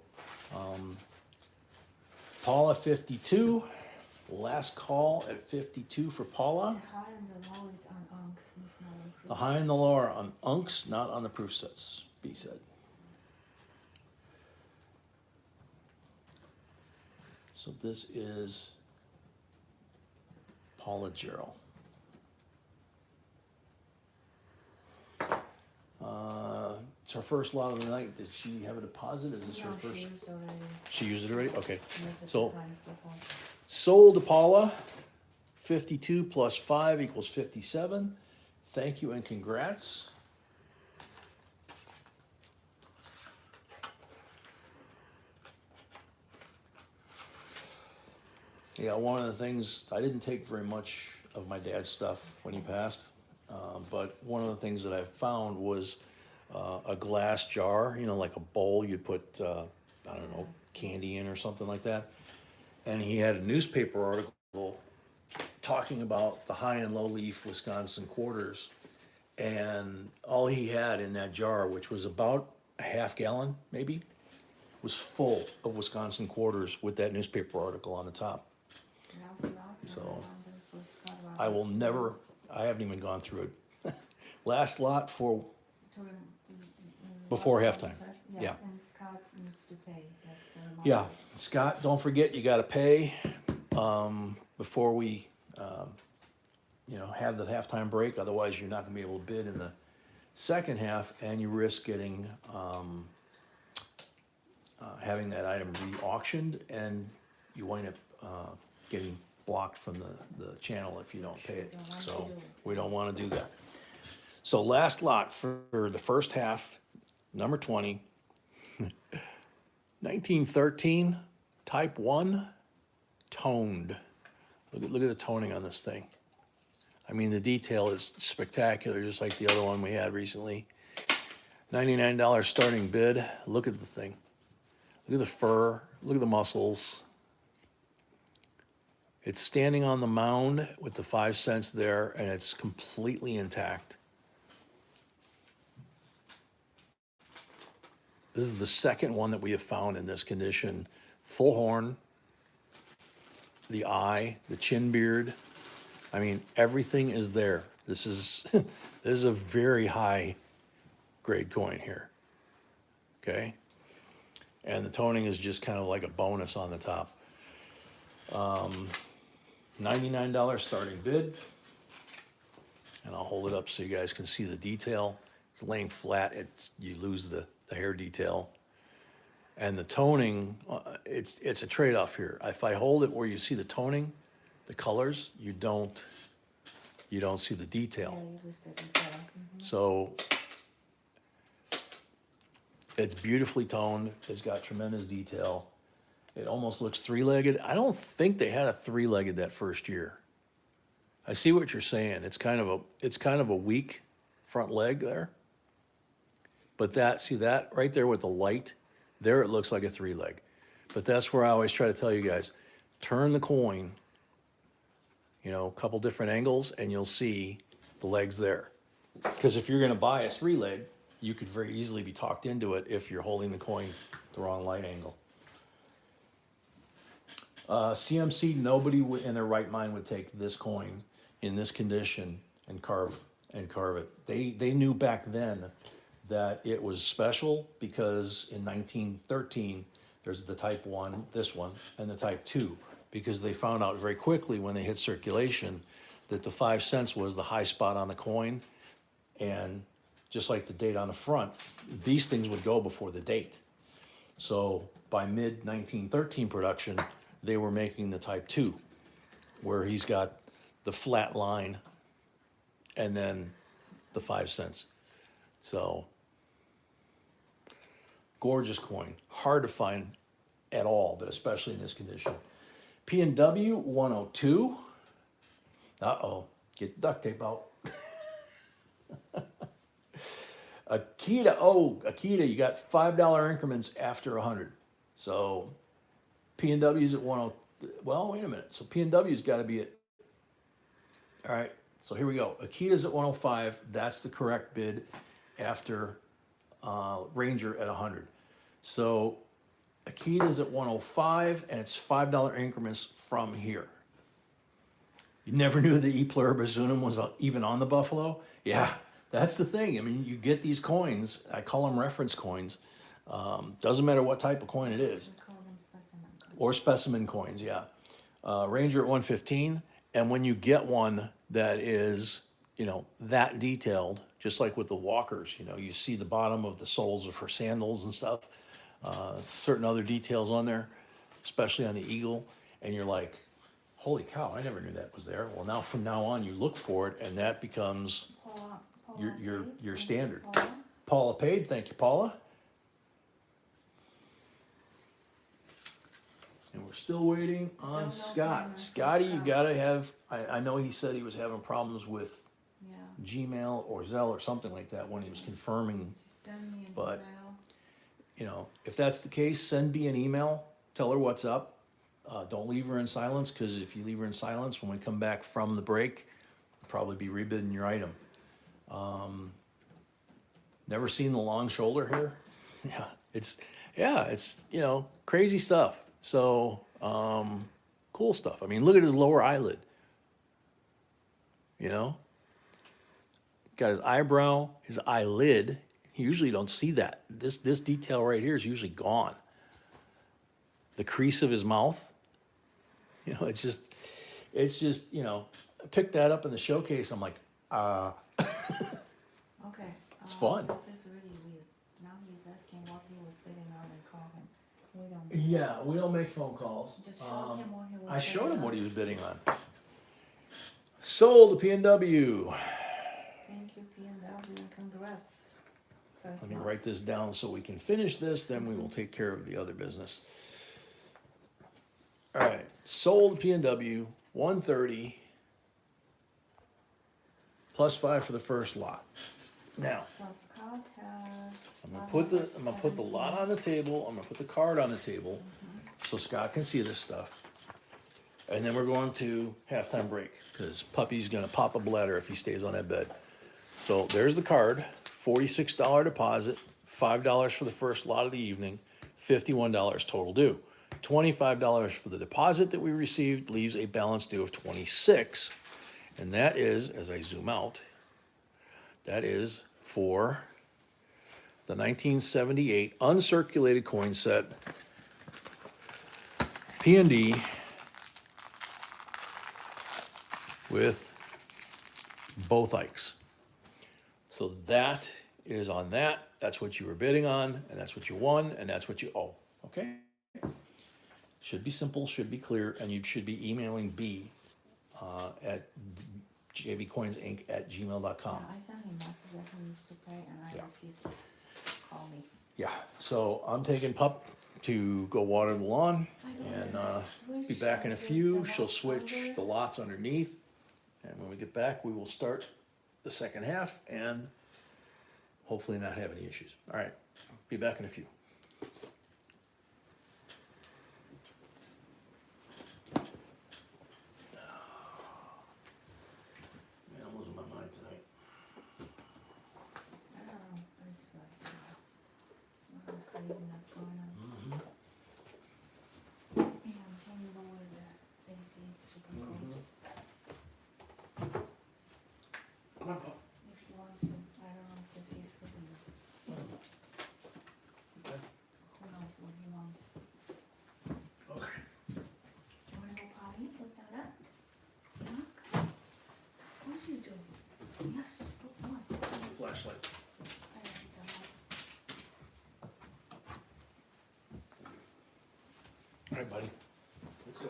Paula 52, last call at 52 for Paula. The high and the low is on UNC, it's not on proof. The high and the low are on UNCs, not on the proof sets, B said. So this is Paula Gerald. It's her first lot of the night. Did she have a deposit? Is this her No, first? she used already. She used it already? Okay. Used it So- 2 times before. Sold to Paula, 52 plus 5 equals 57. Thank you and congrats. Yeah, one of the things, I didn't take very much of my dad's stuff when he passed, but one of the things that I found was a glass jar, you know, like a bowl you'd put, I don't know, candy in or something like that. And he had a newspaper article talking about the high and low leaf Wisconsin quarters. And all he had in that jar, which was about a half gallon maybe, was full of Wisconsin quarters with that newspaper article on the top. Last lot, and So, I wonder if it's got one I will that's never, I haven't even gone through it. Last lot for, Before last halftime. lot, right? Yeah. And Scott needs to pay, that's the amount. yeah, Scott, don't forget, you gotta pay, before we, you know, have the halftime break, otherwise you're not gonna be able to bid in the second half, and you risk getting, having that item re-auctioned, and you wind up, getting blocked from the channel if you don't pay it, Don't want to so do it. we don't wanna do that. So last lot for the first half, number 20, 1913, type 1, toned. Look at the toning on this thing. I mean, the detail is spectacular, just like the other one we had recently. $99 starting bid. Look at the thing. Look at the fur. Look at the muscles. It's standing on the mound with the 5 cents there, and it's completely intact. This is the second one that we have found in this condition. Full horn, the eye, the chin beard. I mean, everything is there. This is this is a very high grade coin here. Okay? And the toning is just kind of like a bonus on the top. $99 starting bid. And I'll hold it up so you guys can see the detail. It's laying flat, you lose the hair detail. And the toning, it's a trade-off here. If I hold it where you see the toning, the colors, you don't see the Yeah, detail. you lose the detail. So it's beautifully toned. It's got tremendous detail. It almost looks three-legged. I don't think they had a three-legged that first year. I see what you're saying. It's kind of a weak front leg there. But see that right there with the light, there it looks like a three-leg. But that's where I always try to tell you guys, turn the coin, you know, a couple different angles, and you'll see the legs there. Because if you're gonna buy a three-leg, you could very easily be talked into it if you're holding the coin the wrong light angle. CMC, nobody in their right mind would take this coin in this condition and carve it. They knew back then that it was special because in 1913, there's the type 1, this one, and the type 2, because they found out very quickly when they hit circulation that the 5 cents was the high spot on the coin, and just like the date on the front, these things would go before the date. So by mid-1913 production, they were making the type 2, where he's got the flat line and then the 5 cents. So, gorgeous coin. Hard to find at all, but especially in this condition. P&W 102. Uh-oh, get the duct tape out. Akita, you got $5 increments after 100. So P&W's at 10. Well, wait a minute. So P&W's got to be at. All right. So here we go. Akita's at 105. That's the correct bid after Ranger at 100. So Akita's at 105, and it's $5 increments from here. You never knew the E pluribus unum was even on the Buffalo? Yeah, that's the thing. I mean, you get these coins. I call them reference coins. Doesn't matter what type of coin it is. We call them specimen coins. Or specimen coins, yeah. Ranger at 115. And when you get one that is, that detailed, just like with the walkers, you see the bottom of the soles of her sandals and stuff, certain other details on there, especially on the eagle, and you're like, holy cow, I never knew that was there. Well, now from now on, you look for it, and that becomes your standard. Paula paid, thank you, Paula. And we're still waiting on Still no Scott. payment from Scotty, you Scott. gotta have, I know he said he was having problems with Yeah. Gmail or Zelle or something like that when he was confirming. Just send me an But- email. If that's the case, send me an email, tell her what's up. Don't leave her in silence, because if you leave her in silence, when we come back from the break, you'll probably be rebidding your item. Never seen the long shoulder here? It's crazy stuff. So, cool stuff. I mean, look at his lower eyelid. Got his eyebrow, his eyelid. You usually don't see that. This detail right here is usually gone. The crease of his mouth. It's just, I picked that up in the showcase. I'm like, Okay. It's fun. This is really weird. Now he's asking what he was bidding on and call him. We don't. yeah, we don't make phone calls. Just show him what he was I showed bidding him what on. he was bidding on. Sold to P&W. Thank you, P&W, and congrats. First Let me lot. write this down so we can finish this, then we will take care of the other business. All right, sold P&W, 130, plus 5 for the first lot. Now, So Scott has. I'm gonna put the lot on the table, I'm gonna put the card on the table, so Scott can see this stuff. And then we're going to halftime break, because Puppy's gonna pop a bladder if he stays on that bed. So there's the card, $46 deposit, $5 for the first lot of the evening, $51 total due. $25 for the deposit that we received leaves a balance due of $26. And that is, as I zoom out, that is for the 1978 uncirculated coin set, P&D, with both Ikes. So that is on that. That's what you were bidding on, and that's what you won, and that's what you owe. Okay? Should be simple, should be clear, and you should be emailing B at jbcoinsinc@gmail.com. Yeah, I sent him message that he needs to pay, and I Yeah. received this. Call me. Yeah, so I'm taking Pup to go water the lawn, and be back in a few. She'll switch the lots underneath, and when we get back, we will start the second half and hopefully not have any issues. All right, be back in a few. Man, I'm losing my mind tonight. I don't know, it's like, a lot of craziness going on. And can you lower the AC, it's super cold. Come on, Pup. If he wants to, I don't know, because he's sleeping. Okay. Who knows what he wants. Okay. Do you wanna go potty, look that up? Yeah, come on. Of course you do. Yes, go on. Flashlight. I already done that. All right, buddy. Let's go.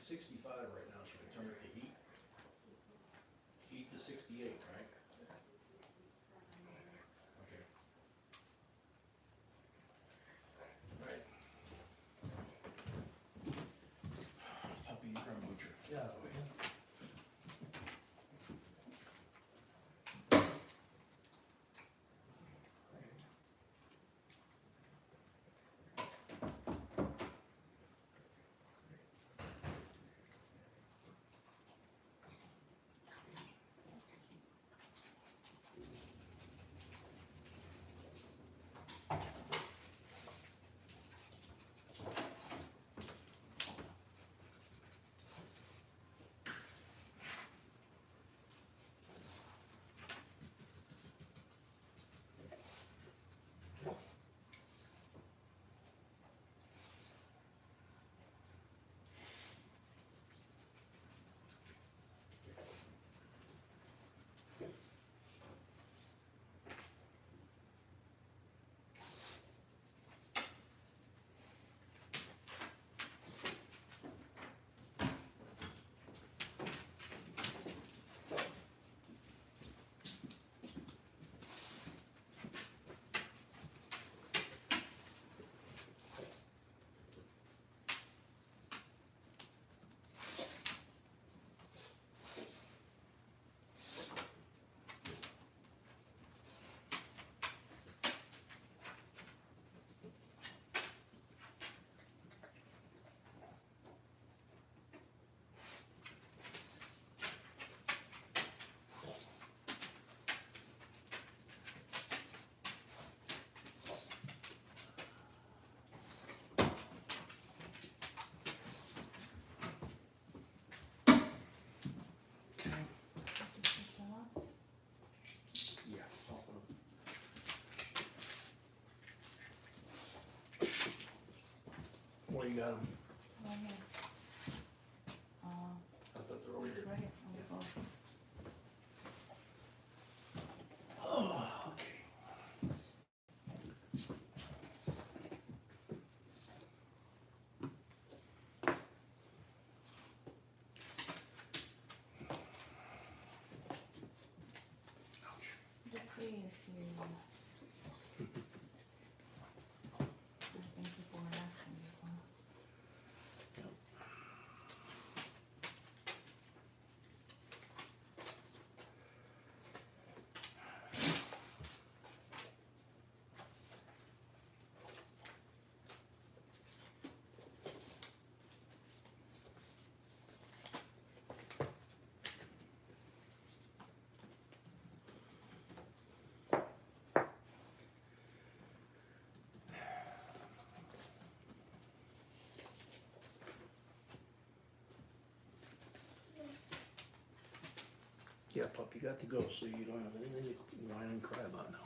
65 right now, should I turn it to heat? Heat to 68, right? Okay. Right. Puppy boocher. Get out of the way. Yeah, I'll put 'em. Where you got them? Right here. I thought they were over here. Right here, on the floor. Oh, okay. Ouch. The tree is here. I think people were asking before. Yeah, pup, you got to go, so you don't have anything to whine and cry about now.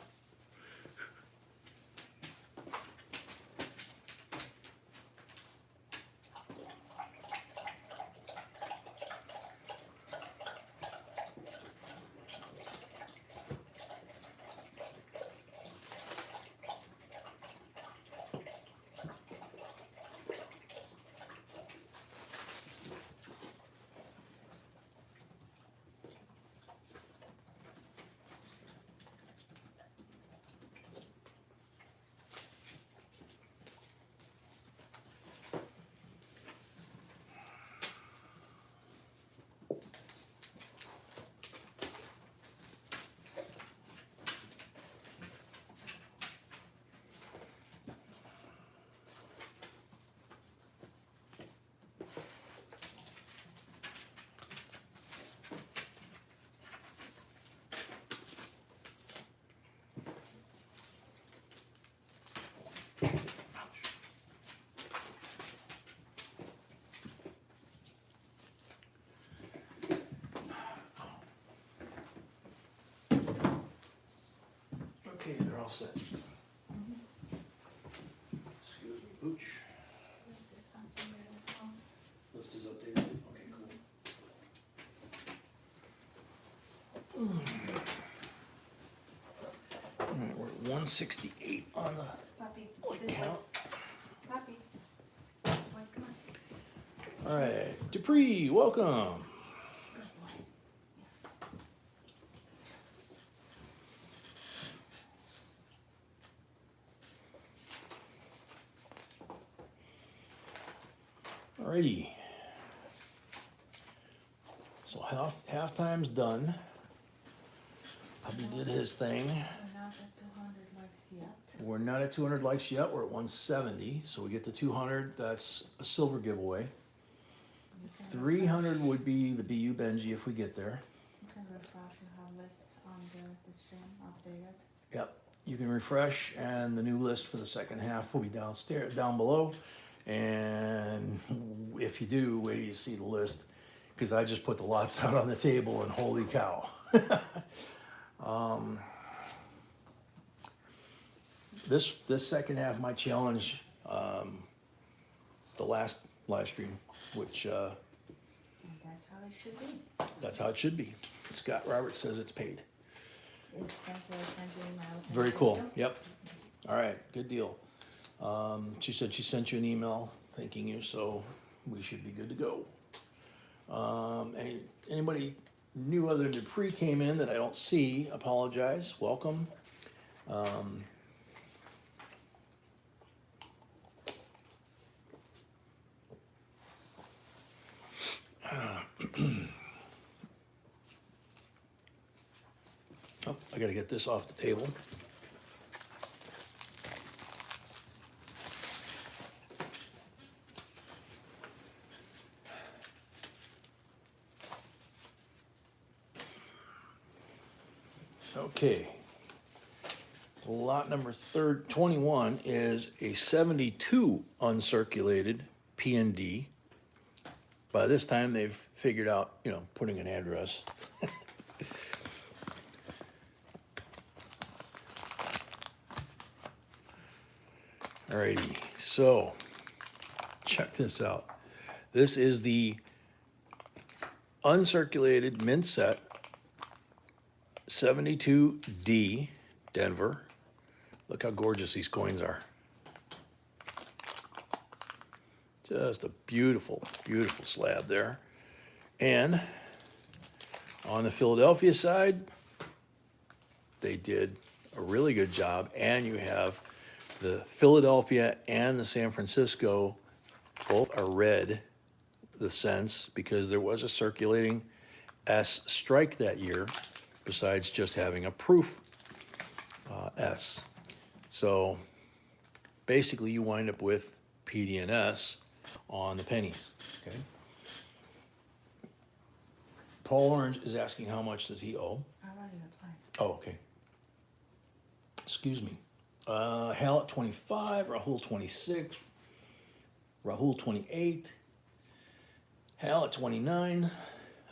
Okay, they're all set. Excuse me, Pooch. There's this up here as well. List is updated. Okay, cool. Alright, we're at 168 on the Puppy, like this way. count. Puppy. This way, come on. All right, Dupree, welcome. Good boy. Yes. Alrighty. So halftime's done. Hubby did his thing. We're not at 200 likes yet. We're not at 200 likes yet. We're at 170. So we get to 200. That's a silver giveaway. You can 300 would be the BU Benji if we get there. You can refresh. You have lists on the stream updated. Yep. You can refresh, and the new list for the second half will be down below. And if you do, wait till you see the list, because I just put the lots out on the table, and holy cow. This second half, my challenge, the last live stream, which And that's how it should be. that's how it should be. Scott Roberts says it's paid. It's thank you. I sent you emails. and Very cool. video. Yep. All right. Good deal. She said she sent you an email thanking you, so we should be good to go. Anybody new other than Dupree came in that I don't see, apologize. Welcome. Oh, I gotta get this off the table. Okay. Lot number 21 is a 72 uncirculated P&D. By this time, they've figured out, putting an address. Alrighty, so check this out. This is the uncirculated mint set 72D Denver. Look how gorgeous these coins are. Just a beautiful, beautiful slab there. And on the Philadelphia side, they did a really good job. And you have the Philadelphia and the San Francisco, both are red, the cents, because there was a circulating S strike that year, besides just having a proof S. So basically you wind up with PD&S on the pennies, okay? Paul Orange is asking how much does he owe? I already applied. Oh, okay. Excuse me. Hal at 25, Rahul 26, Rahul 28, Hal at 29.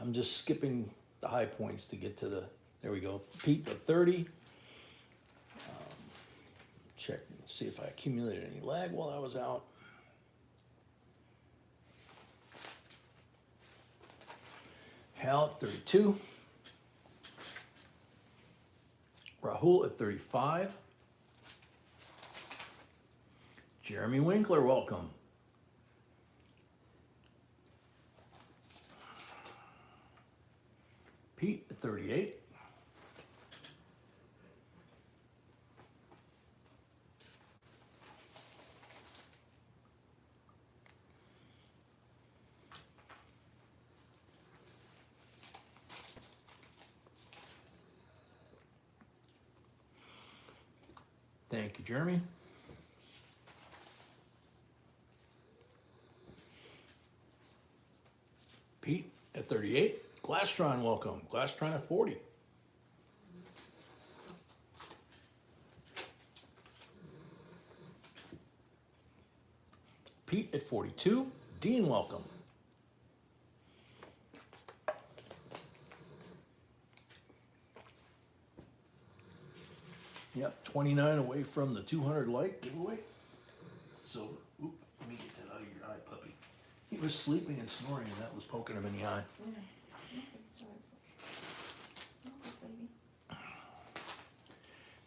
I'm just skipping the high points to get to the, there we go. Pete at 30. Check and see if I accumulated any lag while I was out. Hal at 32. Rahul at 35. Jeremy Winkler, welcome. Pete at 38. Thank you, Jeremy. Pete at 38. Glastron, welcome. Glastron at 40. Pete at 42. Dean, welcome. Yep, 29 away from the 200 like giveaway. So, let me get that out of your eye, puppy. He was sleeping and snoring, and that was poking him in the eye. Yeah. Okay, sorry. Okay, baby.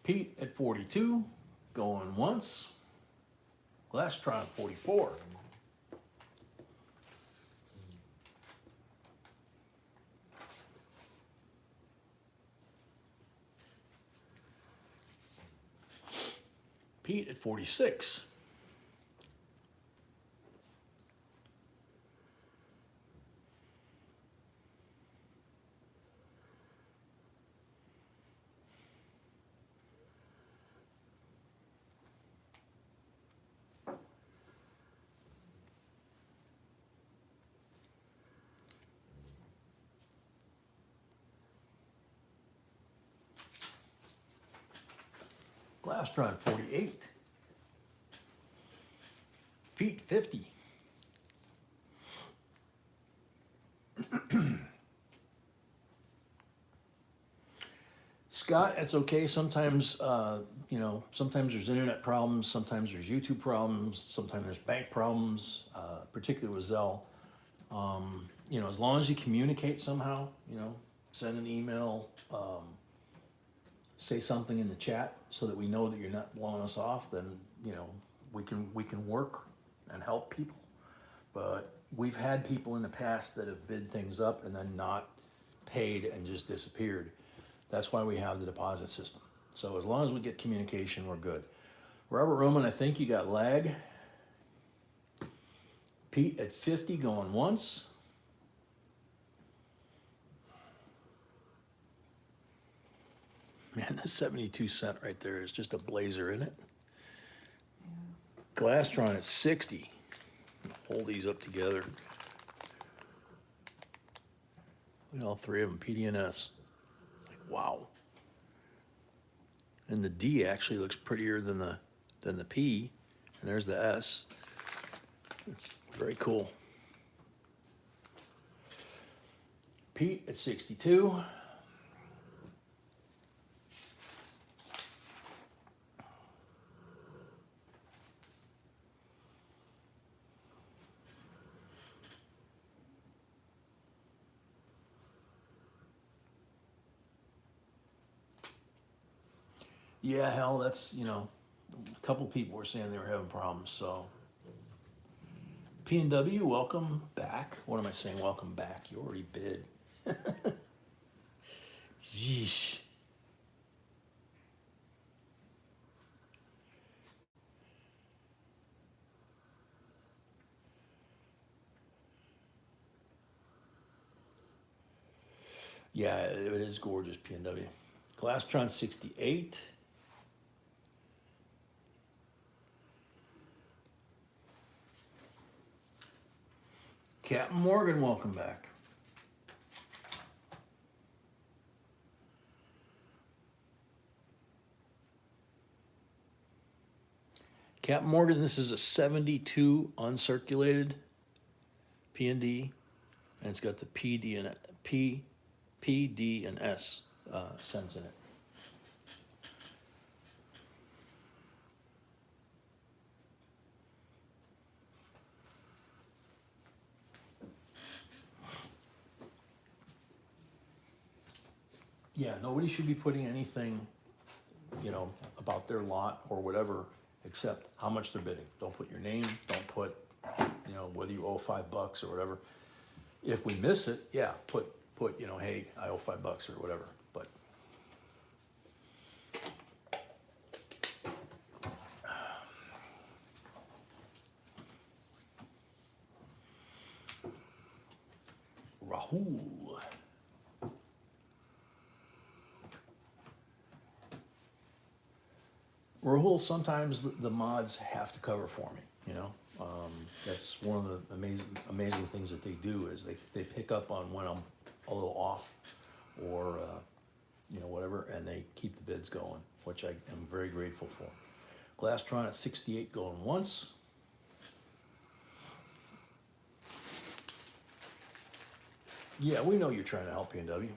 Pete at 42, going once. Glastron 44. Pete at 46. Glastron 48. Pete 50. Scott, it's okay. Sometimes, sometimes there's internet problems, sometimes there's YouTube problems, sometimes there's bank problems, particularly with Zelle. As long as you communicate somehow, send an email, say something in the chat so that we know that you're not blowing us off, then, we can work and help people. But we've had people in the past that have bid things up and then not paid and just disappeared. That's why we have the deposit system. So as long as we get communication, we're good. Robert Roman, I think you got lag. Pete at 50 going once. Man, the 72-cent right there is just a blazer, isn't it? Glastron at 60. Hold these up together. Look at all three of them, PD&S. Wow. And the D actually looks prettier than the P, and there's the S. It's very cool. Pete at 62. Yeah, hell, that's, a couple people were saying they were having problems, so. P&W, welcome back. What am I saying? Welcome back. You already bid. Yeesh. Yeah, it is gorgeous, P&W. Glastron 68. Captain Morgan, welcome back. Captain Morgan, this is a 72 uncirculated P&D, and it's got the PD and S cents in it. Yeah, nobody should be putting anything, about their lot or whatever, except how much they're bidding. Don't put your name, don't put, whether you owe $5 or whatever. If we miss it, yeah, put, hey, I owe $5 or whatever, but. Rahul. Rahul, sometimes the mods have to cover for me, that's one of the amazing things that they do is they pick up on when I'm a little off or, whatever, and they keep the bids going, which I am very grateful for. Glastron at 68 going once. Yeah, we know you're trying to help P&W.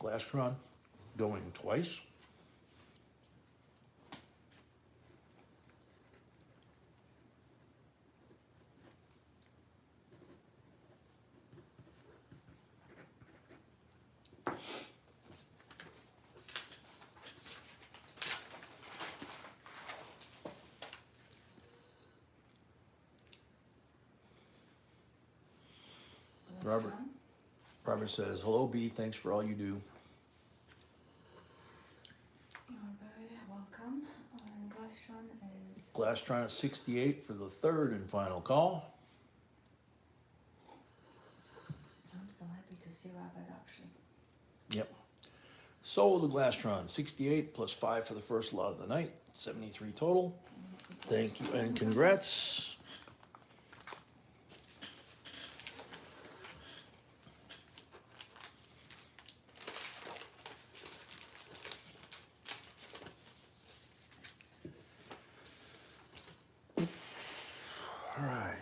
Glastron going twice. Robert. Robert says, hello, B, thanks for all you do. You're very welcome. And Glastron is Glastron at 68 for the third and final call. I'm so happy to see Robert actually. Yep. Sold the Glastron, 68 plus 5 for the first lot of the night, 73 total. Thank you and congrats. All right.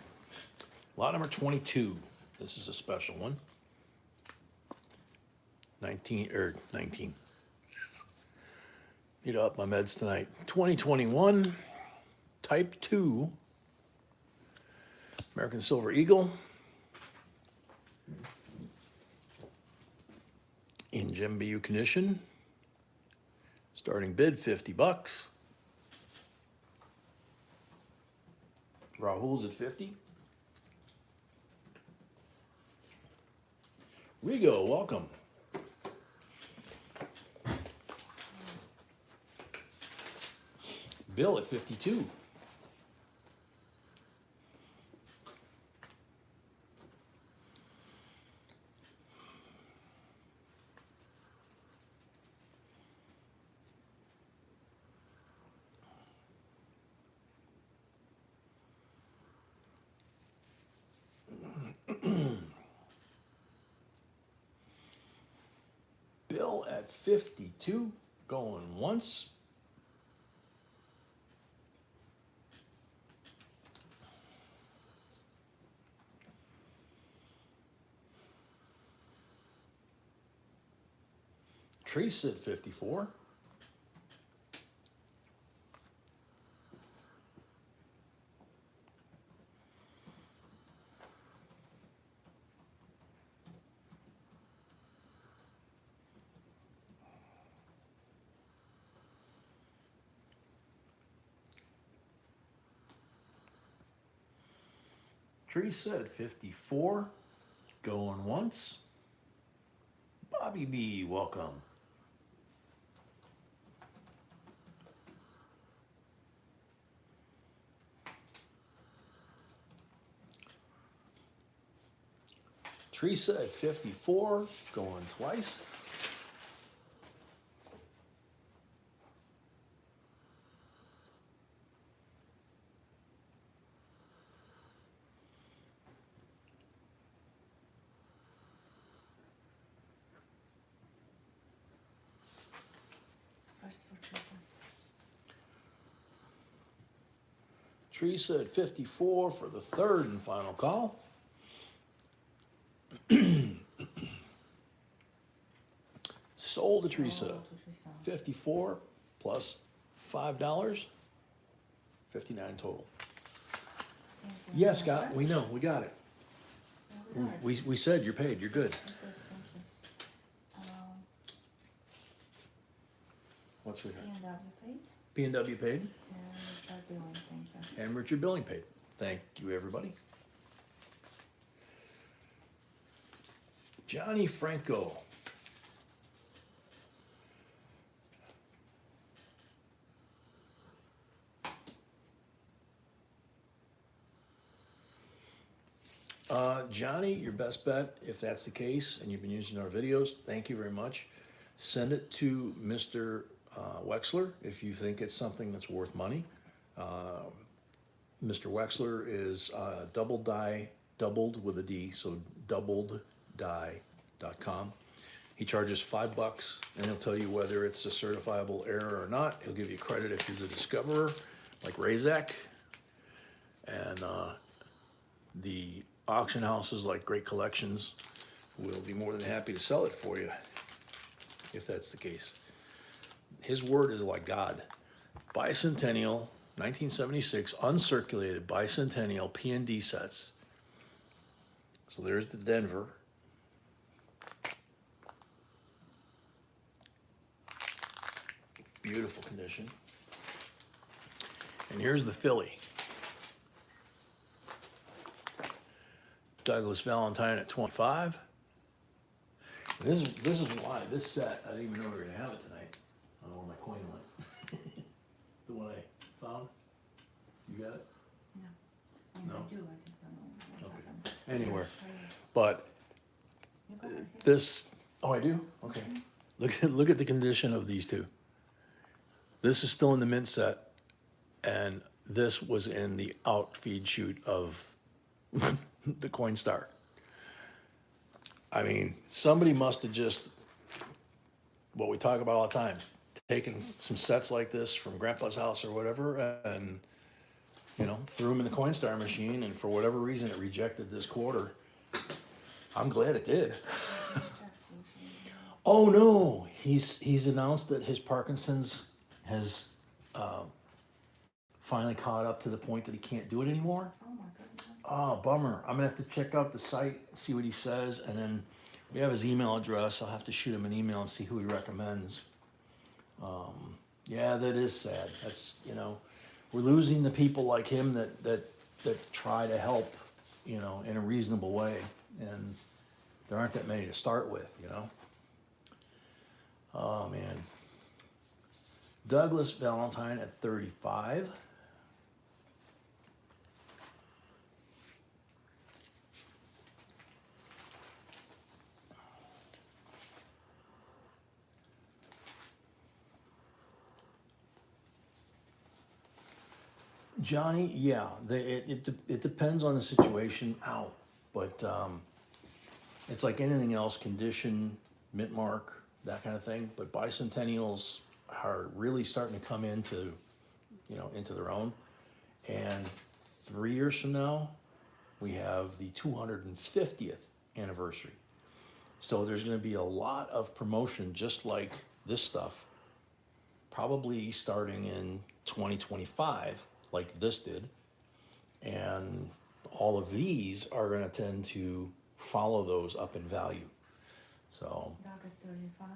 Lot number 22. This is a special one. 19. Need to up my meds tonight. 2021, Type 2, American Silver Eagle. In Gem BU condition. Starting bid, $50. Rahul's at 50. Rigo, welcome. Bill at 52. Bill at 52, going once. Teresa at 54. Teresa at 54, going once. Bobby B, welcome. Teresa at 54, going twice. First for Teresa. Teresa at 54 for the third and final call. Sold to Teresa. Oh, to Teresa. 54 plus $5, 59 total. Thank you. Yeah, Scott, we know, we got it. Yeah, we got it. We said you're paid, you're good. Okay, thank you. What's we got? P&W paid P&W paid and Richard billing, thank you. and Richard Billing paid. Thank you, everybody. Johnny Franco. Johnny, your best bet, if that's the case, and you've been using our videos, thank you very much. Send it to Mr. Wexler if you think it's something that's worth money. Mr. Wexler is doubled with a D, so doubleddie.com. He charges $5 and he'll tell you whether it's a certifiable error or not. He'll give you credit if you're the discoverer, like Razak. And the auction houses like Great Collections will be more than happy to sell it for you if that's the case. His word is like God. Bicentennial, 1976, uncirculated bicentennial P&D sets. So there's the Denver. Beautiful condition. And here's the Philly. Douglas Valentine at 25. This is why this set, I didn't even know we were gonna have it tonight. I don't know where my coin went. The one I found. You got it? No. I mean, No? I do, I just don't know what Okay. happened. Anywhere. Right here. But You go ahead. this, oh, I do? Okay. Look at the condition of these two. This is still in the mint set, and this was in the outfeed chute of the Coinstar. I mean, somebody must have just, what we talk about all the time, taken some sets like this from Grandpa's house or whatever, and, you know, threw them in the Coinstar machine, and for whatever reason, it rejected this quarter. I'm glad it did. Check solution. Oh no, he's announced that his Parkinson's has finally caught up to the point that he can't do it anymore. Oh my goodness. Oh, bummer. I'm gonna have to check out the site, see what he says, and then we have his email address. I'll have to shoot him an email and see who he recommends. Yeah, that is sad. That's, you know, we're losing the people like him that try to help, you know, in a reasonable way, and there aren't that many to start with, you know. Oh man. Douglas Valentine at 35. Johnny, yeah, it depends on the situation out, but it's like anything else, condition, mint mark, that kind of thing. But bicentennials are really starting to come into, you know, into their own. And 3 years from now, we have the 250th anniversary. So there's going to be a lot of promotion, just like this stuff, probably starting in 2025, like this did. And all of these are going to tend to follow those up in value. So Doug at 35.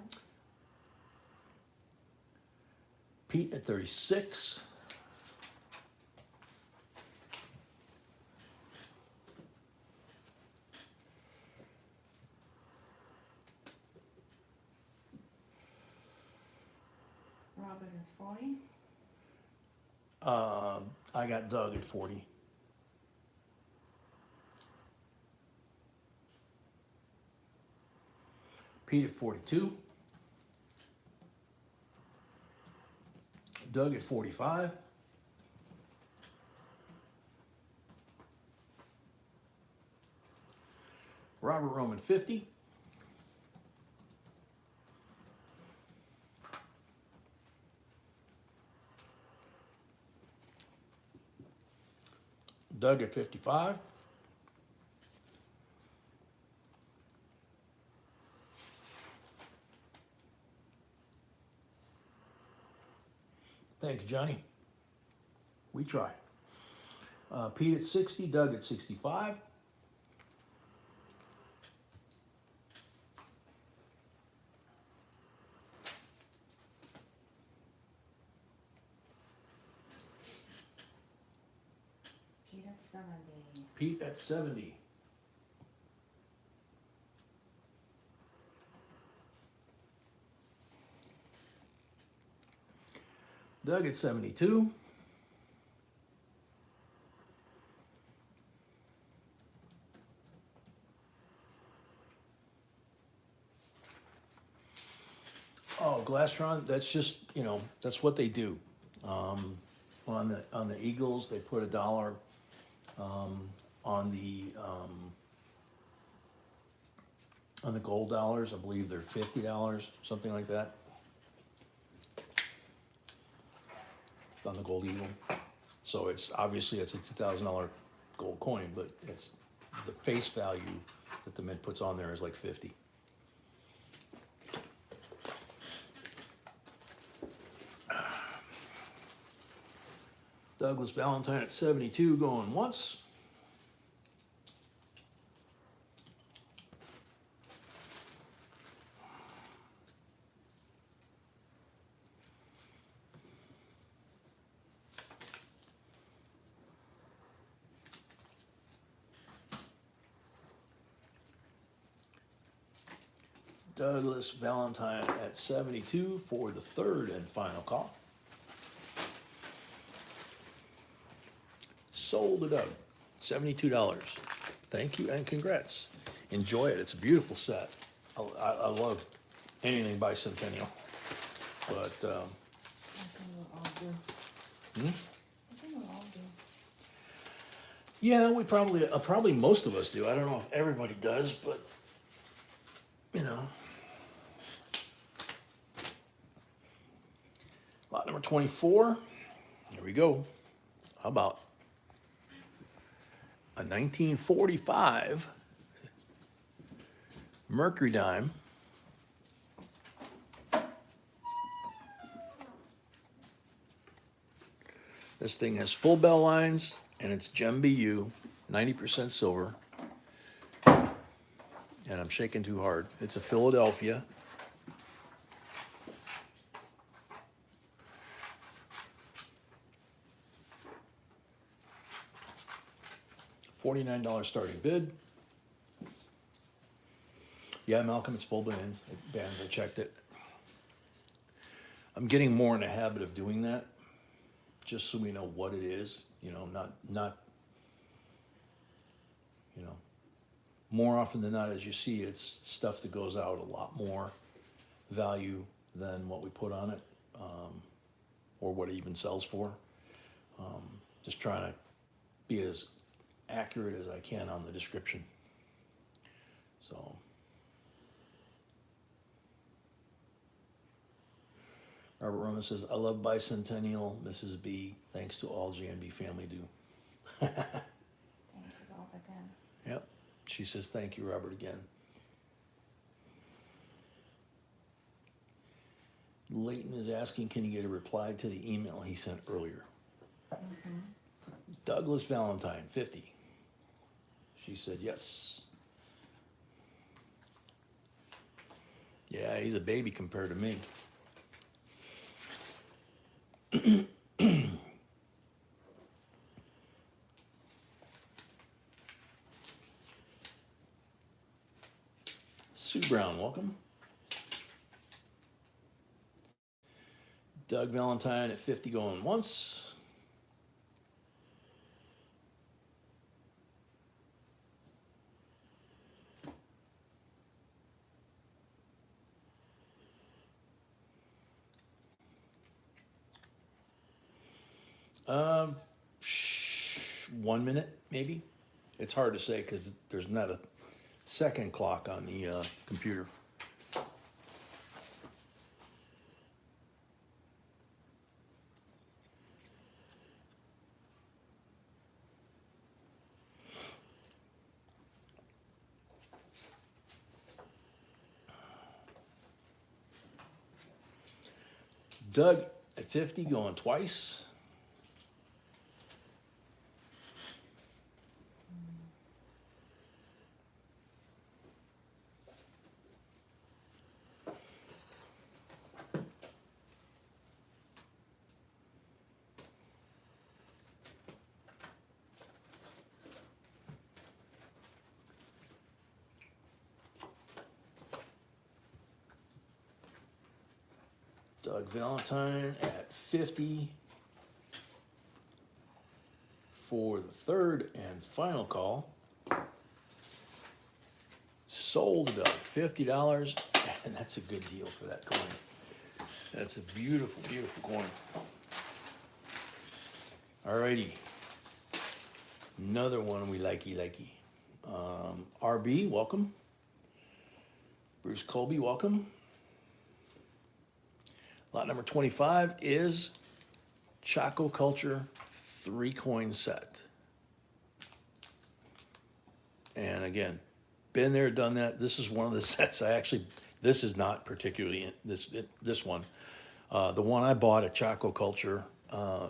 Pete at 36. Robert at 40. I got Doug at 40. Pete at 42. Doug at 45. Robert Roman 50. Doug at 55. Thank you, Johnny. We try. Pete at 60, Doug at 65. Pete at 70. Pete at 70. Doug at 72. Oh, Glastron, that's just, you know, that's what they do. On the Eagles, they put $1. On the gold dollars, I believe they're $50, something like that. On the gold eagle. So it's obviously it's a $2,000 gold coin, but it's the face value that the mint puts on there is like 50. Douglas Valentine at 72 going once. Douglas Valentine at 72 for the third and final call. Sold to Doug, $72. Thank you and congrats. Enjoy it. It's a beautiful set. I love anything bicentennial, but I think we'll all do. hmm? I think we'll all do. Yeah, we probably most of us do. I don't know if everybody does, but you know. Lot number 24. Here we go. How about a 1945 Mercury dime. This thing has full bell lines and it's Gem BU, 90% silver. And I'm shaking too hard. It's a Philadelphia. $49 starting bid. Yeah, Malcolm, it's full bands. I checked it. I'm getting more in the habit of doing that, just so we know what it is. You know, not. You know, more often than not, as you see, it's stuff that goes out a lot more value than what we put on it, or what it even sells for. Just trying to be as accurate as I can on the description. So. Robert Roman says, I love Bicentennial, Mrs. B. Thanks to all JNB family do. Thank you, Bob, again. Yep. She says, thank you, Robert, again. Leighton is asking, can you get a reply to the email he sent earlier? Mm-hmm. Douglas Valentine, 50. She said, yes. Yeah, he's a baby compared to me. Sue Brown, welcome. Doug Valentine at 50 going once. Uh, 1 minute, maybe. It's hard to say because there's not a second clock on the computer. Doug at 50 going twice. Doug Valentine at 50 for the third and final call. Sold Doug, $50, and that's a good deal for that coin. That's a beautiful, beautiful coin. Alrighty, another one we likey. RB, welcome. Bruce Colby, welcome. Lot number 25 is Chaco Culture 3-coin set. And again, been there, done that. This is one of the sets this is not particularly this one. The one I bought at Chaco Culture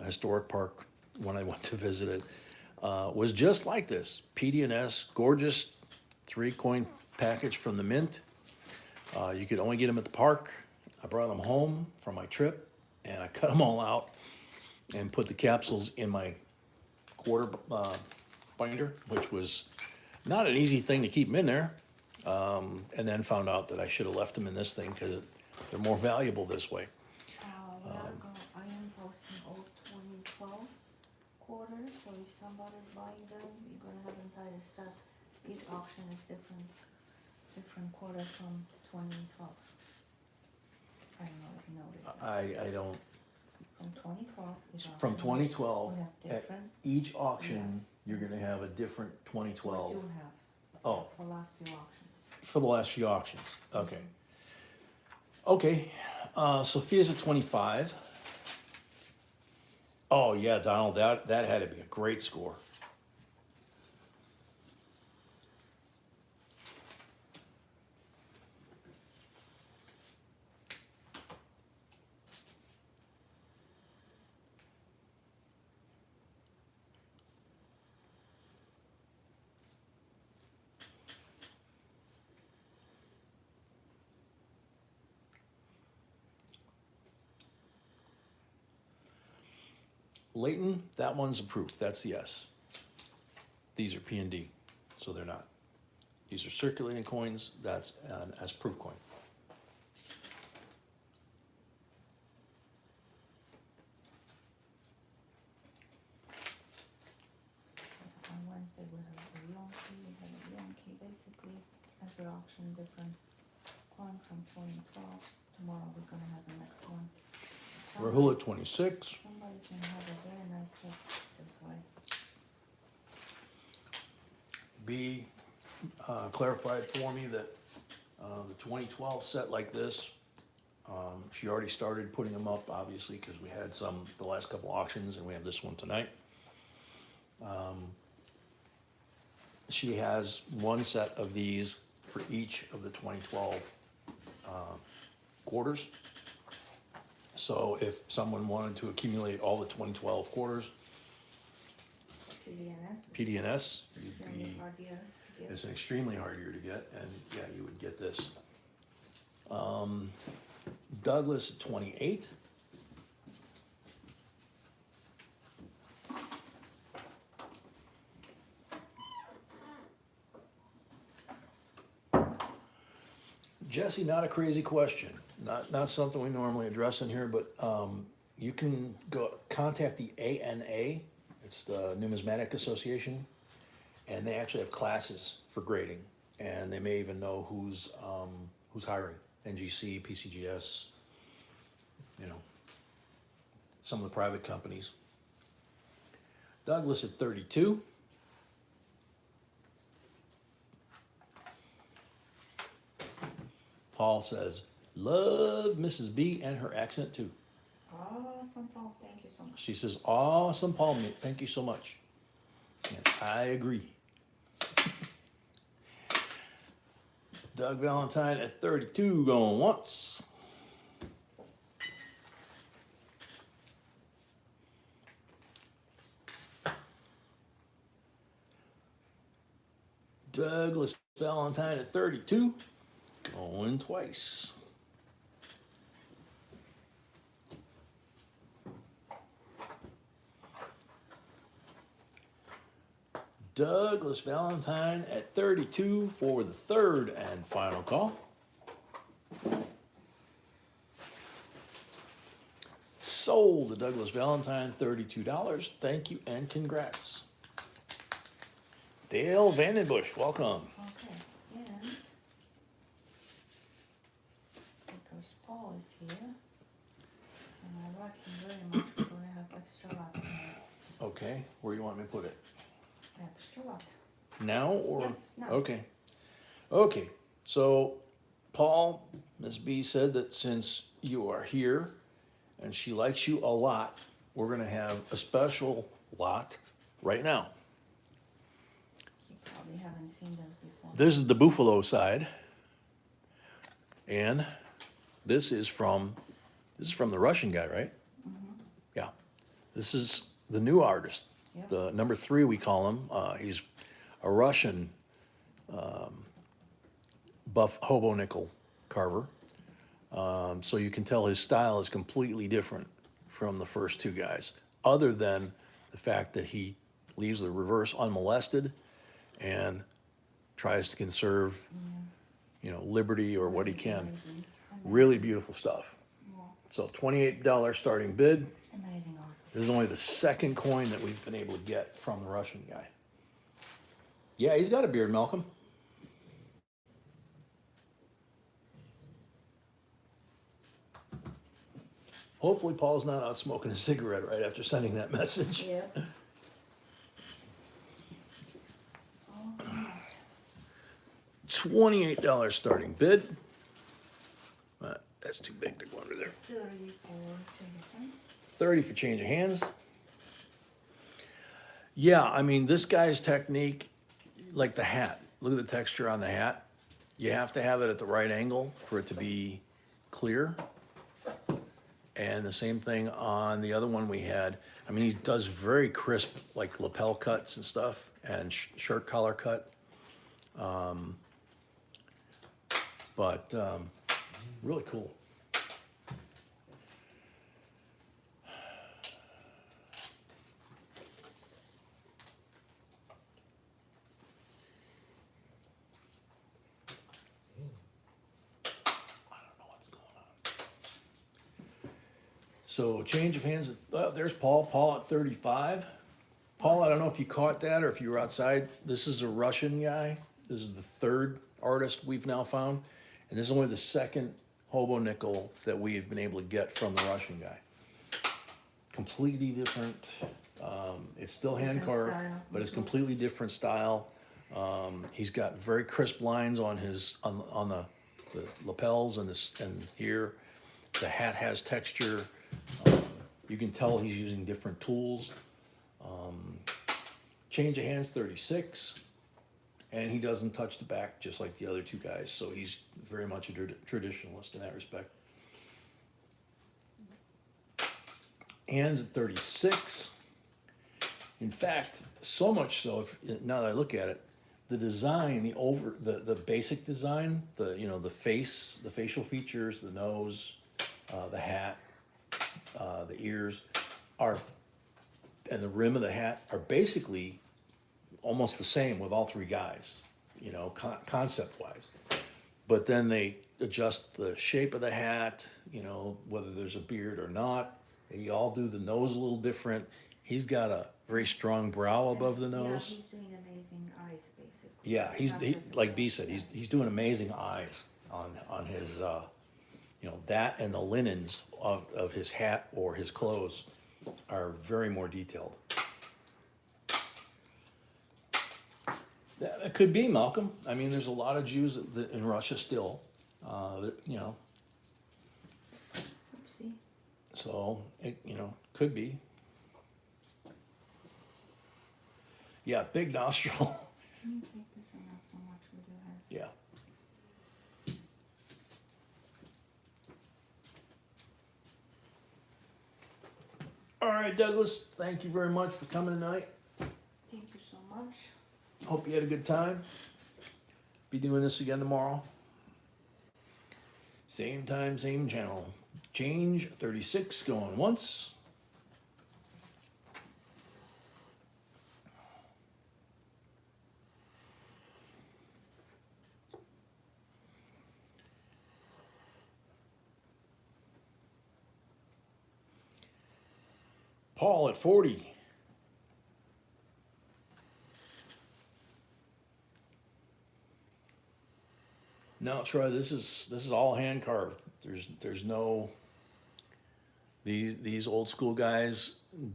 Historic Park when I went to visit it was just like this. PD&S, gorgeous 3-coin package from the mint. You could only get them at the park. I brought them home from my trip, and I cut them all out and put the capsules in my quarter binder, which was not an easy thing to keep them in there. And then found out that I should have left them in this thing because they're more valuable this way. I am posting old 2012 quarters, so if somebody's buying them, you're gonna have entire set. Each auction is different quarter from 2012. I don't know if you noticed that. I don't, From 2012 is from auction. 2012, We have at different, each auction, Yes. you're gonna have a different we 2012. do have Oh, the last few auctions. for the last few auctions, okay. Okay, Sophia's at 25. Oh yeah, Donald, that had to be a great score. Leighton, that one's approved, that's the yes. These are P and D, so they're not. These are circulating coins, that's an as proof coin. On Wednesday, we have a Yonki, basically, every auction different coin from 2012. Tomorrow we're gonna have the next one. Rahul at 26. Somebody can have a very nice set this way. B clarified for me that the 2012 set like this, she already started putting them up, obviously, because we had some the last couple auctions and we have this one tonight. She has one set of these for each of the 2012 quarters. So if someone wanted to accumulate all the 2012 quarters, PDNS. PDNS, you'd Extremely be, hard year to get. it's an extremely hard year to get, and yeah, you would get this. Douglas at 28. Jesse, not a crazy question, not something we normally address in here, but you can go contact the ANA, it's the Numismatic Association, and they actually have classes for grading, and they may even know who's hiring, NGC, PCGS, you know, some of the private companies. Douglas at 32. Paul says, love Mrs. B and her accent too. Awesome, Paul, thank you so much. She says, awesome, Paul, thank you so much. And I agree. Doug Valentine at 32 going once. Douglas Valentine at 32 going twice. Douglas Valentine at 32 for the third and final call. Sold to Douglas Valentine, $32. Thank you and congrats. Dale Vandenbush, welcome. Okay, and because Paul is here, and I like him very much, we're gonna have extra lot tonight. Okay, where do you want me to put it? Extra lot. Now or? Yes, now. Okay. Okay, so Paul, Ms. B said that since you are here and she likes you a lot, we're gonna have a special lot right now. You probably haven't seen them before. This is the Buffalo side. And this is from the Russian guy, right? Yeah. This is the new artist. Yep. The number 3, we call him. He's a Russian buff hobo nickel carver. So you can tell his style is completely different from the first 2 guys, other than the fact that he leaves the reverse unmolested and tries to conserve, liberty or what he can. Amazing. Really beautiful stuff. Yeah. So $28 starting bid. Amazing art. This is only the second coin that we've been able to get from the Russian guy. Yeah, he's got a beard, Malcolm. Hopefully Paul's not out smoking a cigarette right after sending that message. Yeah. All right. $28 starting bid. That's too big to go under there. 30 for change of hands. 30 for change of hands. Yeah, I mean, this guy's technique, like the hat, look at the texture on the hat. You have to have it at the right angle for it to be clear. And the same thing on the other one we had. I mean, he does very crisp, like lapel cuts and stuff, and shirt collar cut. But really cool. So change of hands, there's Paul at 35. Paul, I don't know if you caught that or if you were outside. This is a Russian guy. This is the third artist we've now found. And this is only the second hobo nickel that we've been able to get from the Russian guy. Completely different. It's still hand carved, but it's completely different style. He's got very crisp lines on his on the lapels and here. The hat has texture. You can tell he's using different tools. Change of hands 36, and he doesn't touch the back just like the other two guys, so he's very much a traditionalist in that respect. Hands at 36. In fact, so much so, now that I look at it, the design, the basic design, the facial features, the nose, the hat, the ears and the rim of the hat are basically almost the same with all three guys, concept wise. But then they adjust the shape of the hat, whether there's a beard or not. They all do the nose a little different. He's got a very strong brow above the nose. Yeah, he's doing amazing eyes, basically. Yeah, he like B said, he's doing amazing eyes on his, that and the linens of his hat or his clothes are very more detailed. It could be, Malcolm. I mean, there's a lot of Jews in Russia still, Oopsie. so it, could be. Yeah, big nostril. Can you take this and not so much with your hands? Yeah. All right, Douglas, thank you very much for coming tonight. Thank you so much. Hope you had a good time. Be doing this again tomorrow. Same time, same channel. Change 36 going once. Paul at 40. No, Troy, this is all hand carved. There's no these old school guys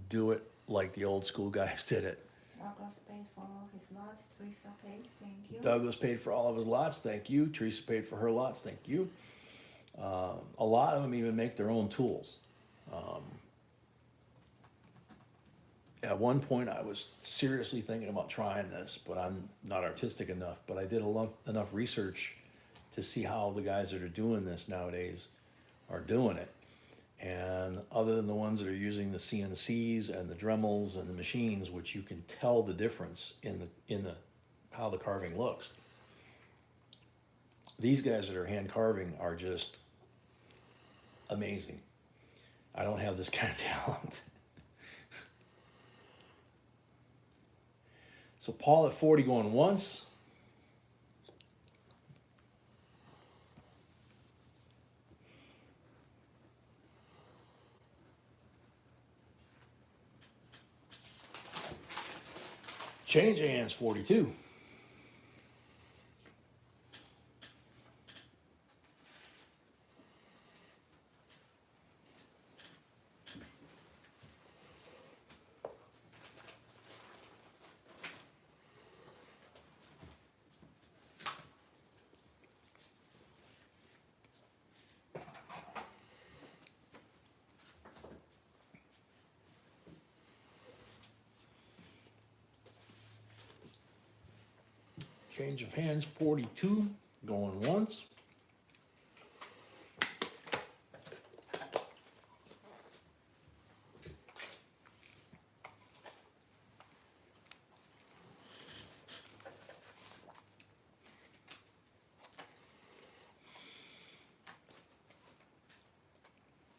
do it like the old school guys did it. Douglas paid for all his lots. Teresa paid. Thank you. Douglas paid for all of his lots, thank you. Teresa paid for her lots, thank you. A lot of them even make their own tools. At one point, I was seriously thinking about trying this, but I'm not artistic enough. But I did enough research to see how the guys that are doing this nowadays are doing it. And other than the ones that are using the CNCs and the Dremels and the machines, which you can tell the difference in the how the carving looks, these guys that are hand carving are just amazing. I don't have this kind of talent. So Paul at 40 going once. Change of hands 42. Change of hands 42. Going once.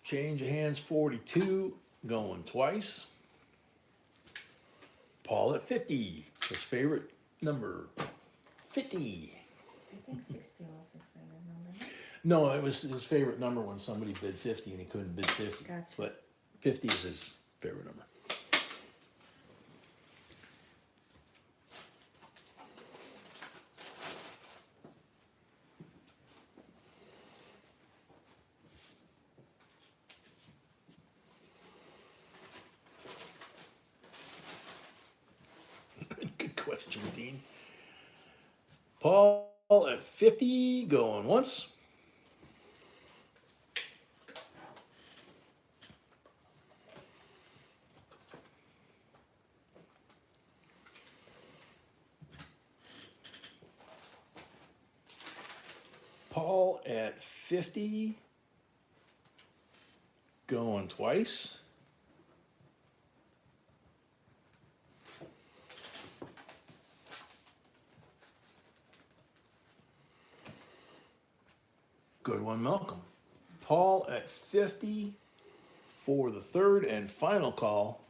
Change of hands 42. Going twice. Paul at 50. His favorite number. 50. I think 60 was his favorite number. No, it was his favorite number when somebody bid 50 and he couldn't bid 50. Gotcha. But 50 is his favorite number. Good question, Dean. Paul at 50, going once. Paul at 50, going twice. Good one, Malcolm. Paul at 50 for the third and final call.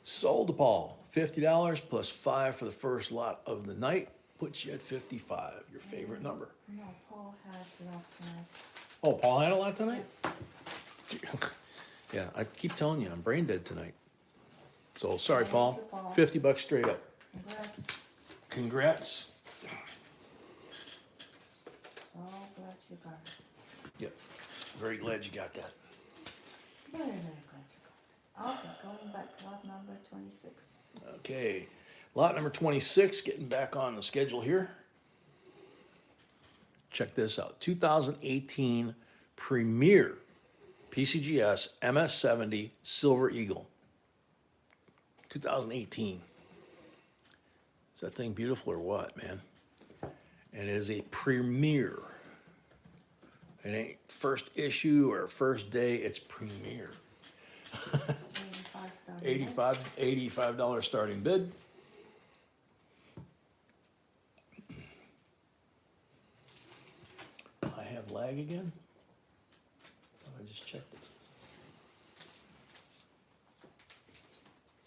Sold to Paul. $50 plus 5 for the first lot of the night. Puts you at 55, your favorite number. No, Paul had luck tonight. Oh, Paul had a lot tonight? Yes. Yeah, I keep telling you, I'm brain dead tonight. So sorry, Thank Paul. you, Paul. $50 straight up. Congrats. Congrats. So glad you got it. Yep. Very glad you got that. Very, very glad you got it. Okay, going back to lot number 26. Okay. Lot number 26, getting back on the schedule here. Check this out. 2018 Premier PCGS MS70 Silver Eagle. 2018. Is that thing beautiful or what, man? And it is a Premier. It ain't first issue or first day, it's Premier. 85 starting. $85 starting bid. I have lag again. Oh, I just checked it.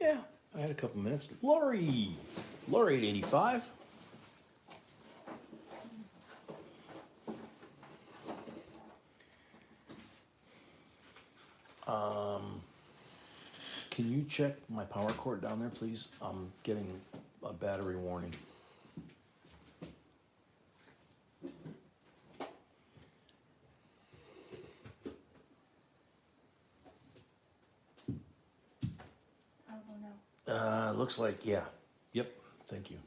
Yeah, I had a couple minutes. Lori at 85. Can you check my power cord down there, please? I'm getting a battery warning. I'll go now. Looks like, yeah. Yep, thank you.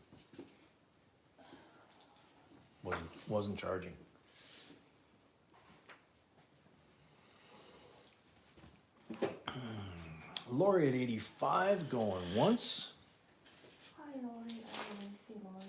Wasn't charging. Lori at 85, going once. Hi, Lori. I didn't see Lori.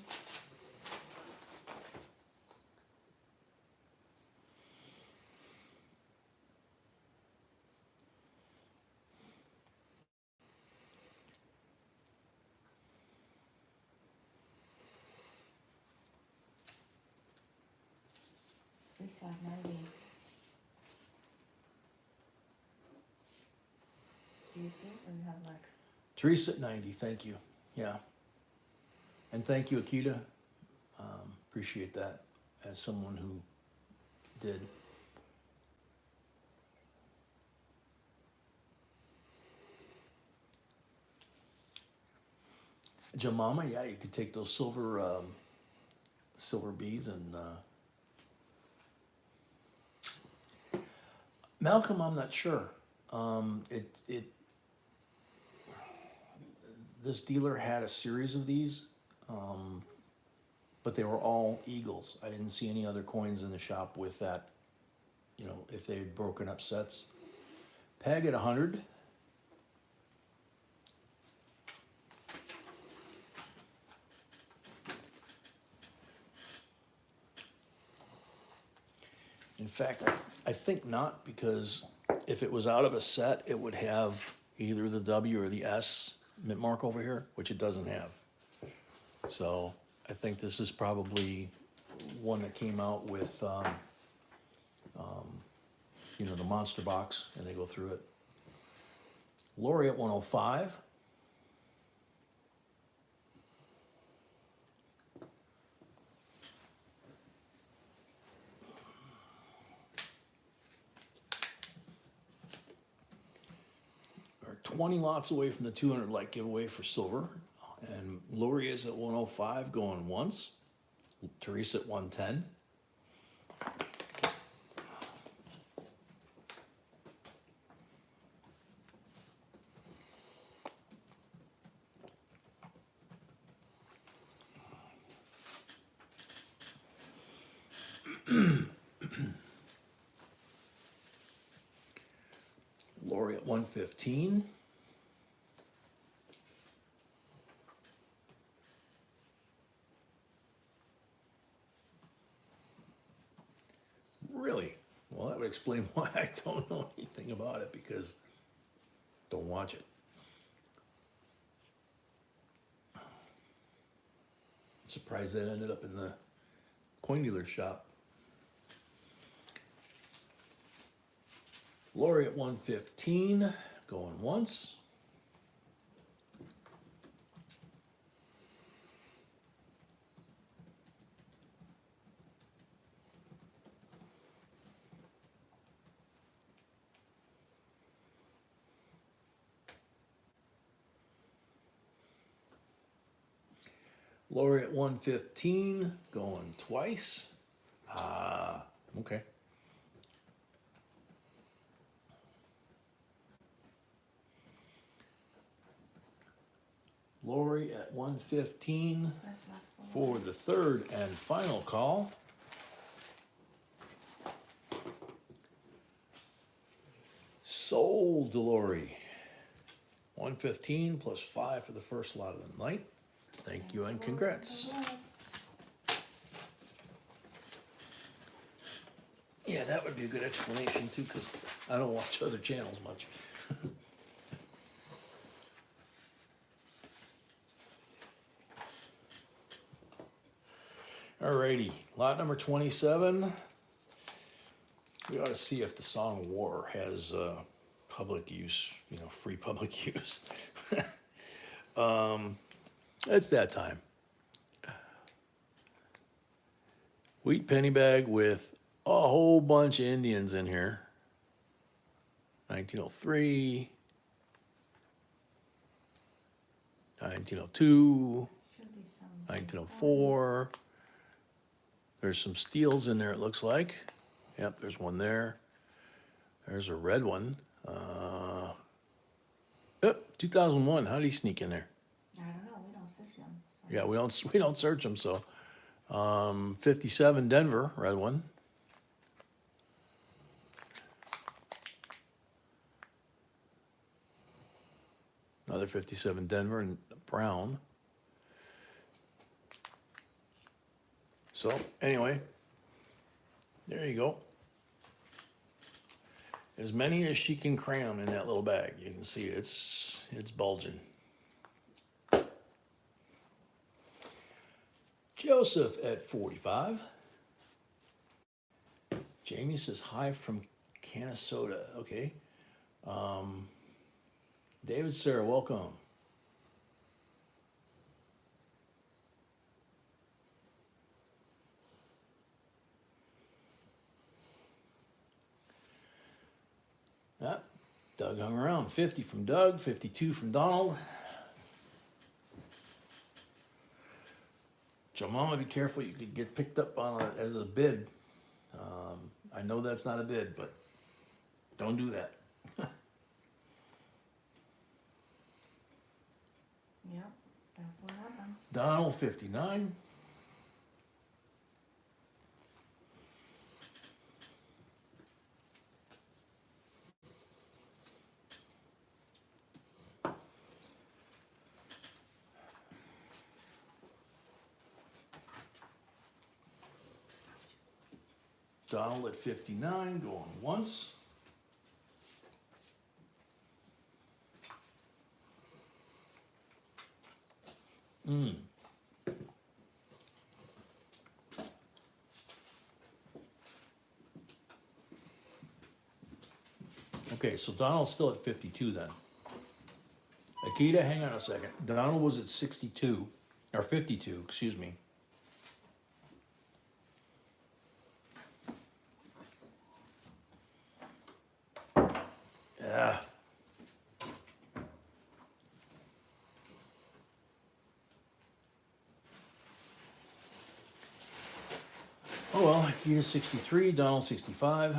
Reset 90. Do you see it or you have like? Teresa at 90, thank you. Yeah. And thank you, Akita. Appreciate that as someone who did. Jemama, yeah, you could take those silver beads and Malcolm, I'm not sure. It this dealer had a series of these, but they were all eagles. I didn't see any other coins in the shop with that. You know, if they had broken up sets. Peg at 100. In fact, I think not, because if it was out of a set, it would have either the W or the S mint mark over here, which it doesn't have. So I think this is probably one that came out with, you know, the monster box, and they go through it. Lori at 105. Are 20 lots away from the 200 light giveaway for silver. And Lori is at 105 going once. Teresa at 110. Lori at 115. Really? Well, that would explain why I don't know anything about it, because don't watch it. Surprised that ended up in the coin dealer shop. Lori at 115, going once. Lori at 115, going twice. Ah, okay. Lori at 115 That's not for the third and final call. Sold to Lori. 115 plus 5 for the first lot of the night. Thank you and congrats. Yeah, that would be a good explanation too, because I don't watch other channels much. Alrighty, lot number 27. We ought to see if the song War has public use, you know, free public use. It's that time. Wheat penny bag with a whole bunch of Indians in here. 1903, 1902, Should be some. 1904. There's some steels in there, it looks like. Yep, there's one there. There's a red one. Yep, 2001. How did he sneak in there? I don't know, we don't search them. So. Yeah, we don't search them. So, 57 Denver, red one. Another 57 Denver and brown. So anyway, there you go. As many as she can cram in that little bag. You can see it's bulging. Joseph at 45. Jamie says hi from Canasota. Okay. David, Sarah, welcome. Yeah, Doug hung around. 50 from Doug, 52 from Donald. Joe Mama, be careful, you could get picked up on as a bid. I know that's not a bid, but don't do that. Yep, that's what happens. Donald, 59. Donald at 59, going once. Okay, so Donald's still at 52 then. Akita, hang on a second. Donald was at 62, or 52, excuse me. Yeah. Oh well, Akita 63, Donald 65.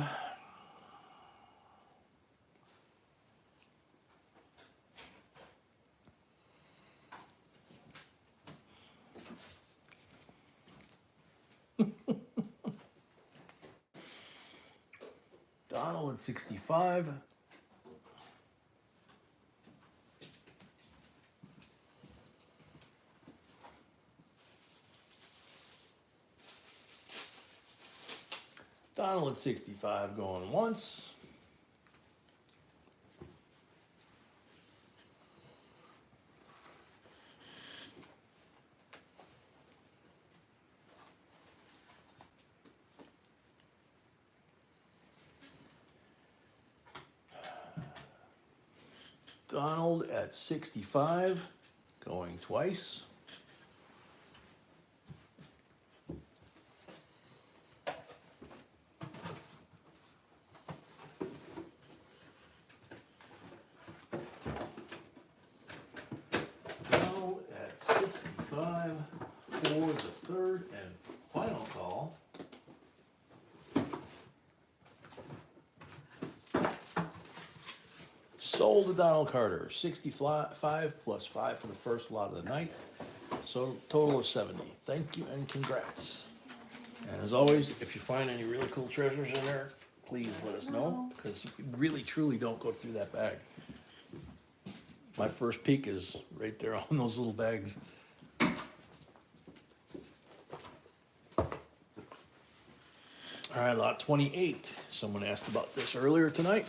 Donald at 65. Donald at 65 going once. Donald at 65 going twice. Donald at 65 for the third and final call. Sold to Donald Carter, 65 plus 5 for the first lot of the night. So total of 70. Thank you and congrats. And as always, if you find any really cool treasures in there, please let us know, because you really truly don't go through that bag. My first peek is right there on those little bags. All right, lot 28. Someone asked about this earlier tonight.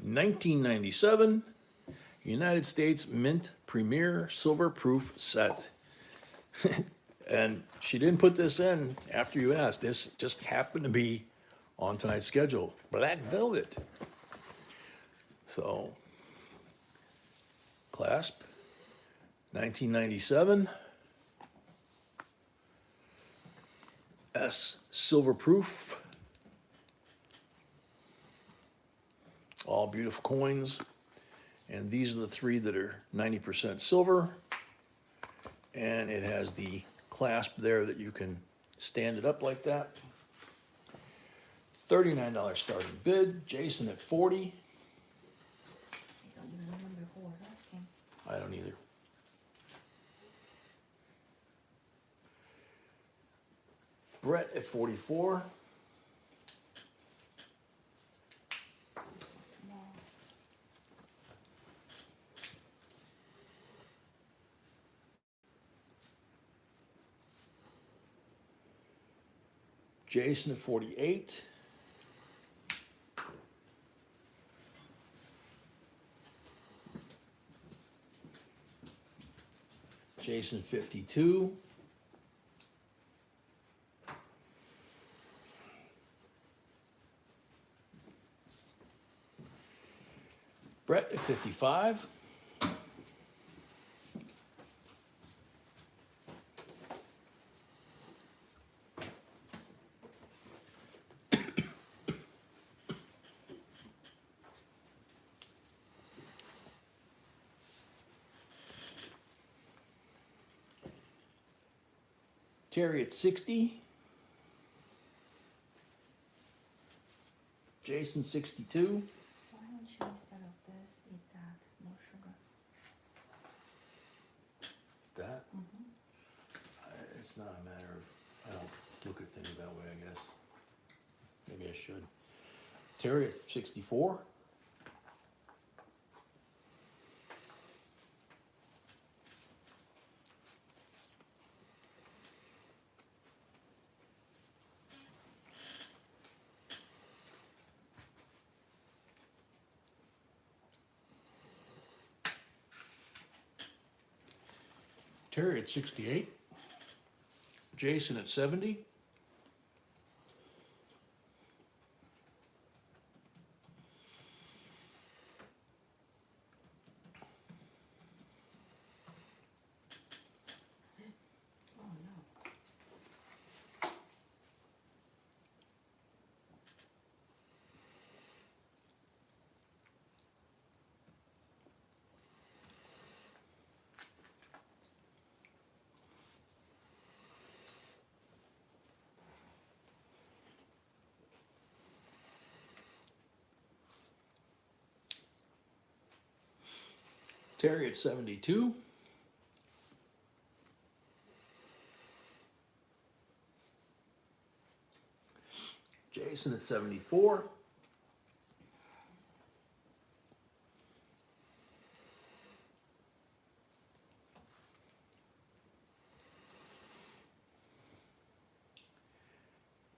1997 United States Mint Premier Silver Proof Set. And she didn't put this in after you asked. This just happened to be on tonight's schedule. Black velvet. So, clasp, 1997. S silver proof. All beautiful coins. And these are the three that are 90% silver. And it has the clasp there that you can stand it up like that. $39 starting bid. Jason at 40. I don't even remember who was asking. I don't either. Brett at 44. No. Jason at 48. Jason 52. Brett at 55. Terry at 60. Jason 62. Why don't you instead of this eat that? No sugar. That? Mm-hmm. It's not a matter of, I don't look at things that way, I guess. Maybe I should. Terry at 64. Terry at 68. Jason at 70. Oh no. Terry at 72. Jason at 74.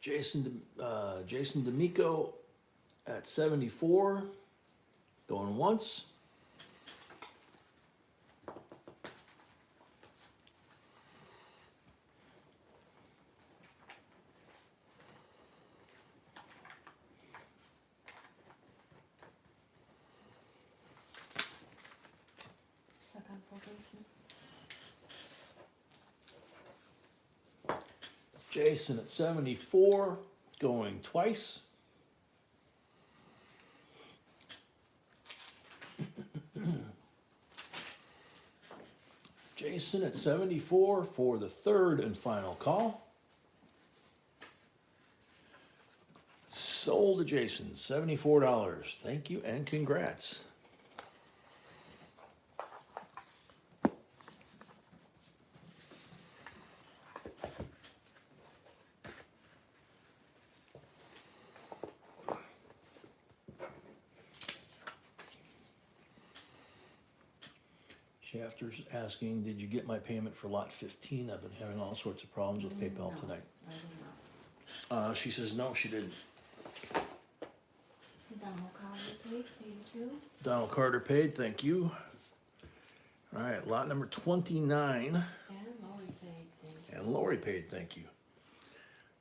Jason D'Amico at 74. Going once. Second for Jason. Jason at 74. Going twice. Jason at 74 for the third and final call. Sold to Jason, $74. Thank you and congrats. Shafter's asking, did you get my payment for lot 15? I've been having all sorts of problems with PayPal No, tonight. I did not. She says, no, she didn't. Donald Carter paid, thank you. Donald Carter paid, thank you. All right, lot number 29. And Lori paid, thank you. And Lori paid, thank you.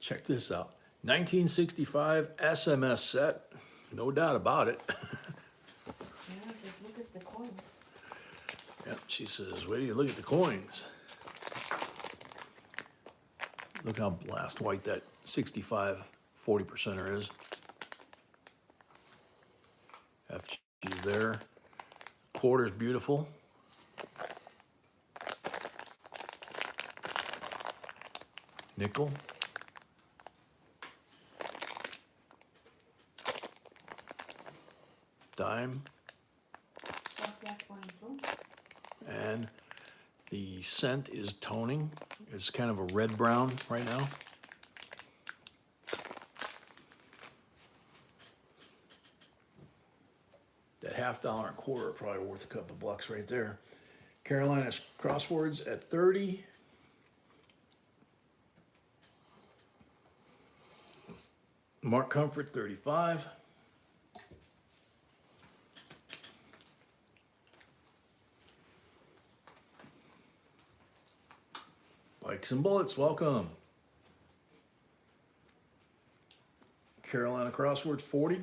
Check this out. 1965 SMS set. No doubt about it. Yeah, just look at the coins. Yep, she says, wait till you look at the coins. Look how blast white that 65 40%er is. FG's there. Quarter's beautiful. Nickel. Dime. What's that one too? And the cent is toning. It's kind of a red brown right now. That $50 and quarter are probably worth a couple bucks right there. Carolina's crosswords at 30. Mark Comfort 35. Bikes and Bullets, welcome. Carolina crosswords 40.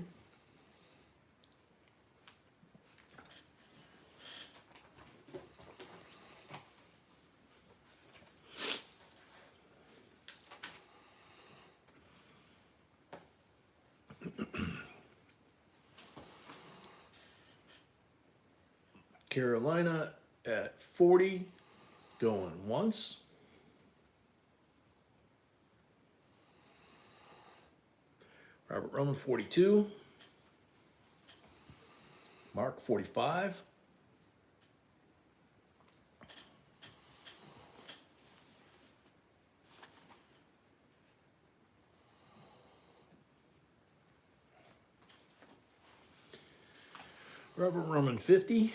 Carolina at 40, going once. Robert Roman, 42. Mark, 45. Robert Roman, 50.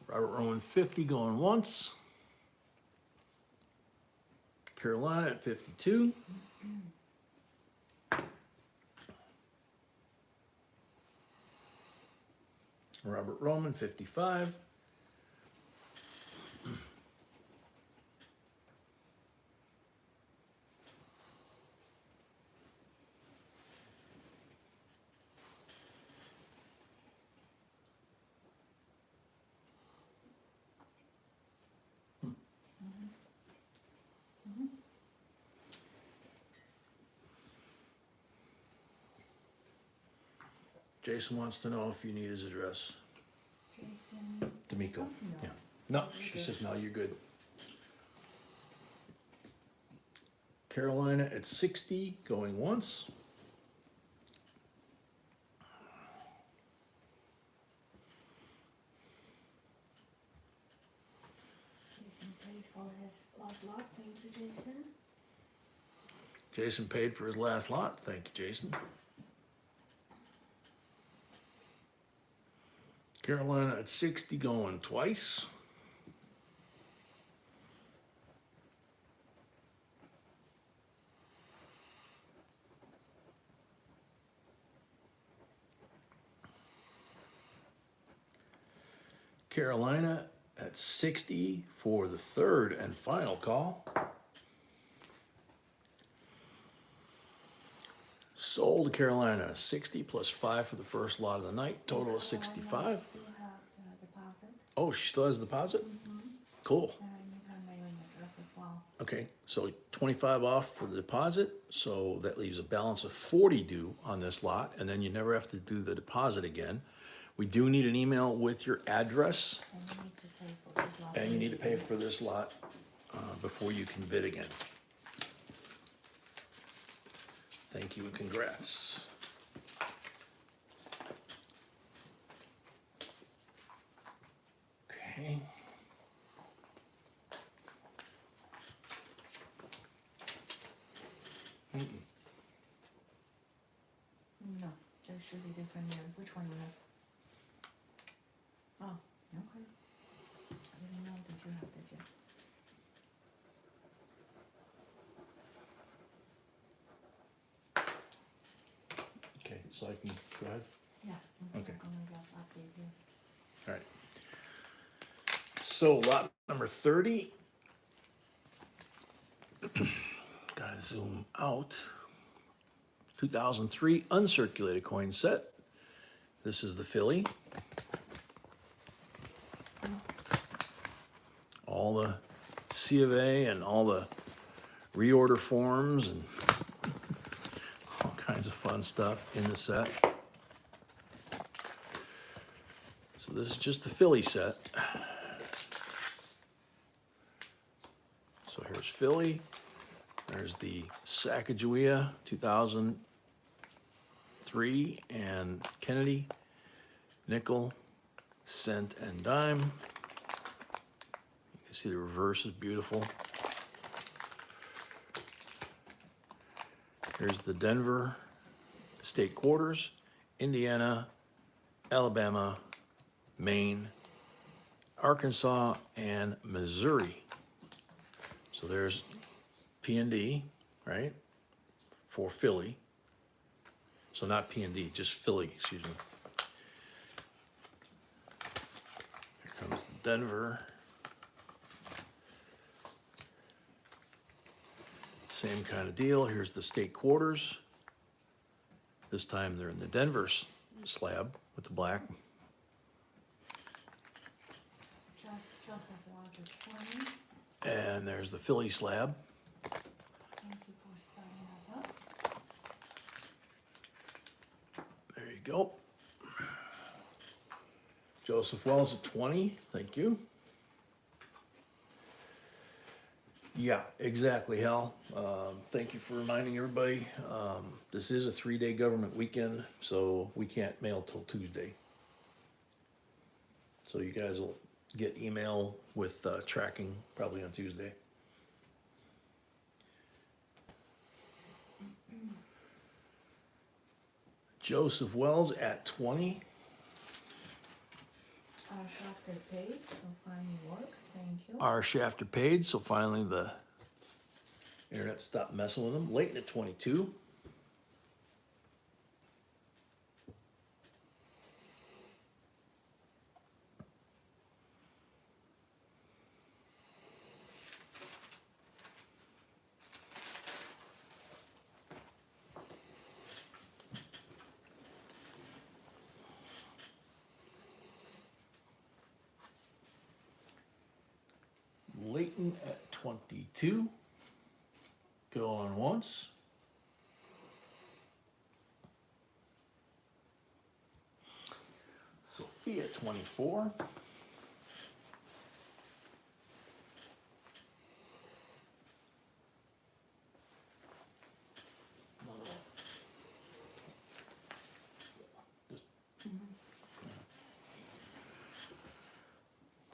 Robert Roman, 50, going once. Carolina at 52. Robert Roman, 55. Jason wants to know if you need his address. Jason. D'Amico. No. Yeah. No, You're she good. says, no, you're good. Carolina at 60, going once. Jason paid for his last lot. Thank you, Jason. Jason paid for his last lot. Thank you, Jason. Carolina at 60, going twice. Carolina at 60 for the third and final call. Sold Carolina, 60 plus 5 for the first lot of the night, total of 65. Still have the deposit. Oh, she still has the deposit? Cool. And you have my own address as well. Okay, so 25 off for the deposit, so that leaves a balance of 40 due on this lot, and then you never have to do the deposit again. We do need an email with your address, And you need to pay for this lot. and you need to pay for this lot before you can bid again. Thank you and congrats. Okay. No, there should be different years. Which one you have? Oh, okay. I didn't know that you have that yet. Okay, so I can, go ahead. Yeah. Okay. I'm gonna just update here. All right. So lot number 30. Gotta zoom out. 2003 uncirculated coin set. This is the Philly. All the C of A and all the reorder forms and all kinds of fun stuff in the set. So this is just the Philly set. So here's Philly. There's the Sacagawea 2003 and Kennedy, nickel, cent, and dime. You can see the reverse is beautiful. Here's the Denver state quarters, Indiana, Alabama, Maine, Arkansas, and Missouri. So there's P&D, right, for Philly. So not P&D, just Philly, excuse me. Here comes the Denver. Same kind of deal. Here's the state quarters. This time they're in the Denver slab, with the black. Joseph Rogers 20. And there's the Philly slab. Thank you for starting us up. There you go. Joseph Wells at 20, thank you. Yeah, exactly, Hal. Thank you for reminding everybody. This is a 3-day government weekend, so we can't mail till Tuesday. So you guys will get email with tracking probably on Tuesday. Joseph Wells at 20. Our shafter paid, so finding work, thank you. Our shafter paid, so finally the internet stopped messing with them. Leighton at 22. Leighton at 22. Going once. Sophia 24.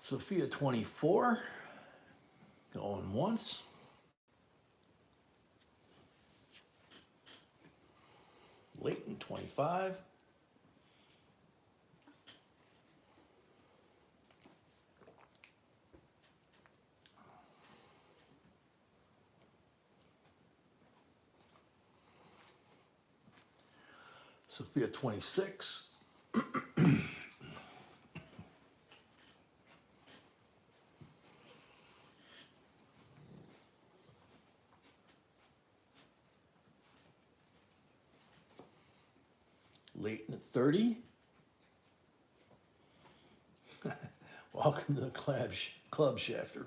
Sophia 24. Going once. Leighton 25. Sophia 26. Leighton at 30. Welcome to the club shafter.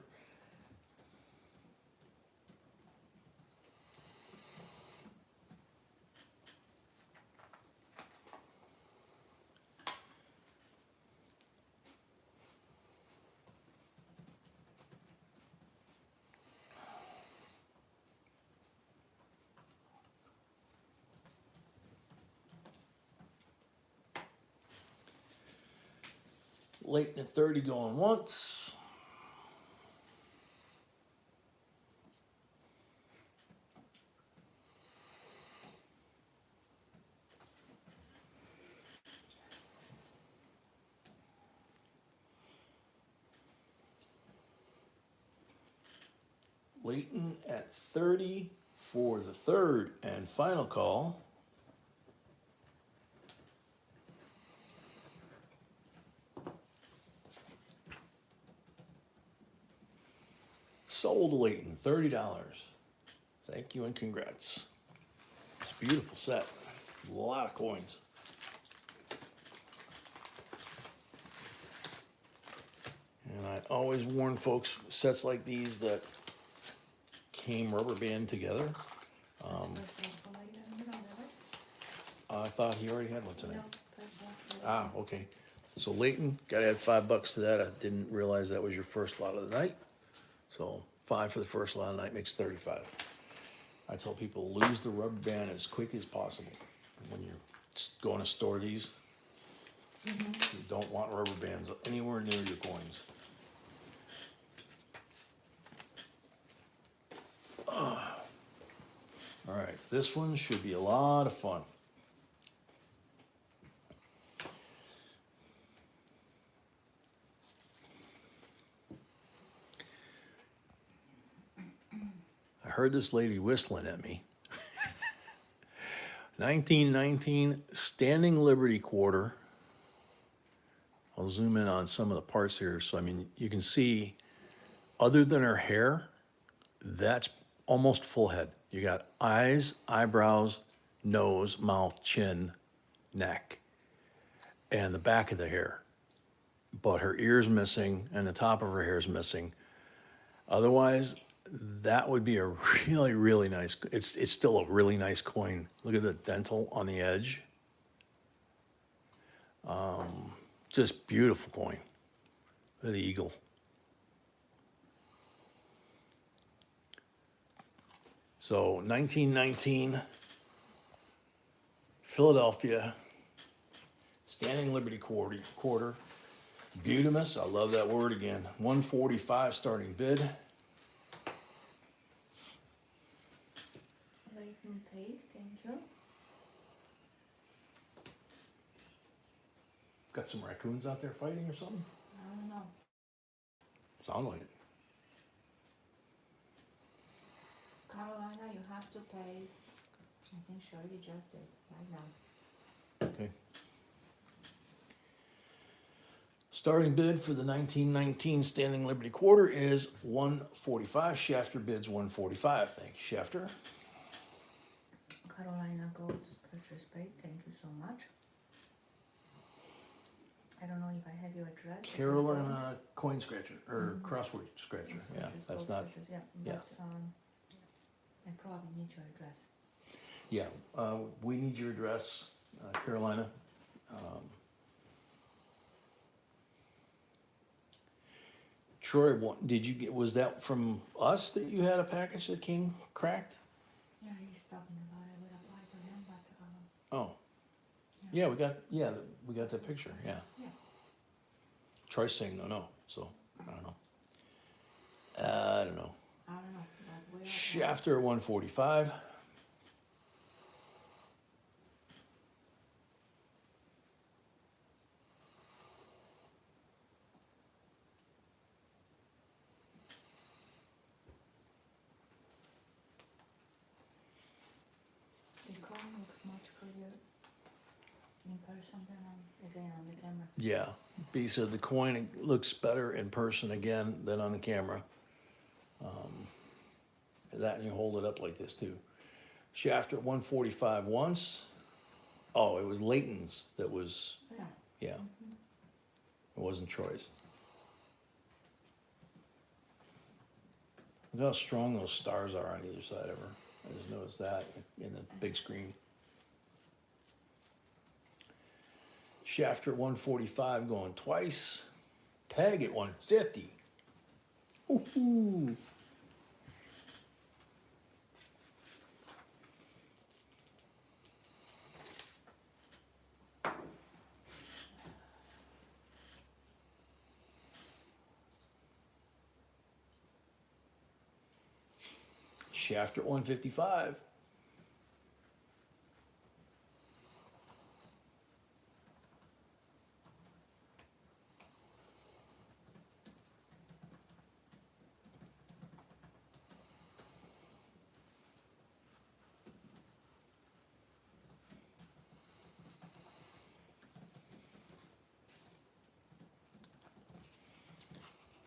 Leighton at 30 going once. Leighton at 30 for the third and final call. Sold Leighton, $30. Thank you and congrats. It's a beautiful set. A lot of coins. And I always warn folks, sets like these that came rubber band together. I thought he already had one tonight. Ah, okay. So Leighton, gotta add $5 to that. I didn't realize that was your first lot of the night. So 5 for the first lot of the night makes 35. I tell people lose the rubber band as quick as possible when you're going to store these. You don't want rubber bands anywhere near your coins. All right, this one should be a lot of fun. I heard this lady whistling at me. 1919 Standing Liberty quarter. I'll zoom in on some of the parts here. So, I mean, you can see, other than her hair, that's almost full head. You got eyes, eyebrows, nose, mouth, chin, neck. and the back of the hair. But her ear's missing and the top of her hair is missing. Otherwise, that would be a really, really nice, it's still a really nice coin. Look at the dental on the edge. Just beautiful coin. Look at the eagle. So 1919, Philadelphia, Standing Liberty quarter. Butamus, I love that word again. 145 starting bid. Unpaid, thank you. Got some raccoons out there fighting or something? I don't know. Sounds like it. Carolina, you have to pay. I think she already just did right now. Okay. Starting bid for the 1919 Standing Liberty quarter is 145. Shafter bids 145. Thank you, Shafter. Carolina Gold purchase paid, thank you so much. I don't know if I have your address. If I Carolina coin scratcher or crossword scratcher. don't, Yeah, purchase that's gold not. purchase, yeah, yeah. but, I probably need your address. Yeah, we need your address, Carolina. Troy, did you get? Was that from us that you had a package that came cracked? Yeah, he's talking about it, I would apply to him, but, Oh, yeah, we got that picture. Yeah, yeah. Troy's saying no, so I don't know. I don't know. I don't know, but we're. Shafter 145. The coin looks much clearer in person than again on the camera. Yeah, B said the coin looks better in person again than on the camera. That and you hold it up like this too. Shafter 145 once. Oh, it was Layton's that was, Yeah. yeah. It wasn't Troy's. Look how strong those stars are on either side of her. I just noticed that in the big screen. Shafter 145 going twice. Peg at 150. Ooh. Shafter 155.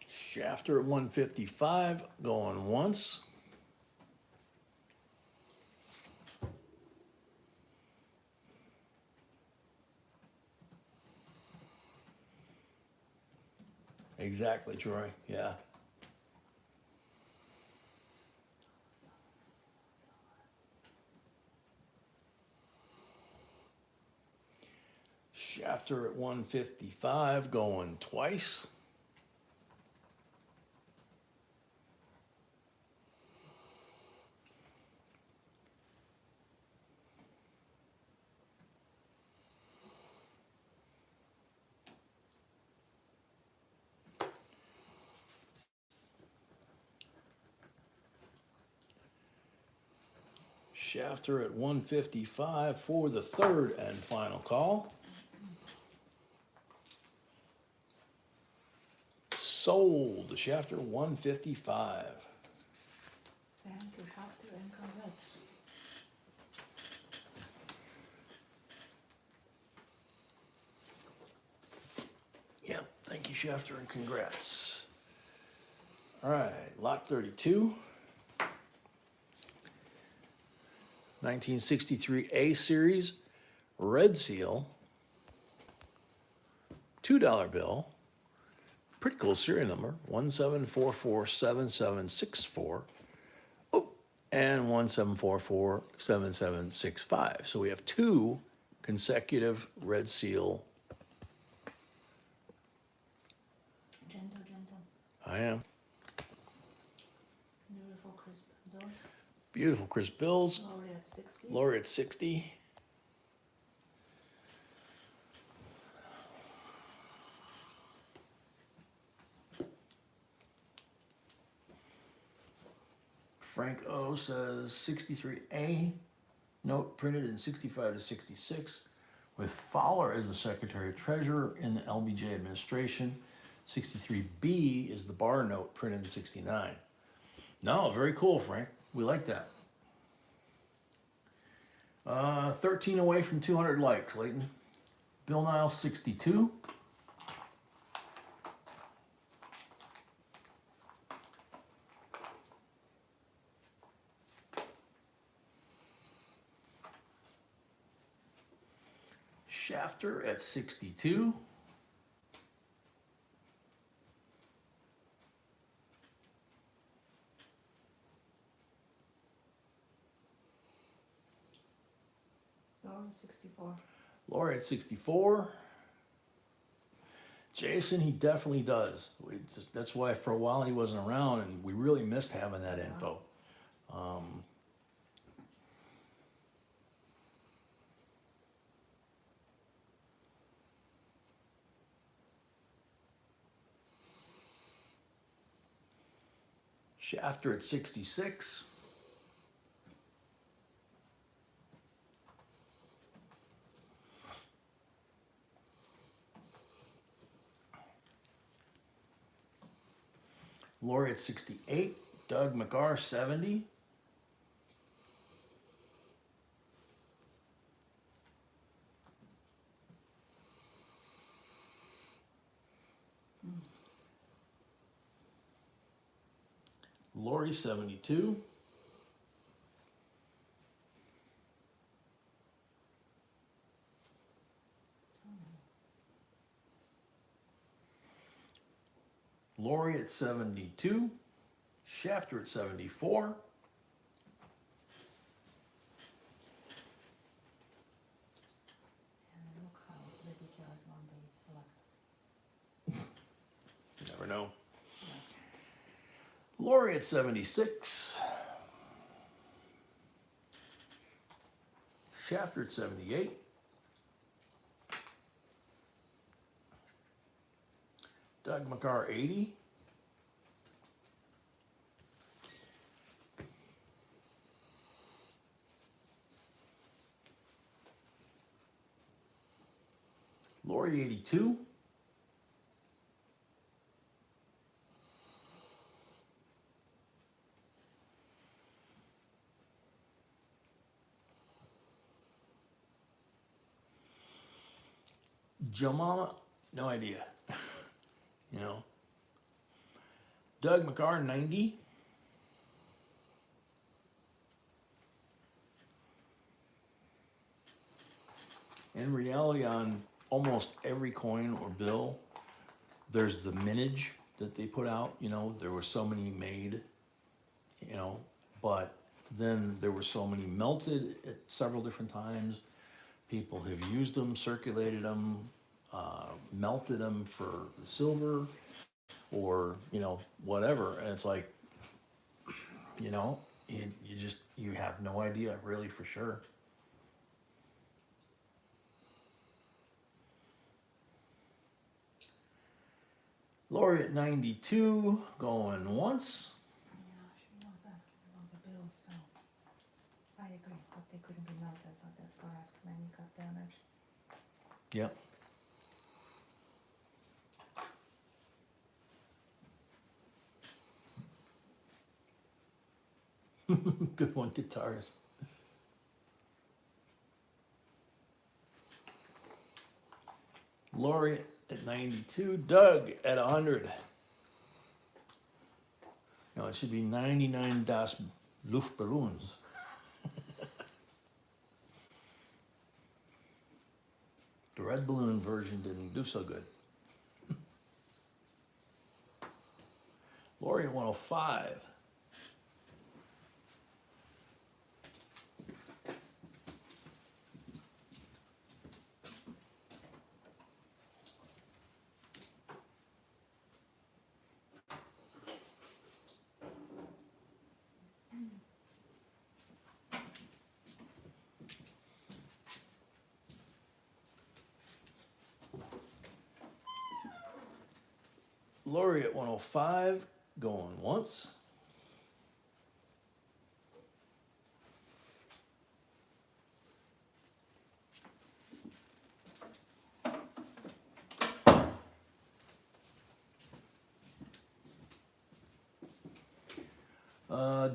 Shafter at 155 going once. Exactly, Troy. Yeah. Shafter at 155 going twice. Shafter at 155 for the third and final call. Sold. Shafter 155. Thank you, Shafter, and congrats. Yeah, thank you, Shafter, and congrats. All right, lot 32. 1963 A series, red seal. $2 bill. Pretty cool serial number, 17447764. Oh, and 17447765. So we have two consecutive red seal. Gentle. I am. Beautiful crisp bills. Beautiful crisp bills. Lori at 60. Lori at 60. Frank O says 63A, note printed in 65 to 66, with Fowler as the Secretary Treasurer in the LBJ administration. 63B is the bar note printed in 69. No, very cool, Frank. We like that. 13 away from 200 likes, Leighton. Bill Niles, 62. Shafter at 62. Lori 64. Lori at 64. Jason, he definitely does. That's why for a while he wasn't around, and we really missed having that info. Shafter at 66. Lori at 68. Doug McGar, 70. Lori, 72. Lori at 72. Shafter at 74. And look how ridiculous one they select. Never know. Lori at 76. Shafter at 78. Doug McCarr, 80. Lori, 82. Jamala, no idea. You know. Doug McCarr, 90. In reality, on almost every coin or bill, there's the mintage that they put out. You know, there were so many made, you know, but then there were so many melted at several different times. People have used them, circulated them, melted them for the silver or, you know, whatever. And it's like, you know, you have no idea really for sure. Lori at 92, going once. Yeah, she was asking about the bills, so I agree, but they couldn't be melted, but that's correct. Many got damaged. Yep. Good one, guitars. Lori at 92, Doug at 100. No, it should be 99 Das Luftballons. The red balloon version didn't do so good. Lori at 105. Lori at 105, going once.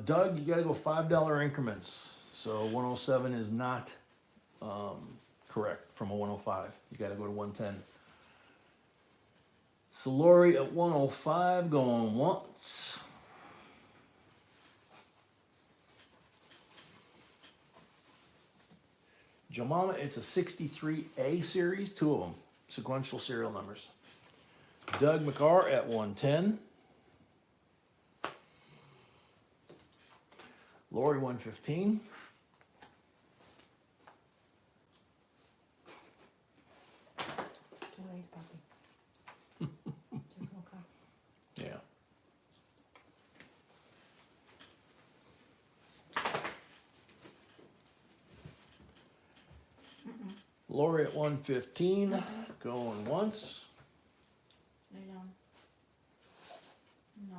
Doug, you gotta go $5 increments. So 107 is not correct from a 105. You gotta go to 110. So Lori at 105, going once. Jemima, it's a 63A series, two of them, sequential serial numbers. Doug McCarr at 110. Lori 115. Too late, puppy. Just woke up. Yeah. Lori at 115, going once. Lay down. No.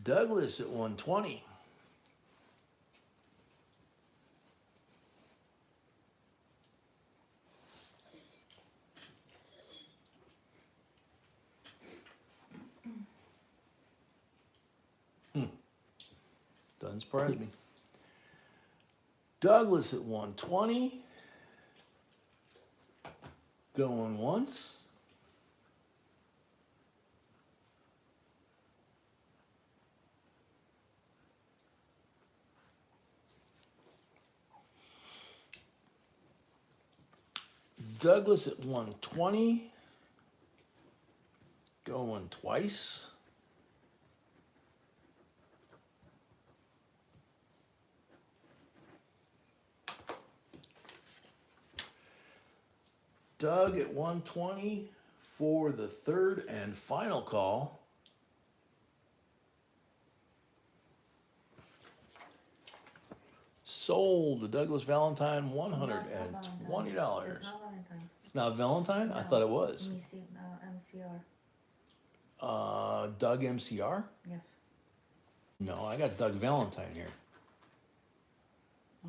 Douglas at 120. Doesn't surprise me. Douglas at 120. Going once. Douglas at 120. Going twice. Doug at 120 for the third and final call. Sold to Douglas Valentine, $120. It's not Valentine's. It's not Valentine? I No. thought it was. Let me see, MCR. Doug MCR? Yes. No, I got Doug Valentine here.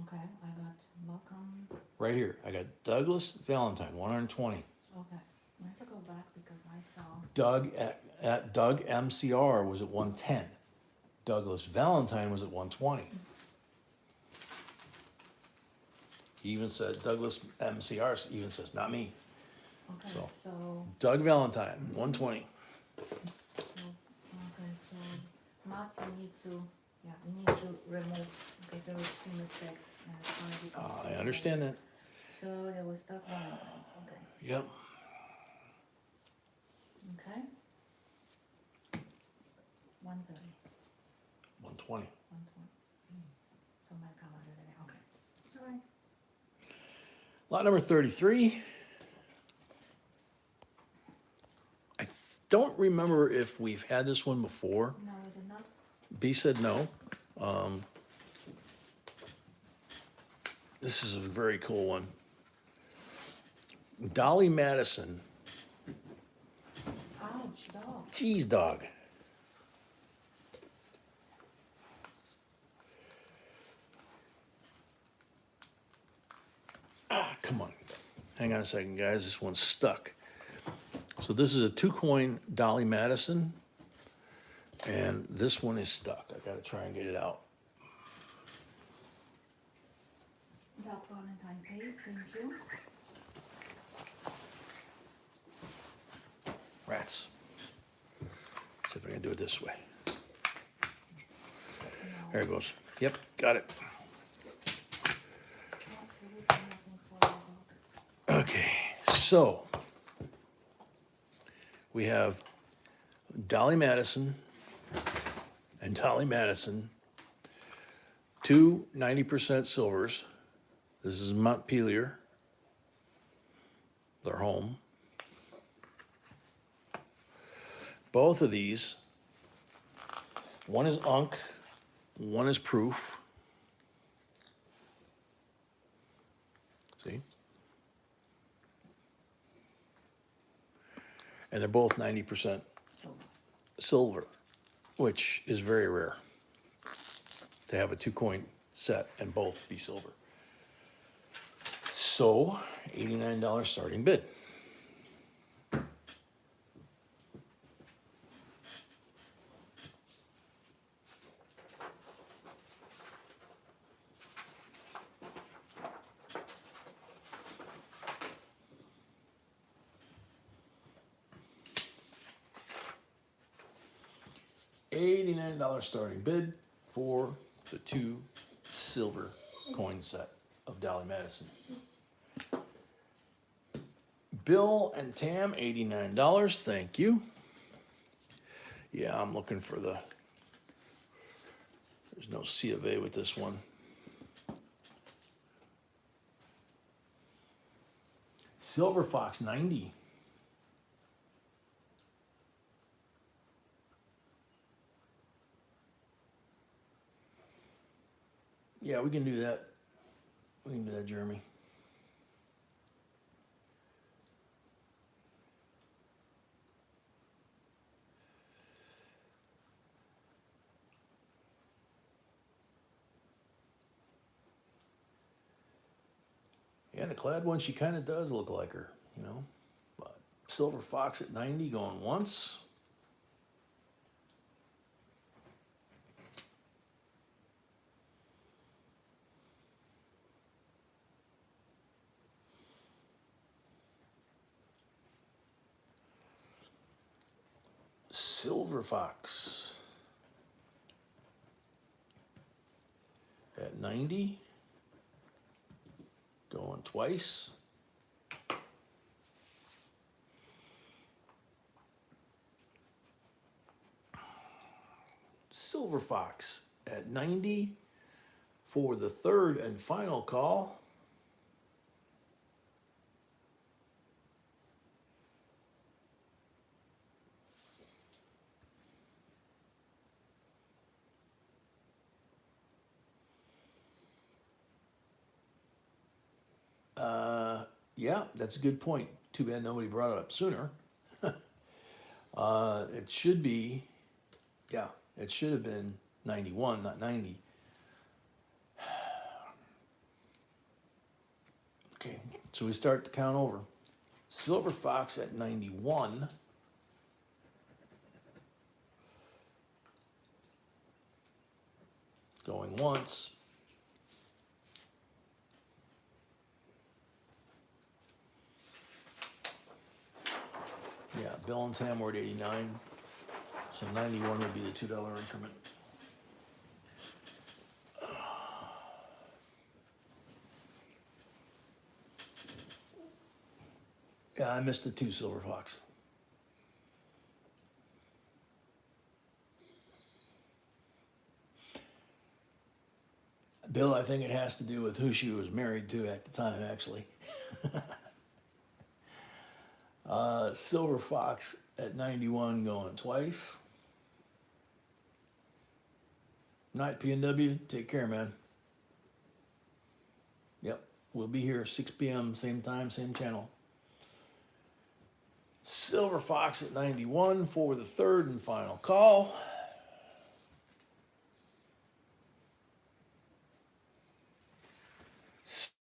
Okay, I got welcome. Right here. I got Douglas Valentine, 120. Okay, I have to go back because I saw. Doug at Doug MCR was at 110. Douglas Valentine was at 120. He even said, Douglas MCR even says, not me. Okay, So. so, Doug Valentine, 120. okay, so, Matt, you need to, yeah, you need to remove, because there was 2 mistakes. And it's gonna be I confusing. understand that. So there was Doug Valentine's, okay, Yep. okay. 130, 120. 120. So might come out of there, okay. All right. Lot number 33. I don't remember if we've had this one before. No, we did not. B said no. This is a very cool one. Dolly Madison, Ouch, dog. cheese dog. Come on. Hang on a second, guys. This one's stuck. So this is a 2-coin Dolly Madison, and this one is stuck. I gotta try and get it out. Doug Valentine paid, thank you. Rats. See if I can do it this way. There it goes. Yep, got it. Absolutely not. Okay, so we have Dolly Madison and Dolly Madison, two 90% silvers. This is Montpelier, their home. Both of these, one is Unk, one is Proof. See? And they're both 90% silver, which is very rare to have a 2-coin set and both be silver. So, $89 starting bid. $89 starting bid for the 2 silver coin set of Dolly Madison. Bill and Tam, $89. Thank you. Yeah, I'm looking for the. There's no C of A with this one. Silver Fox, 90. Yeah, we can do that. We can do that, Jeremy. Yeah, the clad one, she kind of does look like her, you know. But Silver Fox at 90 going once. Silver Fox at 90, going twice. Silver Fox at 90 for the third and final call. Yeah, that's a good point. Too bad nobody brought it up sooner. It should be, yeah, it should have been 91, not 90. Okay, so we start to count over. Silver Fox at 91. Going once. Yeah, Bill and Tam were at 89. So 91 would be the $2 increment. Yeah, I missed the 2 Silver Fox. Bill, I think it has to do with who she was married to at the time, actually. Silver Fox at 91 going twice. Night PNW, take care, man. Yep, we'll be here 6 p.m., same time, same channel. Silver Fox at 91 for the third and final call.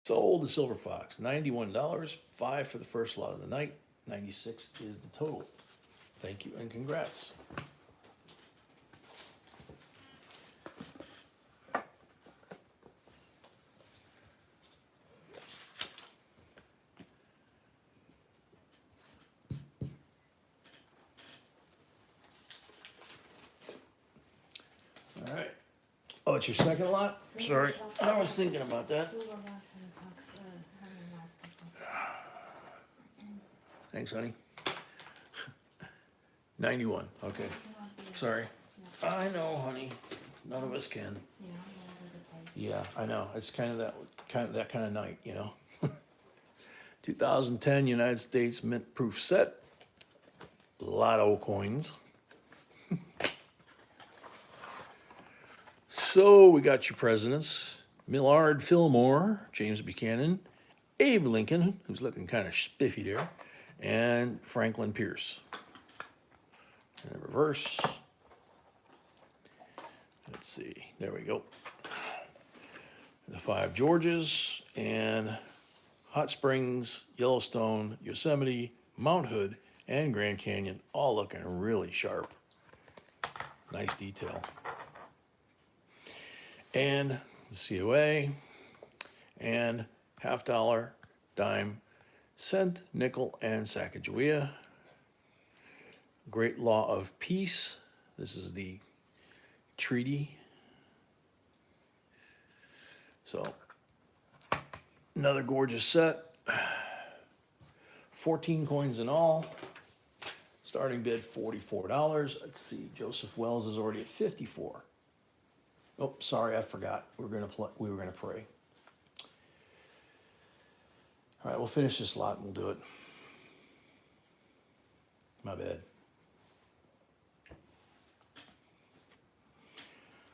Sold the Silver Fox, $91, 5 for the first lot of the night, 96 is the total. Thank you and congrats. All right. Oh, it's your second lot? Silver, Sorry, black, I was thinking about that. Silver, black, and fox, having not. Thanks, honey. 91, okay. Sorry. I know, honey. None of us can. Yeah, all over the place. Yeah, I know. It's kind of that kind of night, you know. 2010 United States Mint Proof Set. A lot of old coins. So we got your presidents: Millard Fillmore, James Buchanan, Abe Lincoln, who's looking kind of spiffy there, and Franklin Pierce. And reverse. Let's see. There we go. The 5 Georges and Hot Springs, Yellowstone, Yosemite, Mount Hood, and Grand Canyon, all looking really sharp. Nice detail. And the COA, and $50, dime, cent, nickel, and Sacagawea. Great Law of Peace. This is the treaty. So, another gorgeous set. 14 coins in all. Starting bid $44. Let's see, Joseph Wells is already at 54. Oh, sorry, I forgot. We were gonna pray. All right, we'll finish this lot and we'll do it. My bad.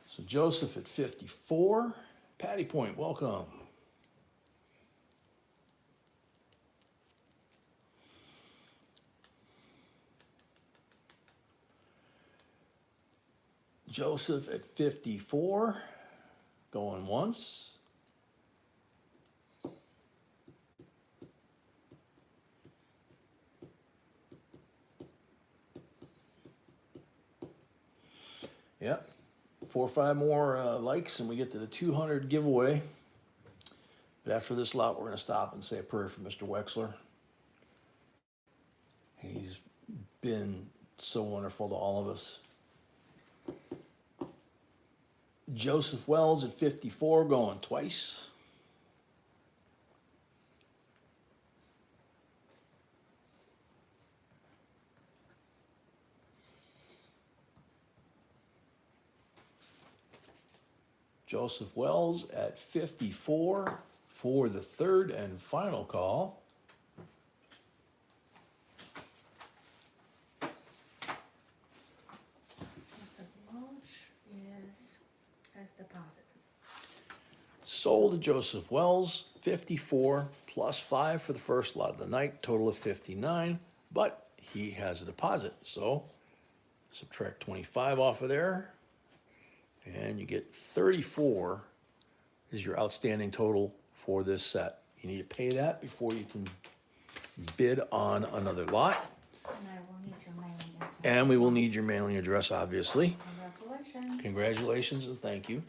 So Joseph at 54. Patty Point, welcome. Joseph at 54, going once. Yep, 4 or 5 more likes and we get to the 200 giveaway. But after this lot, we're gonna stop and say a prayer for Mr. Wexler. He's been so wonderful to all of us. Joseph Wells at 54, going twice. Joseph Wells at 54 for the 3rd and final call. Joseph Welch is as deposit. Sold to Joseph Wells, 54 plus 5 for the first lot of the night, total of 59, but he has a deposit, so subtract 25 off of there, and you get 34 is your outstanding total for this set. You need to pay that before you can bid on another lot, And I will need your mailing address. and we will need your mailing address, obviously. Congratulations. Congratulations and thank you.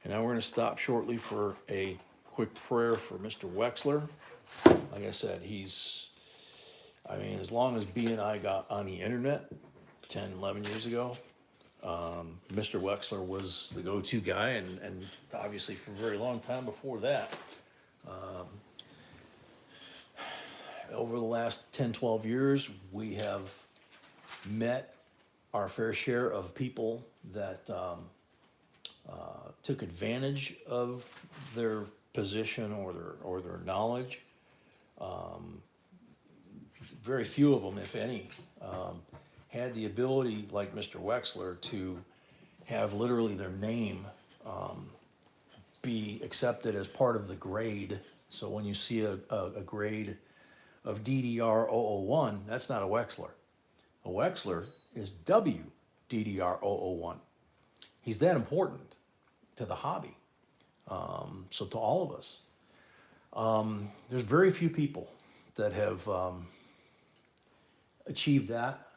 And now we're gonna stop shortly for a quick prayer for Mr. Wexler. Like I said, as long as B and I got on the internet 10, 11 years ago, Mr. Wexler was the go-to guy, and obviously for a very long time before that. Over the last 10, 12 years, we have met our fair share of people that took advantage of their position or their knowledge. Very few of them, if any, had the ability, like Mr. Wexler, to have literally their name be accepted as part of the grade. So when you see a grade of DDR 001, that's not a Wexler. A Wexler is W DDR 001. He's that important to the hobby. So to all of us, there's very few people that have achieved that.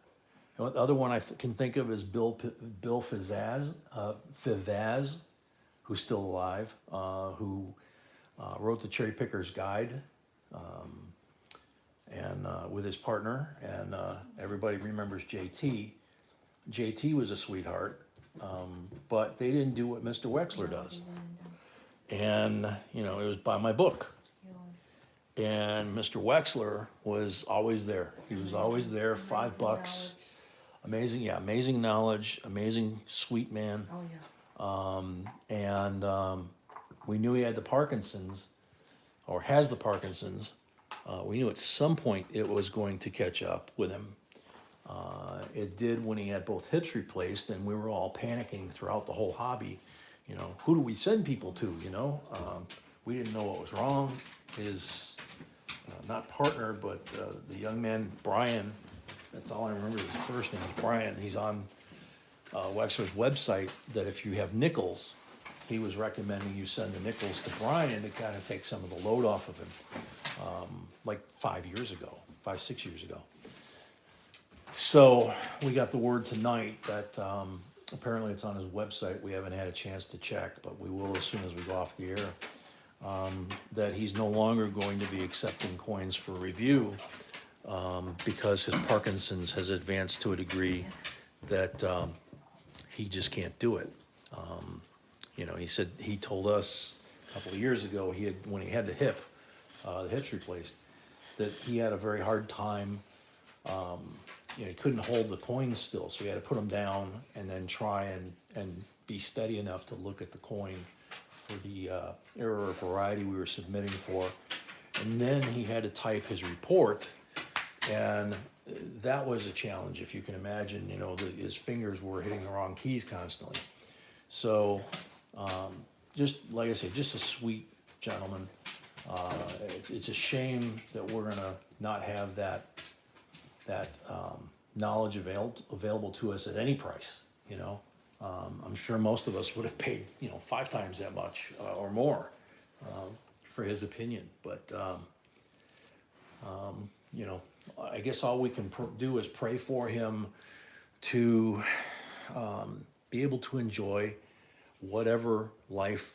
The other one I can think of is Bill Fizaz, who's still alive, who wrote the Cherry Picker's Guide, and with his partner, and everybody remembers JT. JT was a sweetheart, but they didn't do what Mr. Wexler does. And, it was by my book. Yours. And Mr. Wexler was always there. He was always there, Amazing $5. knowledge. Amazing, yeah, amazing knowledge, amazing sweet man. Oh, yeah. And we knew he had the Parkinson's, or has the Parkinson's. We knew at some point it was going to catch up with him. It did when he had both hips replaced, and we were all panicking throughout the whole hobby. You know, who do we send people to? You know, we didn't know what was wrong. His not partner, but the young man Brian. That's all I remember. His first name is Brian. He's on Wexler's website. That if you have nickels, he was recommending you send the nickels to Brian to kind of take some of the load off of him. Like 5 years ago, 6 years ago. So we got the word tonight that apparently it's on his website. We haven't had a chance to check, but we will as soon as we go off the air. That he's no longer going to be accepting coins for review because his Parkinson's has advanced to a degree that he just can't do it. You know, he told us a couple of years ago when he had the hips replaced, that he had a very hard time. You know, he couldn't hold the coins still, so he had to put them down and then try and be steady enough to look at the coin for the error or variety we were submitting for. And then he had to type his report, and that was a challenge, if you can imagine. You know, his fingers were hitting the wrong keys constantly. So, just like I said, just a sweet gentleman. It's a shame that we're gonna not have that knowledge available to us at any price. You know, I'm sure most of us would have paid 5 times that much or more for his opinion. But you know, I guess all we can do is pray for him to be able to enjoy whatever life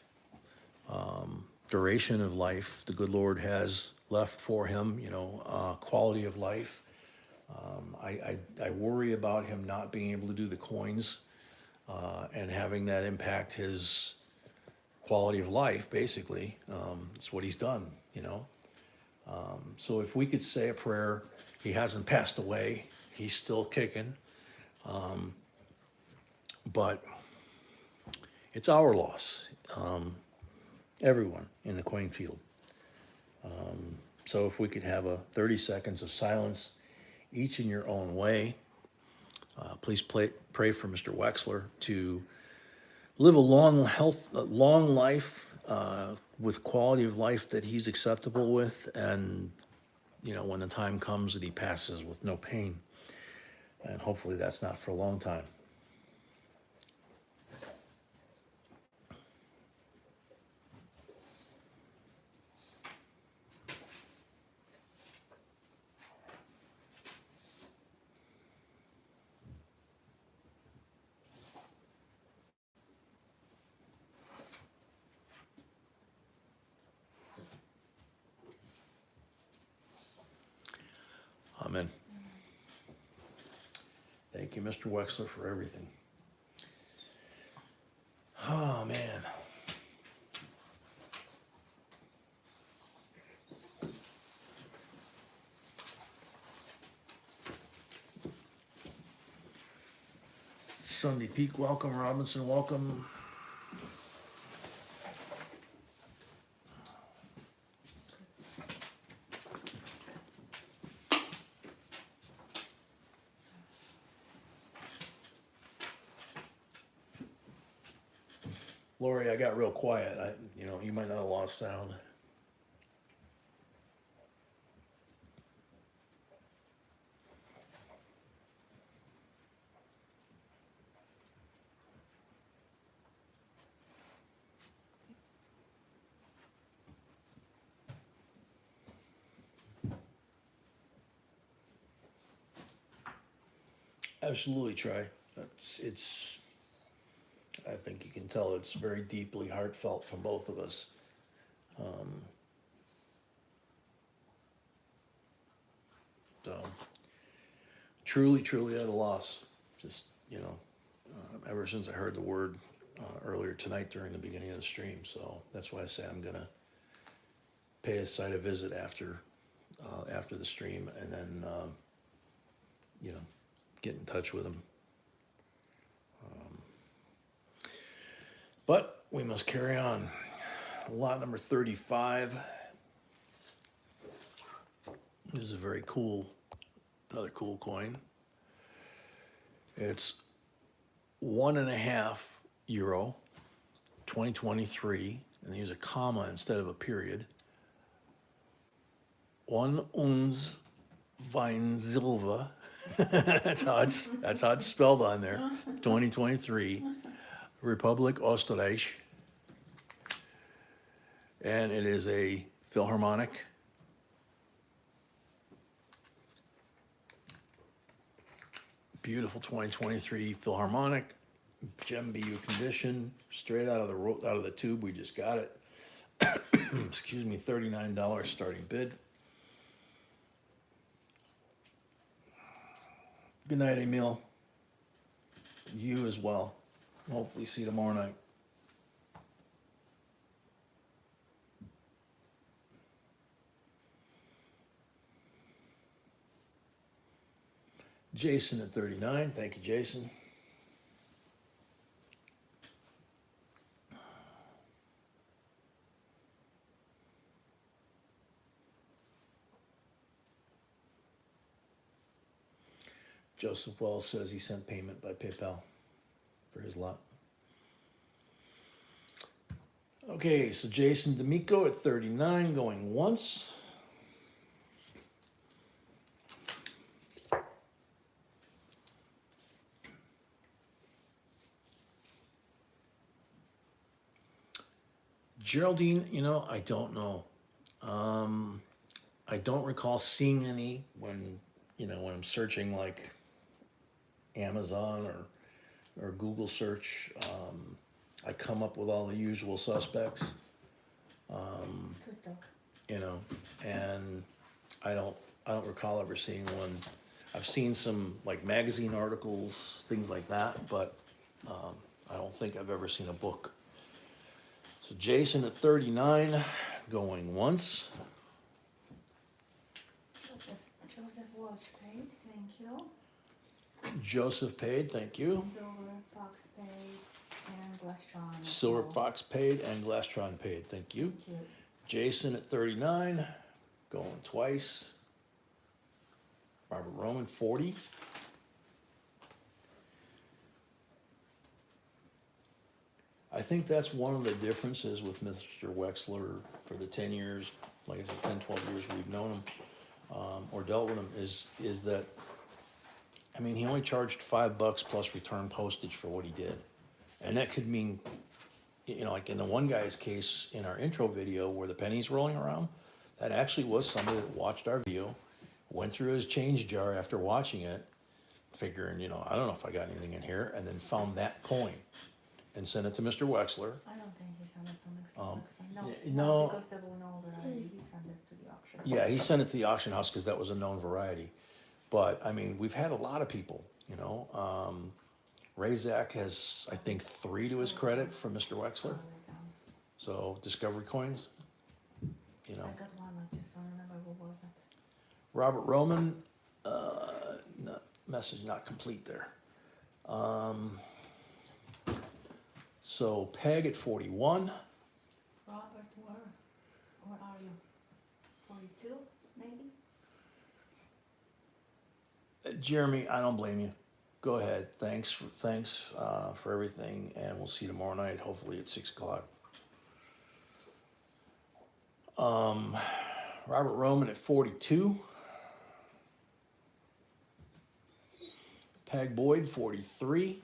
duration of life the good Lord has left for him. You know, quality of life. I worry about him not being able to do the coins and having that impact his quality of life, basically. It's what he's done, you know. So if we could say a prayer, he hasn't passed away, he's still kicking. But it's our loss, everyone in the coin field. So if we could have a 30 seconds of silence, each in your own way. Please pray for Mr. Wexler to live a long life with quality of life that he's acceptable with, and when the time comes that he passes with no pain, and hopefully that's not for a long time. Amen. Thank you, Mr. Wexler, for everything. Oh, man. Sunday Peak, welcome. Robinson, welcome. Lori, I got real quiet. You might not have lost sound. Absolutely, Trey. I think you can tell it's very deeply heartfelt from both of us. So, truly, truly at a loss. Just, ever since I heard the word earlier tonight during the beginning of the stream. So that's why I say I'm going to pay a site a visit after the stream, and then you know, get in touch with them. But we must carry on. Lot number 35. This is a very cool, another cool coin. It's €1.50, 2023, and they use a comma instead of a period. 1 uns Weinsilva. that's how it's spelled on there. 2023, Republic Österreich, and it is a Philharmonic. Beautiful 2023 Philharmonic, gem BU condition, straight out of the tube. We just got it. Excuse me, $39 starting bid. Good night, Emil. You as well. Hopefully see you tomorrow night. Jason at 39. Thank you, Jason. Joseph Wells says he sent payment by PayPal for his lot. Okay, so Jason D'Amico at 39 going once. Geraldine, you know, I don't know. I don't recall seeing any when I'm searching like Amazon or Google search. I come up with all the usual suspects. Good though. You know, and I don't recall ever seeing one. I've seen some like magazine articles, things like that, but I don't think I've ever seen a book. So Jason at 39, going once. Joseph Watch paid, thank you. Joseph paid, thank you. Silver Fox paid and Glastron. Silver Fox paid and Glastron paid, thank you. Thank you. Jason at 39, going twice. Robert Roman, 40. I think that's one of the differences with Mr. Wexler for the 10 years, like I said, 10, 12 years we've known him, or dealt with him, is that, I mean, he only charged $5 plus return postage for what he did. And that could mean, you know, like in the one guy's case in our intro video where the pennies rolling around, that actually was somebody that watched our video, went through his change jar after watching it, figuring, you know, I don't know if I got anything in here, and then found that coin and sent it to Mr. Wexler. I don't think he sent it to Mr. Wexler. No, no. Because there will no variety. He sent it to the auction. Yeah, he sent it to the auction house because that was a known variety. But, I mean, we've had a lot of people, you know. Razak has, I think, 3 to his credit from Mr. Wexler. So, Discovery Coins, you know. I got one, I just don't remember who was it. Robert Roman, message not complete there. So, Peg at 41. Robert, where are you? 42, maybe? Jeremy, I don't blame you. Go ahead. Thanks for everything, and we'll see you tomorrow night, hopefully at 6 o'clock. Robert Roman at 42. Peg Boyd, 43.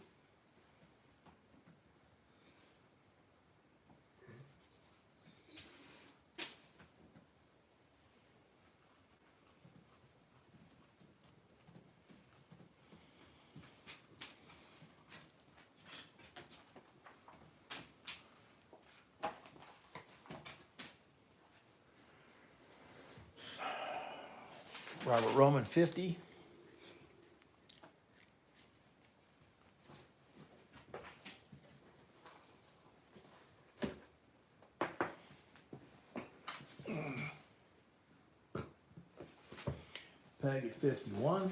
Robert Roman, 50. Peg at 51.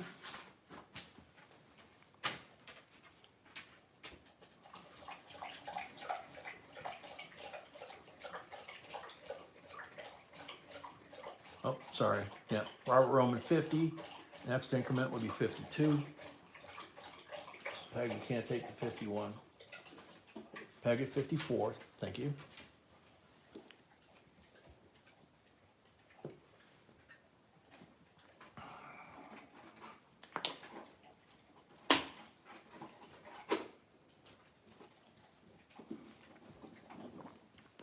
Oh, sorry. Yeah, Robert Roman 50. Next increment would be 52. Peg, you can't take the 51. Peg at 54. Thank you.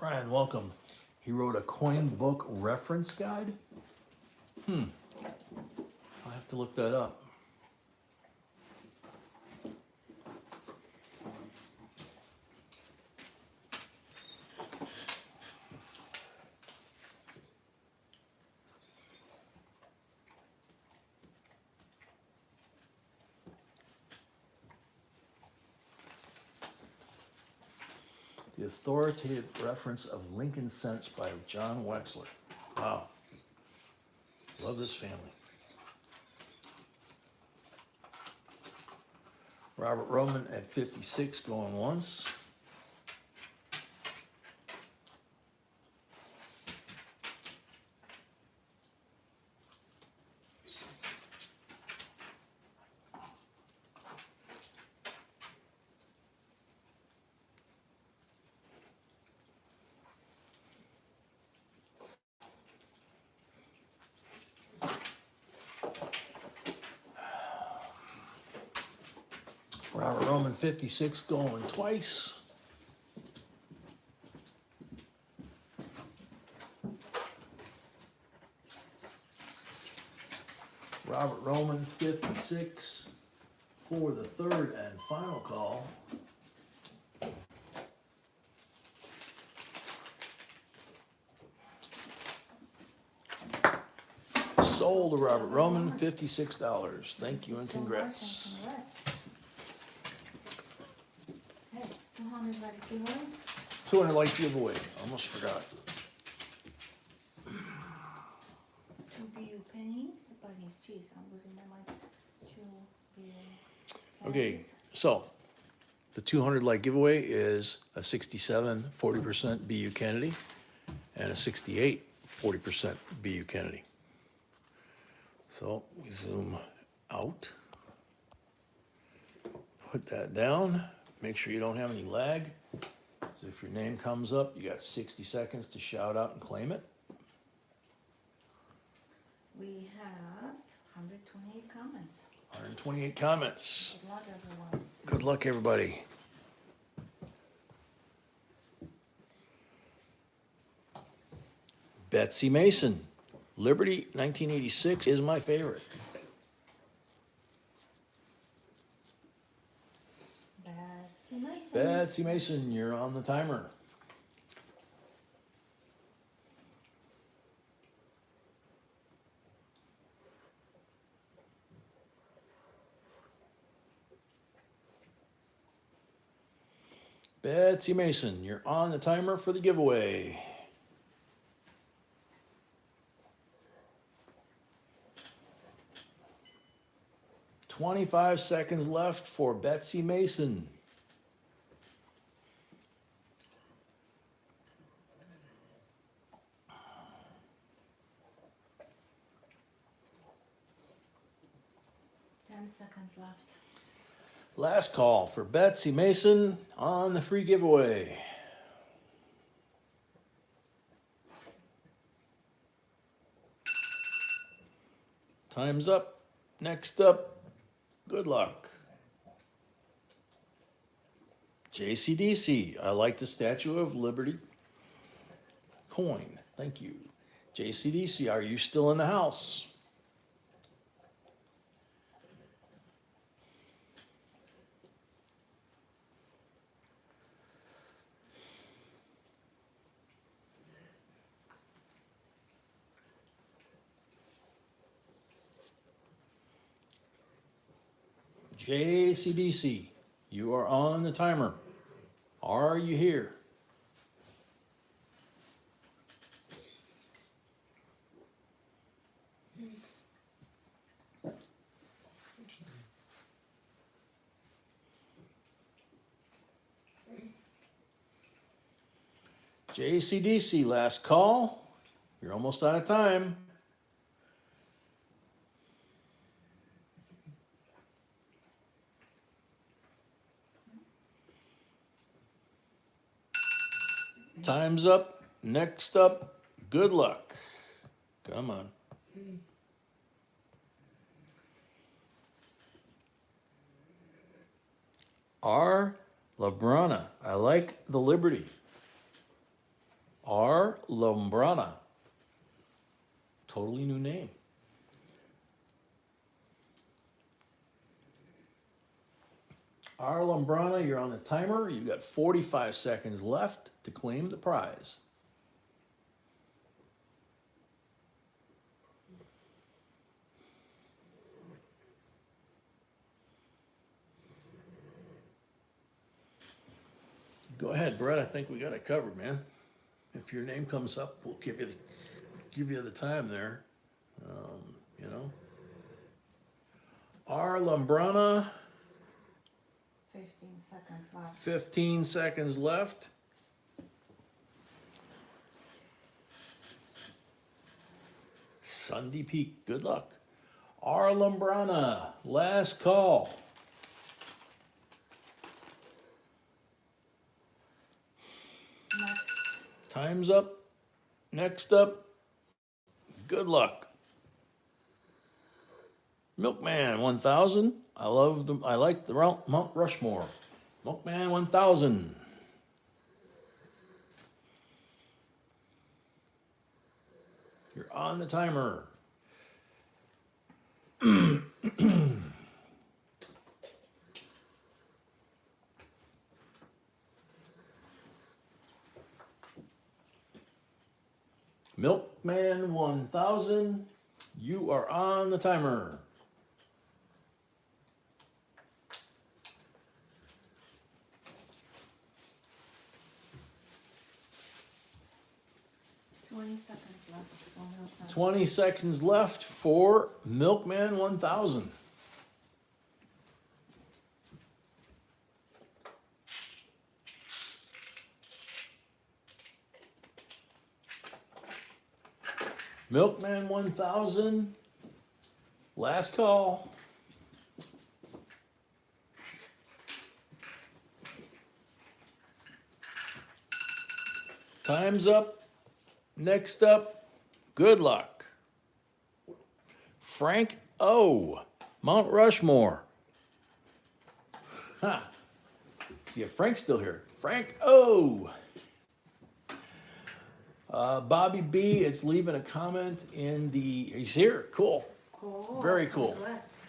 Brian, welcome. He wrote a coin book reference guide. I'll have to look that up. The Authoritative Reference of Lincoln Cents by John Wexler. Wow. Love this family. Robert Roman at 56 going once. Robert Roman 56 going twice. Robert Roman 56 for the third and final call. Sold to Robert Roman, $56. Thank you and congrats. Hey, 200 likes giveaway. 200 like giveaway, almost forgot. 2 BU pennies, but it's cheese. I'm losing my mind. 2 BU Okay, pennies. so the 200 like giveaway is a 67 40% BU Kennedy and a 68 40% BU Kennedy. So we zoom out, put that down, make sure you don't have any lag. So if your name comes up, you got 60 seconds to shout out and claim it. We have 128 comments. 128 comments. Good luck, everyone. Good luck, everybody. Betsy Mason, Liberty 1986 is my favorite. Betsy Mason. Betsy Mason, you're on the timer. Betsy Mason, you're on the timer for the giveaway. $25 seconds left for Betsy Mason. Seconds left. Last call for Betsy Mason on the free giveaway. Time's up. Next up, good luck. JCDC, I like the Statue of Liberty coin. Thank you. JCDC, are you still in the house? JCDC, you are on the timer. Are you here? JCDC, last call. You're almost out of time. Time's up. Next up, good luck. Come on. R. Labrana. I like the Liberty. R. Lombrana. Totally new name. R. Lombrana, you're on the timer. You've got 45 seconds left to claim the prize. Go ahead, Brett. I think we got it covered, man. If your name comes up, we'll give you the time there. You know. R. Lombrana. 15 seconds left. 15 seconds left. Sunday Peak, good luck. R. Lombrana, last call. Next. Time's up. Next up, good luck. Milkman 1000. I like the Mount Rushmore. Milkman 1000. You're on the timer. Milkman 1000. You are on the timer. 20 seconds left. It's going real fast. 20 seconds left for Milkman 1000. Milkman 1000. Last call. Time's up. Next up, good luck. Frank O. Mount Rushmore. Ha. See if Frank's still here. Frank O. Bobby B. It's leaving a comment in the. He's here. Cool. Cool. Very cool. Congrats.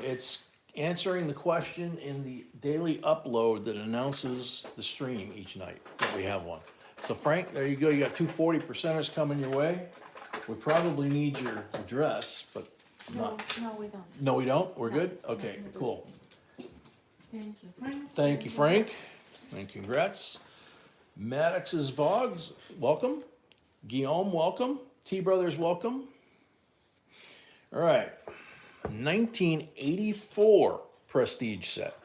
It's answering the question in the daily upload that announces the stream each night that we have one. So Frank, there you go. You got two 40%ers coming your way. We probably need your address, but No, we don't. no, we don't. We're No, good. no, Okay, we're good. cool. Thank you, Frank. Thank you, Frank. And congrats. Maddox's Vogs, welcome. Guillaume, welcome. T Brothers, welcome. All right. 1984 Prestige set.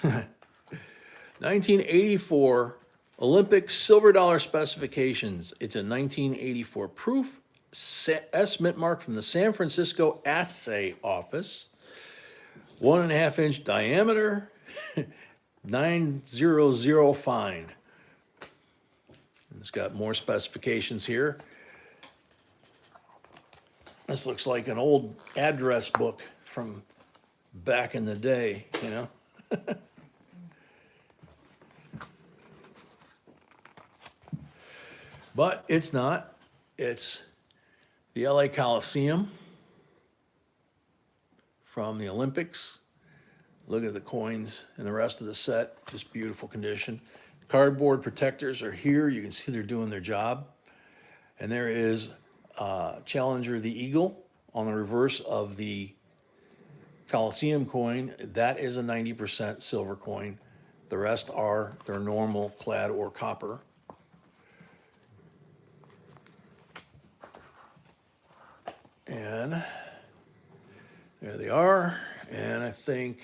1984 Olympic silver dollar specifications. It's a 1984 proof S mint mark from the San Francisco Assay Office. 1.5 inch diameter, 900 fine. It's got more specifications here. This looks like an old address book from back in the day, you know? But it's not. It's the LA Coliseum from the Olympics. Look at the coins and the rest of the set, just beautiful condition. Cardboard protectors are here. You can see they're doing their job. And there is Challenger the Eagle on the reverse of the Coliseum coin. That is a 90% silver coin. The rest are their normal clad or copper. And there they are. And I think,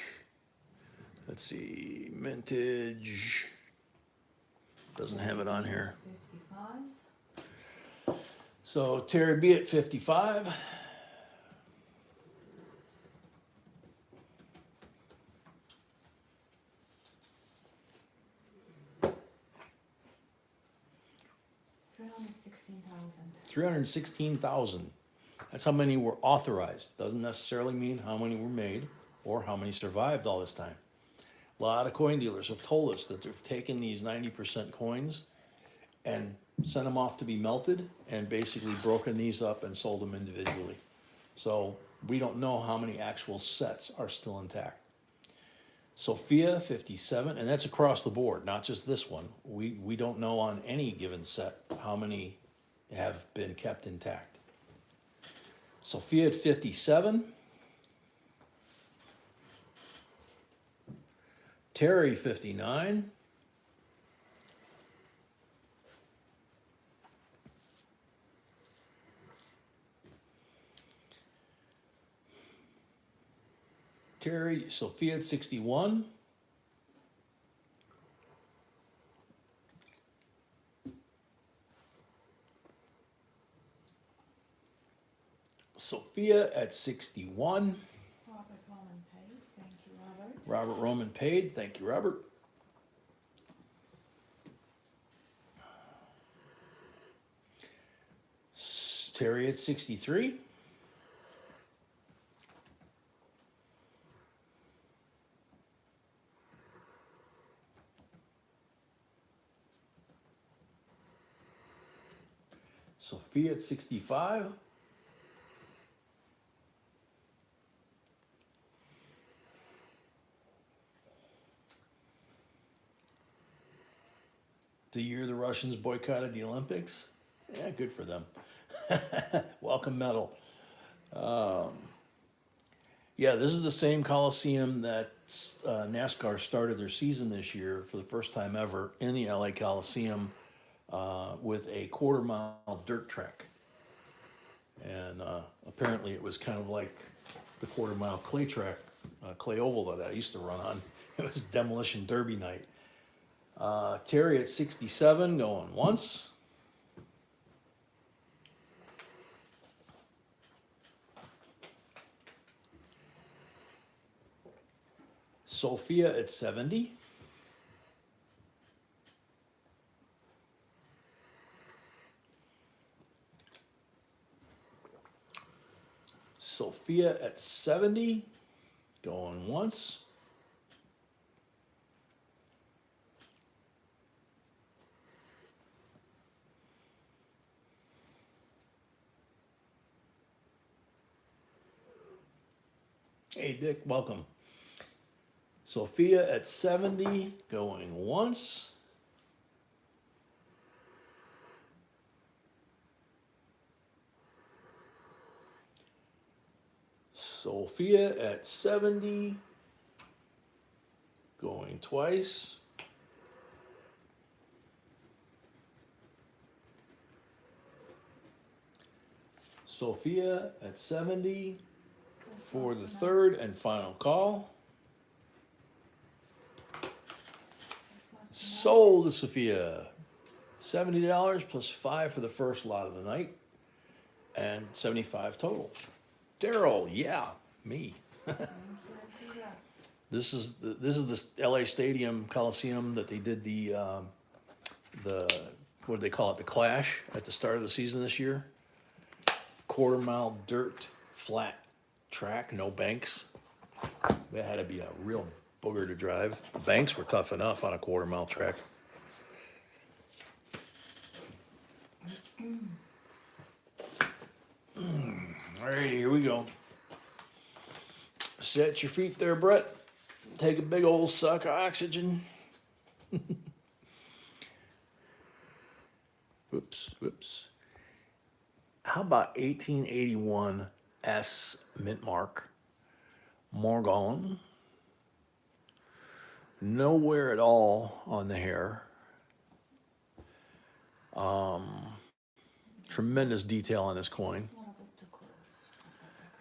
let's see, mintage. Doesn't have it on here. 55. So Terry B at 55. $316,000. 316,000. That's how many were authorized. Doesn't necessarily mean how many were made or how many survived all this time. A lot of coin dealers have told us that they've taken these 90% coins and sent them off to be melted and basically broken these up and sold them individually. So we don't know how many actual sets are still intact. Sophia 57, and that's across the board, not just this one. We don't know on any given set how many have been kept intact. Sophia at 57. Terry 59. Terry, Sophia at 61. Sophia at 61. Robert Roman paid. Thank you, Robert. Robert Roman paid. Thank you, Robert. Terry at 63. Sophia at 65. The year the Russians boycotted the Olympics? Yeah, good for them. Welcome medal. Yeah, this is the same Coliseum that NASCAR started their season this year for the first time ever in the LA Coliseum with a quarter-mile dirt track. And apparently it was kind of like the quarter-mile clay track, clay oval that I used to run on. It was demolition derby night. Terry at 67 going once. Sophia at 70. Sophia at 70 going once. Hey, Dick, welcome. Sophia at 70, going once. Sophia at 70, going twice. Sophia at 70 for the third and final call. Sold to Sophia. $70 plus $5 for the first lot of the night, and $75 total. Daryl, yeah, me. This is the LA Stadium Coliseum that they did the what do they call it? The Clash at the start of the season this year. Quarter-mile dirt flat track, no banks. That had to be a real booger to drive. The banks were tough enough on a quarter-mile track. All right, here we go. Set your feet there, Brett. Take a big old suck of oxygen. Whoops. How about 1881 S mint mark? Morgon. Nowhere at all on the hair. Tremendous detail on this coin.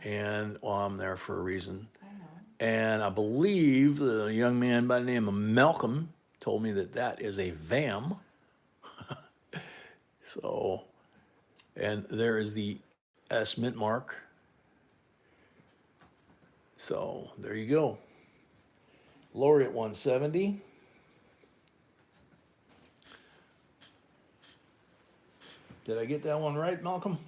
And well, I'm there for a reason. I know. And I believe the young man by the name of Malcolm told me that that is a VAM. So, and there is the S mint mark. So there you go. Lori at 170. Did I get that one right, Malcolm?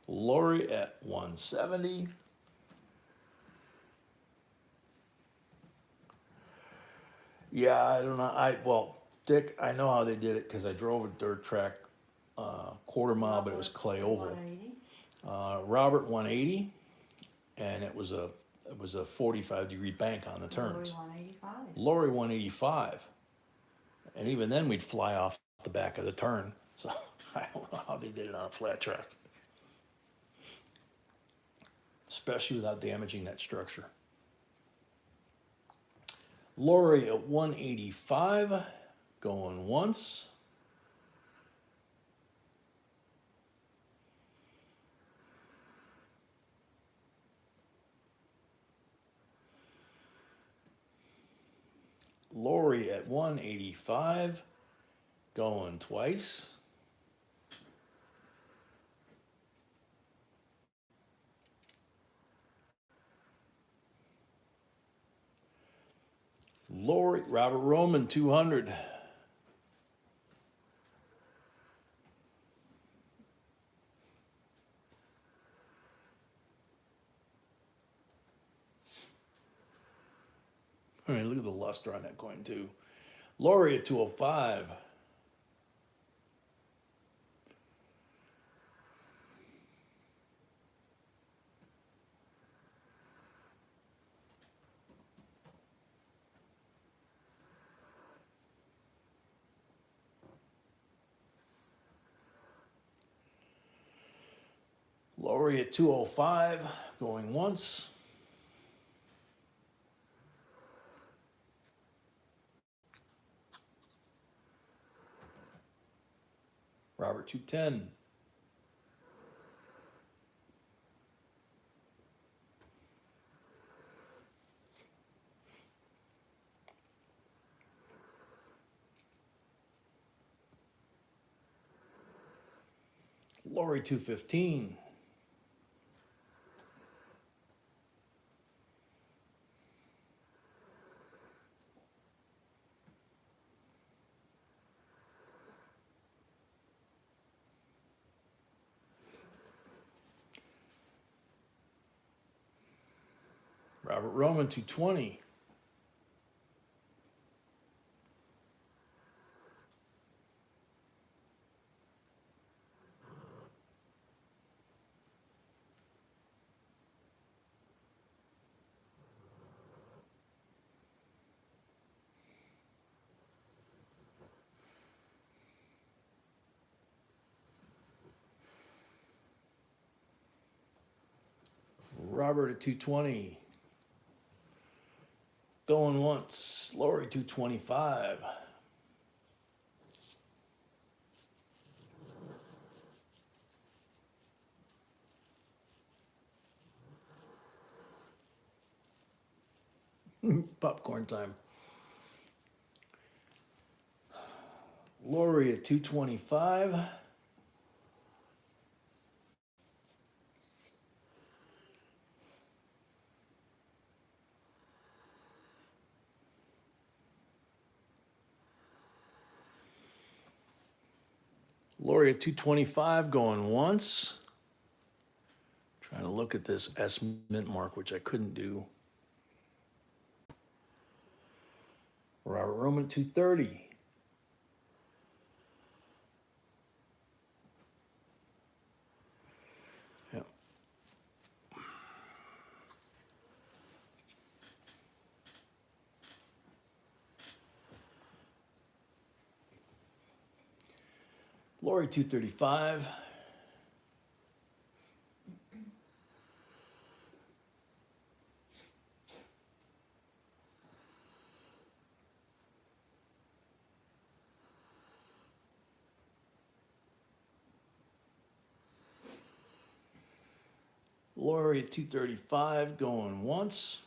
Lori at 170. Yeah, I don't know. Well, Dick, I know how they did it because I drove a dirt track quarter mile, but it was clay oval. 180. Robert 180, and it was a 45-degree bank on the turns. Lori 185. Lori 185, and even then we'd fly off the back of the turn. So I don't know how they did it on a flat track, especially without damaging that structure. Lori at 185, going once. Lori at 185, going twice. Lori, Robert Roman, 200. I mean, look at the luster on that coin, too. Lori at 205. Lori at 205, going once. Robert 210. Lori 215. Robert Roman 220. Robert at 220. Going once. Lori 225. Popcorn time. Lori at 225. Lori at 225, going once. Trying to look at this S mint mark, which I couldn't do. Robert Roman at 230. Yep. Lori 235. Lori at 235, going once.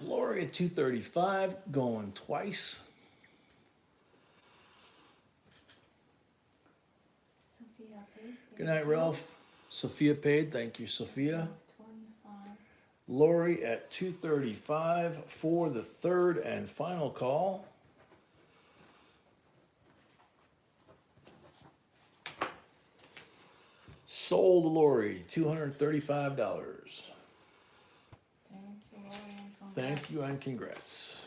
Lori at 235, going twice. Sophia paid. Good night, Ralph. Sophia paid, thank you, Sophia. 25. Lori at 235 for the third and final call. Sold Lori, $235. Thank you, Lori, and congrats. Thank you and congrats.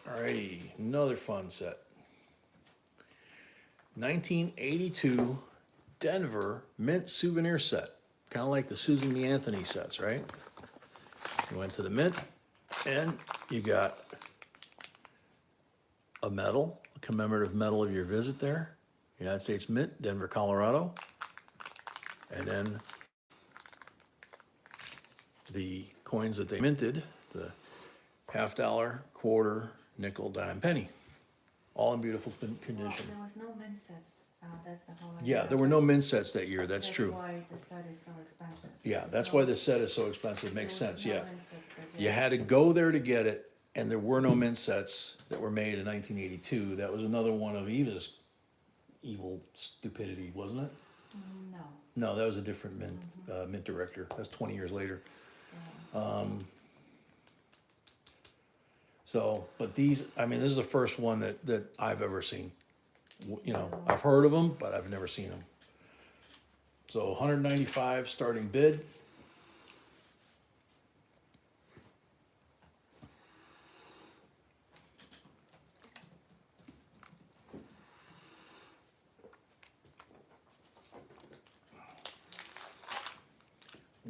Alrighty, another fun set. 1982 Denver Mint souvenir set. Kind of like the Susan B. Anthony sets, right? You went to the Mint and you got a medal, a commemorative medal of your visit there. United States Mint, Denver, Colorado. And then the coins that they minted, the $50, quarter, nickel, dime, penny. All in beautiful condition. Well, there was no mint sets, that's the whole idea. Yeah, there were no mint sets that year, that's true. That's why the set is so expensive. Yeah, There's that's no- why the set is so expensive, makes there was sense, no yeah. mint sets that You year. had to go there to get it, and there were no mint sets that were made in 1982. That was another one of Eva's evil stupidity, wasn't it? No, No, that was a different mint director. That's 20 years later. so, So, but these, I mean, this is the first one that I've ever seen. You know, I've heard of them, but I've never seen them. So 195 starting bid.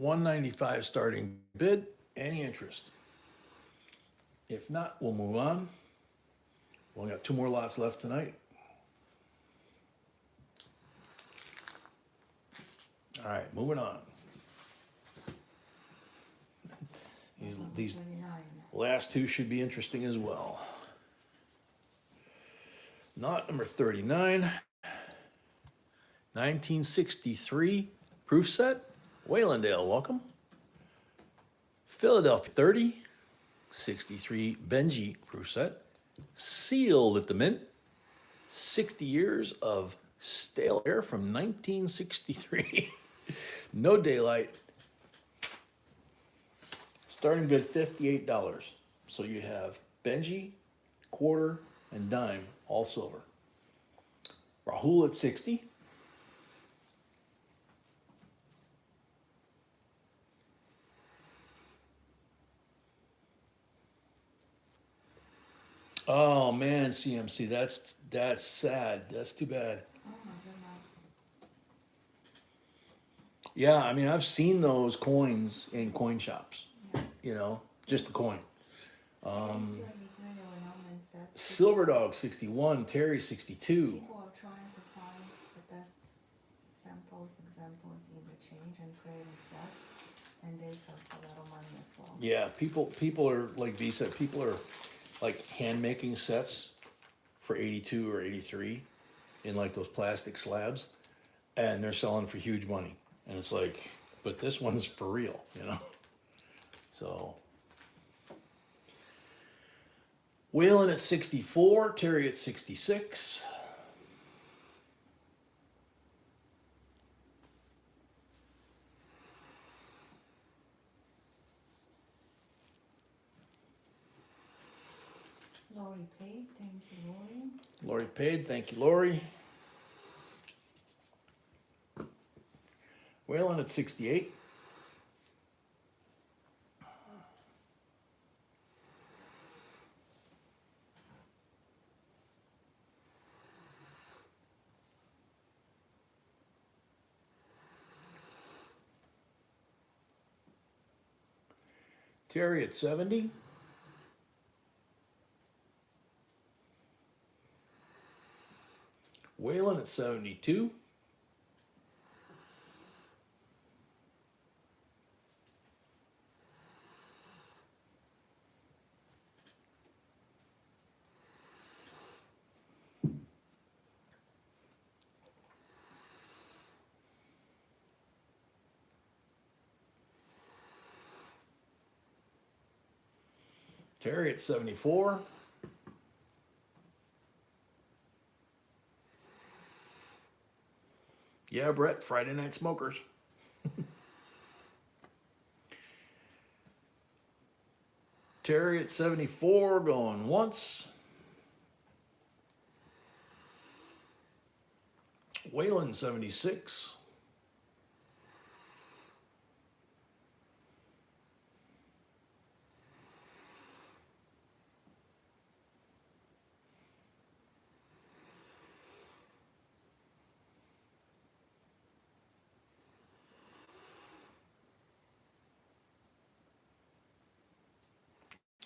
$195 starting bid. Any interest? If not, we'll move on. We only got 2 more lots left tonight. All right, moving on. These 39. last 2 should be interesting as well. Not number 39. 1963 proof set. Waylandale, welcome. Philadelphia 30. 63 Benji proof set. Sealed at the Mint. 60 years of stale air from 1963. No daylight. Starting bid $58. So you have Benji, quarter, and dime, all silver. Rahul at 60. Oh man, CMC, that's sad. That's too bad. Oh my goodness. Yeah, I mean, I've seen those coins in coin shops. Yeah. You know, just the coin. 33, there were no mint sets. Silver Dog 61, Terry 62. People are trying to find the best samples, examples in the change and creating sets, and they sell for a lot of money as well. Yeah, people are like V said, people are like hand making sets for 82 or 83 in like those plastic slabs, and they're selling for huge money. And it's like, but this one's for real, you know? So Whalen at 64, Terry at 66. Lori paid, thank you, Lori. Lori paid, thank you, Lori. Whalen at 68. Terry at 70. Whalen at 72. Terry at 74. Yeah, Brett, Friday Night Smokers. Terry at 74, going once. Waylon, 76.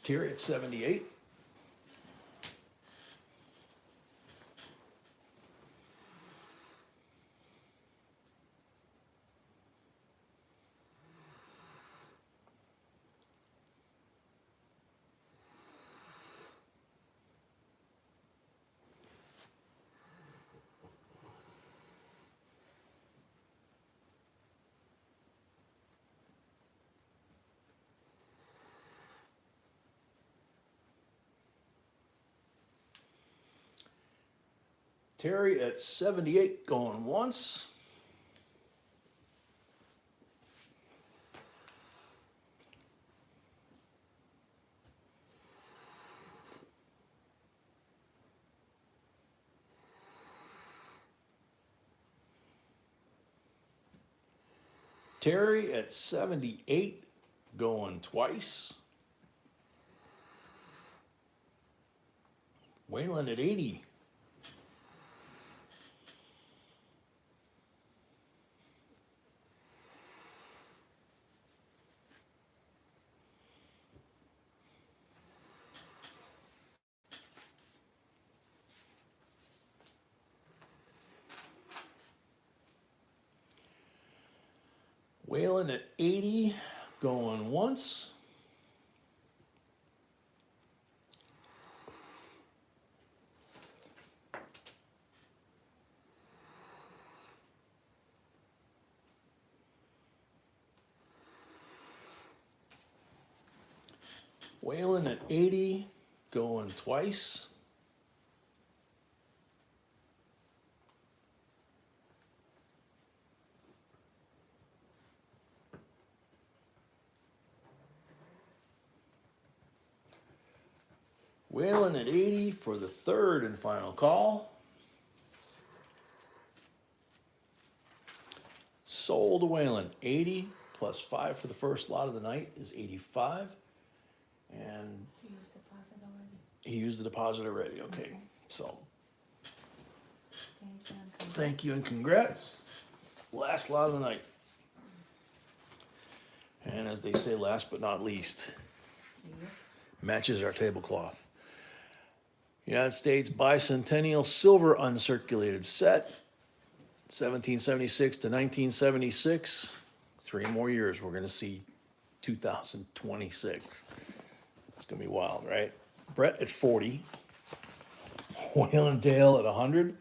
Terry at 78. Terry at 78, going once. Terry at 78, going twice. Waylon at 80. Waylon at 80, going once. Waylon at 80, going twice. Waylon at 80 for the third and final call. Sold to Waylon, 80 plus 5 for the first lot of the night is 85. And He used deposit already. he used the deposit already, okay. So, Thank you. And congrats. thank you and congrats. Last lot of the night. And as they say, last but not least, Yep. matches our tablecloth. United States Bicentennial Silver Uncirculated Set, 1776 to 1976. 3 more years, we're gonna see 2026. It's gonna be wild, right? Brett at 40. Waylon Dale at 100.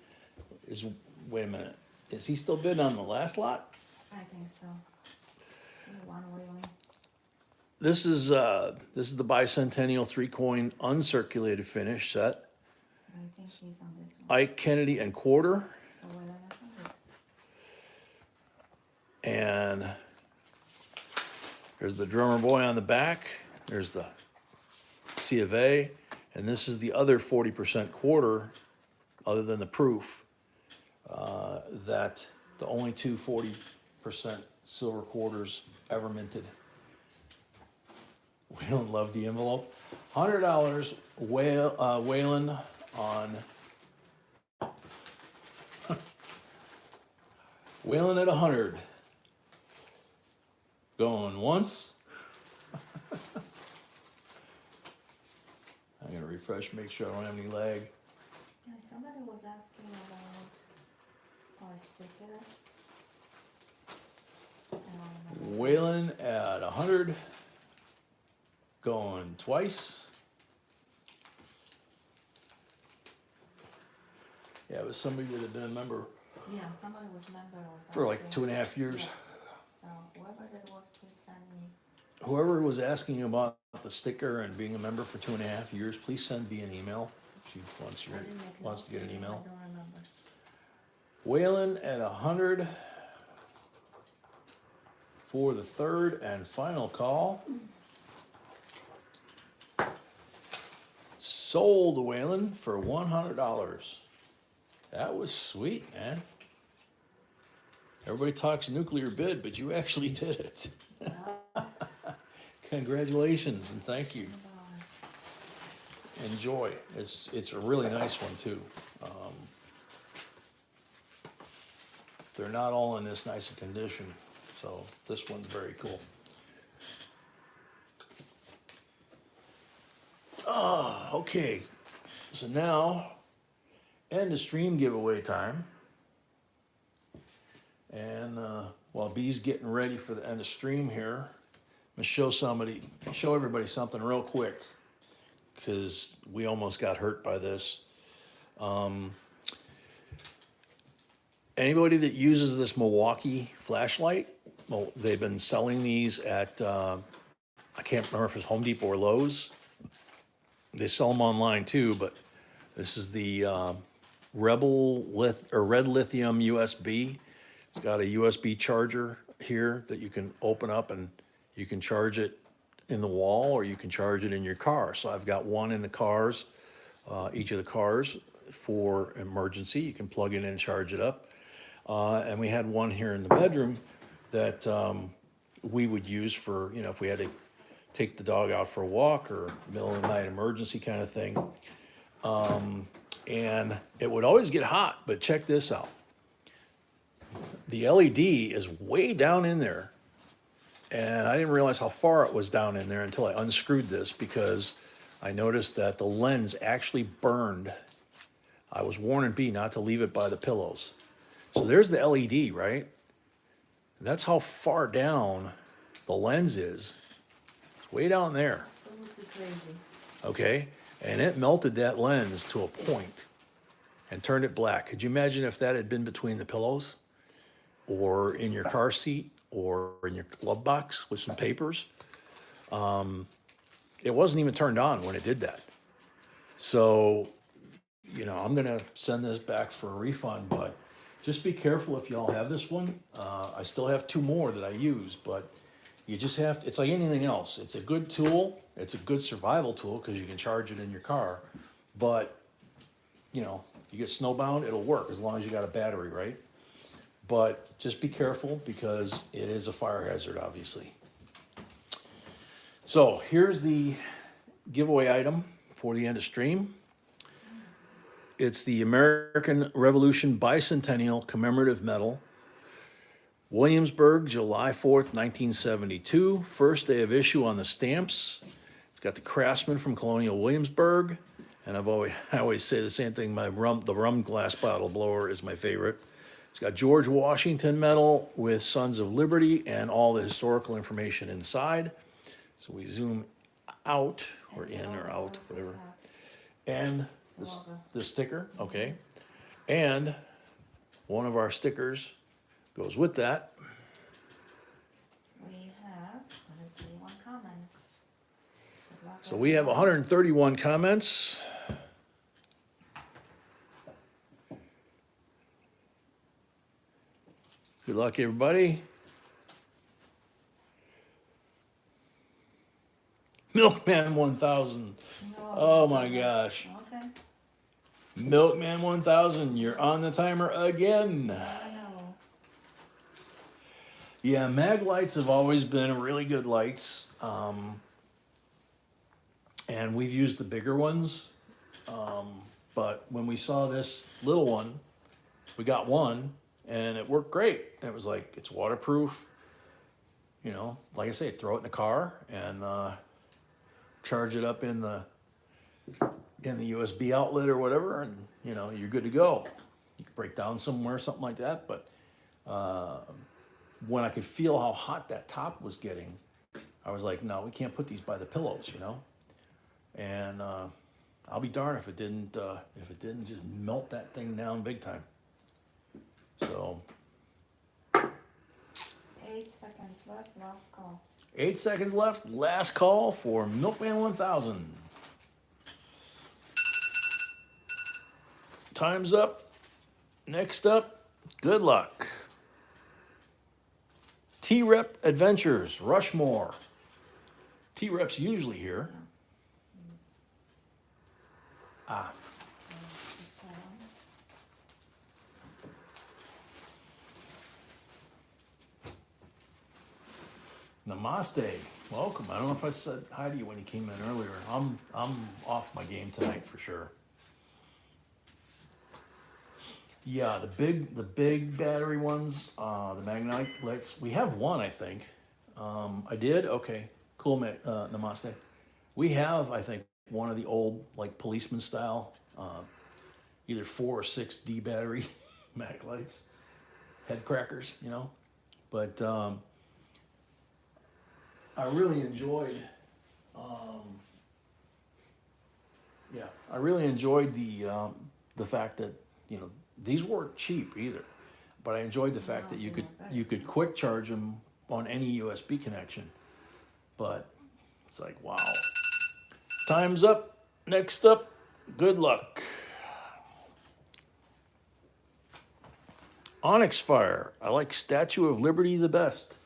Wait a minute, is he still bidding on the last lot? I think so. One wheeling. This is the Bicentennial 3-coin uncirculated finish set. I think he's on this one. Ike, Kennedy, and quarter. So we're at 100. And there's the drummer boy on the back. There's the C of A. And this is the other 40% quarter, other than the proof, that the only two 40% silver quarters ever minted. Waylon loved the envelope. $100 Waylon on Waylon at 100. Going once. I'm gonna refresh, make sure I don't have any lag. Yeah, somebody was asking about our sticker. Waylon at 100. Going twice. Yeah, it was somebody that had been a member Yeah, somebody was member was for like asking. 2.5 years. Yes. So whoever that was, please send me. Whoever was asking about the sticker and being a member for 2.5 years, please send me an email. She I didn't make a wants to note. get an email. I don't remember. Whalen at 100 for the third and final call. Sold Whalen for $100. That was sweet, man. Everybody talks nuclear bid, but you actually did it. Congratulations and thank you. Enjoy. It's a really nice one too. They're not all in this nice a condition, so this one's very cool. Okay. So now, end of stream giveaway time. And while B's getting ready for the end of stream here, I'm gonna show everybody something real quick, because we almost got hurt by this. Anybody that uses this Milwaukee flashlight, well, they've been selling these at, I can't remember if it's Home Depot or Lowe's. They sell them online too, but this is the Red Lithium USB. It's got a USB charger here that you can open up and you can charge it in the wall or you can charge it in your car. So I've got one in the cars, each of the cars for emergency. You can plug it in and charge it up. And we had one here in the bedroom that we would use for, if we had to take the dog out for a walk or middle of the night emergency kind of thing. And it would always get hot, but check this out. The LED is way down in there. And I didn't realize how far it was down in there until I unscrewed this, because I noticed that the lens actually burned. I was warning B not to leave it by the pillows. So there's the LED, right? And that's how far down the lens is. It's way down there, Absolutely crazy. okay? And it melted that lens to a point and turned it black. Could you imagine if that had been between the pillows or in your car seat or in your glove box with some papers? It wasn't even turned on when it did that. So, I'm gonna send this back for a refund, but just be careful if y'all have this one. I still have 2 more that I use, but you just have, it's like anything else. It's a good tool. It's a good survival tool because you can charge it in your car. But, you get snowbound, it'll work as long as you got a battery, right? But just be careful because it is a fire hazard, obviously. So here's the giveaway item for the end of stream. It's the American Revolution Bicentennial Commemorative Medal. Williamsburg, July 4th, 1972. First day of issue on the stamps. It's got the Craftsman from Colonial Williamsburg. And I always say the same thing, the rum glass bottle blower is my favorite. It's got George Washington medal with Sons of Liberty and all the historical information inside. So we zoom out, or in or out, whatever. And the sticker, okay. And one of our stickers goes with that. We have 131 comments. So we have 131 comments. Good luck, everybody. Milkman 1000. Oh my gosh. Okay. Milkman 1000, you're on the timer again. I know. Yeah, mag lights have always been really good lights. And we've used the bigger ones. But when we saw this little one, we got one and it worked great. It was like, it's waterproof. Like I say, throw it in the car and charge it up in the USB outlet or whatever, and you're good to go. You can break down somewhere, something like that. But when I could feel how hot that top was getting, I was like, no, we can't put these by the pillows, And I'll be darned if it didn't just melt that thing down big time. So 8 seconds left, last call. 8 seconds left. Last call for Milkman 1000. Time's up. Next up, good luck. T-Rep Adventures, Rushmore. T-Rep's usually here. Ah, Namaste. Welcome. I don't know if I said hi to you when you came in earlier. I'm off my game tonight for sure. Yeah, the big battery ones, the magnetic lights. We have one, I think. I did. Okay, cool. Namaste. We have, I think, one of the old like policeman style, either 4 or 6 D battery mag lights, head crackers, you know. But I really enjoyed. I really enjoyed the fact that, you know, these weren't cheap either, but I enjoyed the fact that you could quick charge them on any USB connection. But it's like, wow. Time's up. Next up, good luck. Onyx Fire. I like Statue of Liberty the best.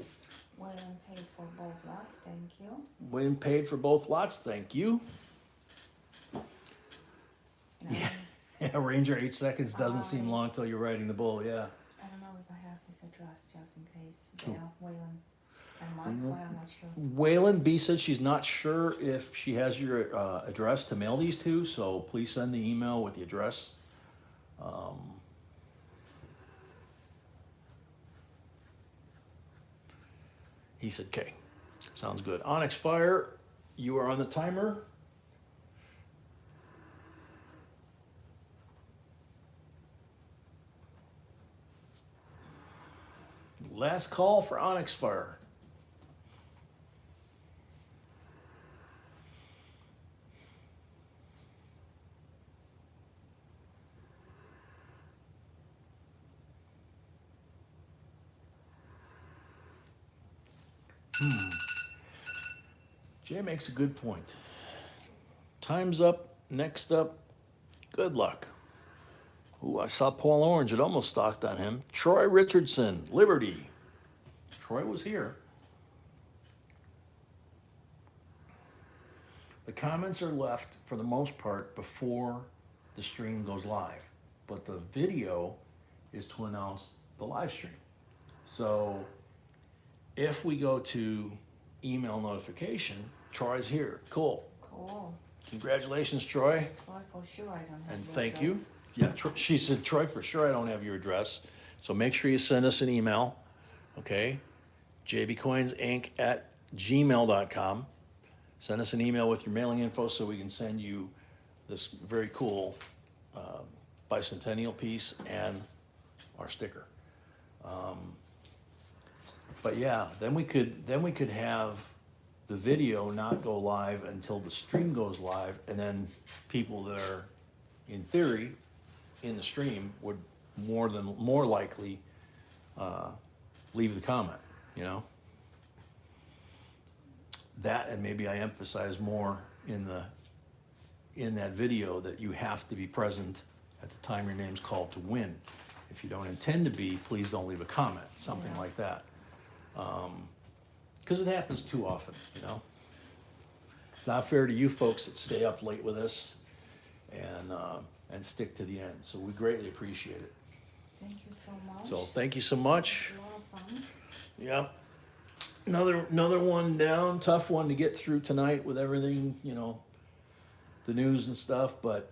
William paid for both lots, thank you. William paid for both lots, thank you. Yeah. Yeah, Ranger 8 seconds doesn't seem long until you're riding the bull, yeah. I don't know if I have his address just in case. Yeah, Waylon. And Mike, well, I'm not sure. Waylon B said she's not sure if she has your address to mail these to, so please send the email with the address. He said, okay, sounds good. Onyx Fire, you are on the timer. Last call for Onyx Fire. Jay makes a good point. Time's up. Next up, good luck. Ooh, I saw Paul Orange. It almost stalked on him. Troy Richardson, Liberty. Troy was here. The comments are left, for the most part, before the stream goes live. But the video is to announce the live stream. So if we go to email notification, Troy's here. Cool. Cool. Congratulations, Troy. Troy, for sure I don't have And your thank address. you. Yeah, she said, Troy, for sure I don't have your address. So make sure you send us an email, okay? jbcoinsinc@gmail.com. Send us an email with your mailing info so we can send you this very cool bicentennial piece and our sticker. But yeah, then we could have the video not go live until the stream goes live, and then people that are, in theory, in the stream would more likely leave the comment, you know. That, and maybe I emphasize more in that video that you have to be present at the time your name's called to win. If you don't intend to be, please don't leave a comment, something like that. Because it happens too often, you know. It's not fair to you folks that stay up late with us and stick to the end. So we greatly appreciate it. Thank you so much. So thank you so much. It was a lot of fun. Yep. Another one down, tough one to get through tonight with everything, you know, the news and stuff, but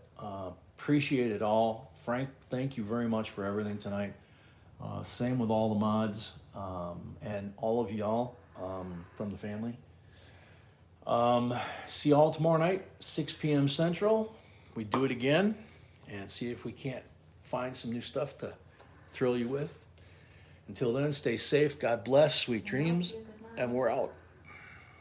appreciate it all. Frank, thank you very much for everything tonight. Same with all the mods and all of y'all from the family. See y'all tomorrow night, 6 p.m. Central. We do it again and see if we can't find some new stuff to thrill you with. Until then, stay safe, God bless, sweet dreams, and we're out.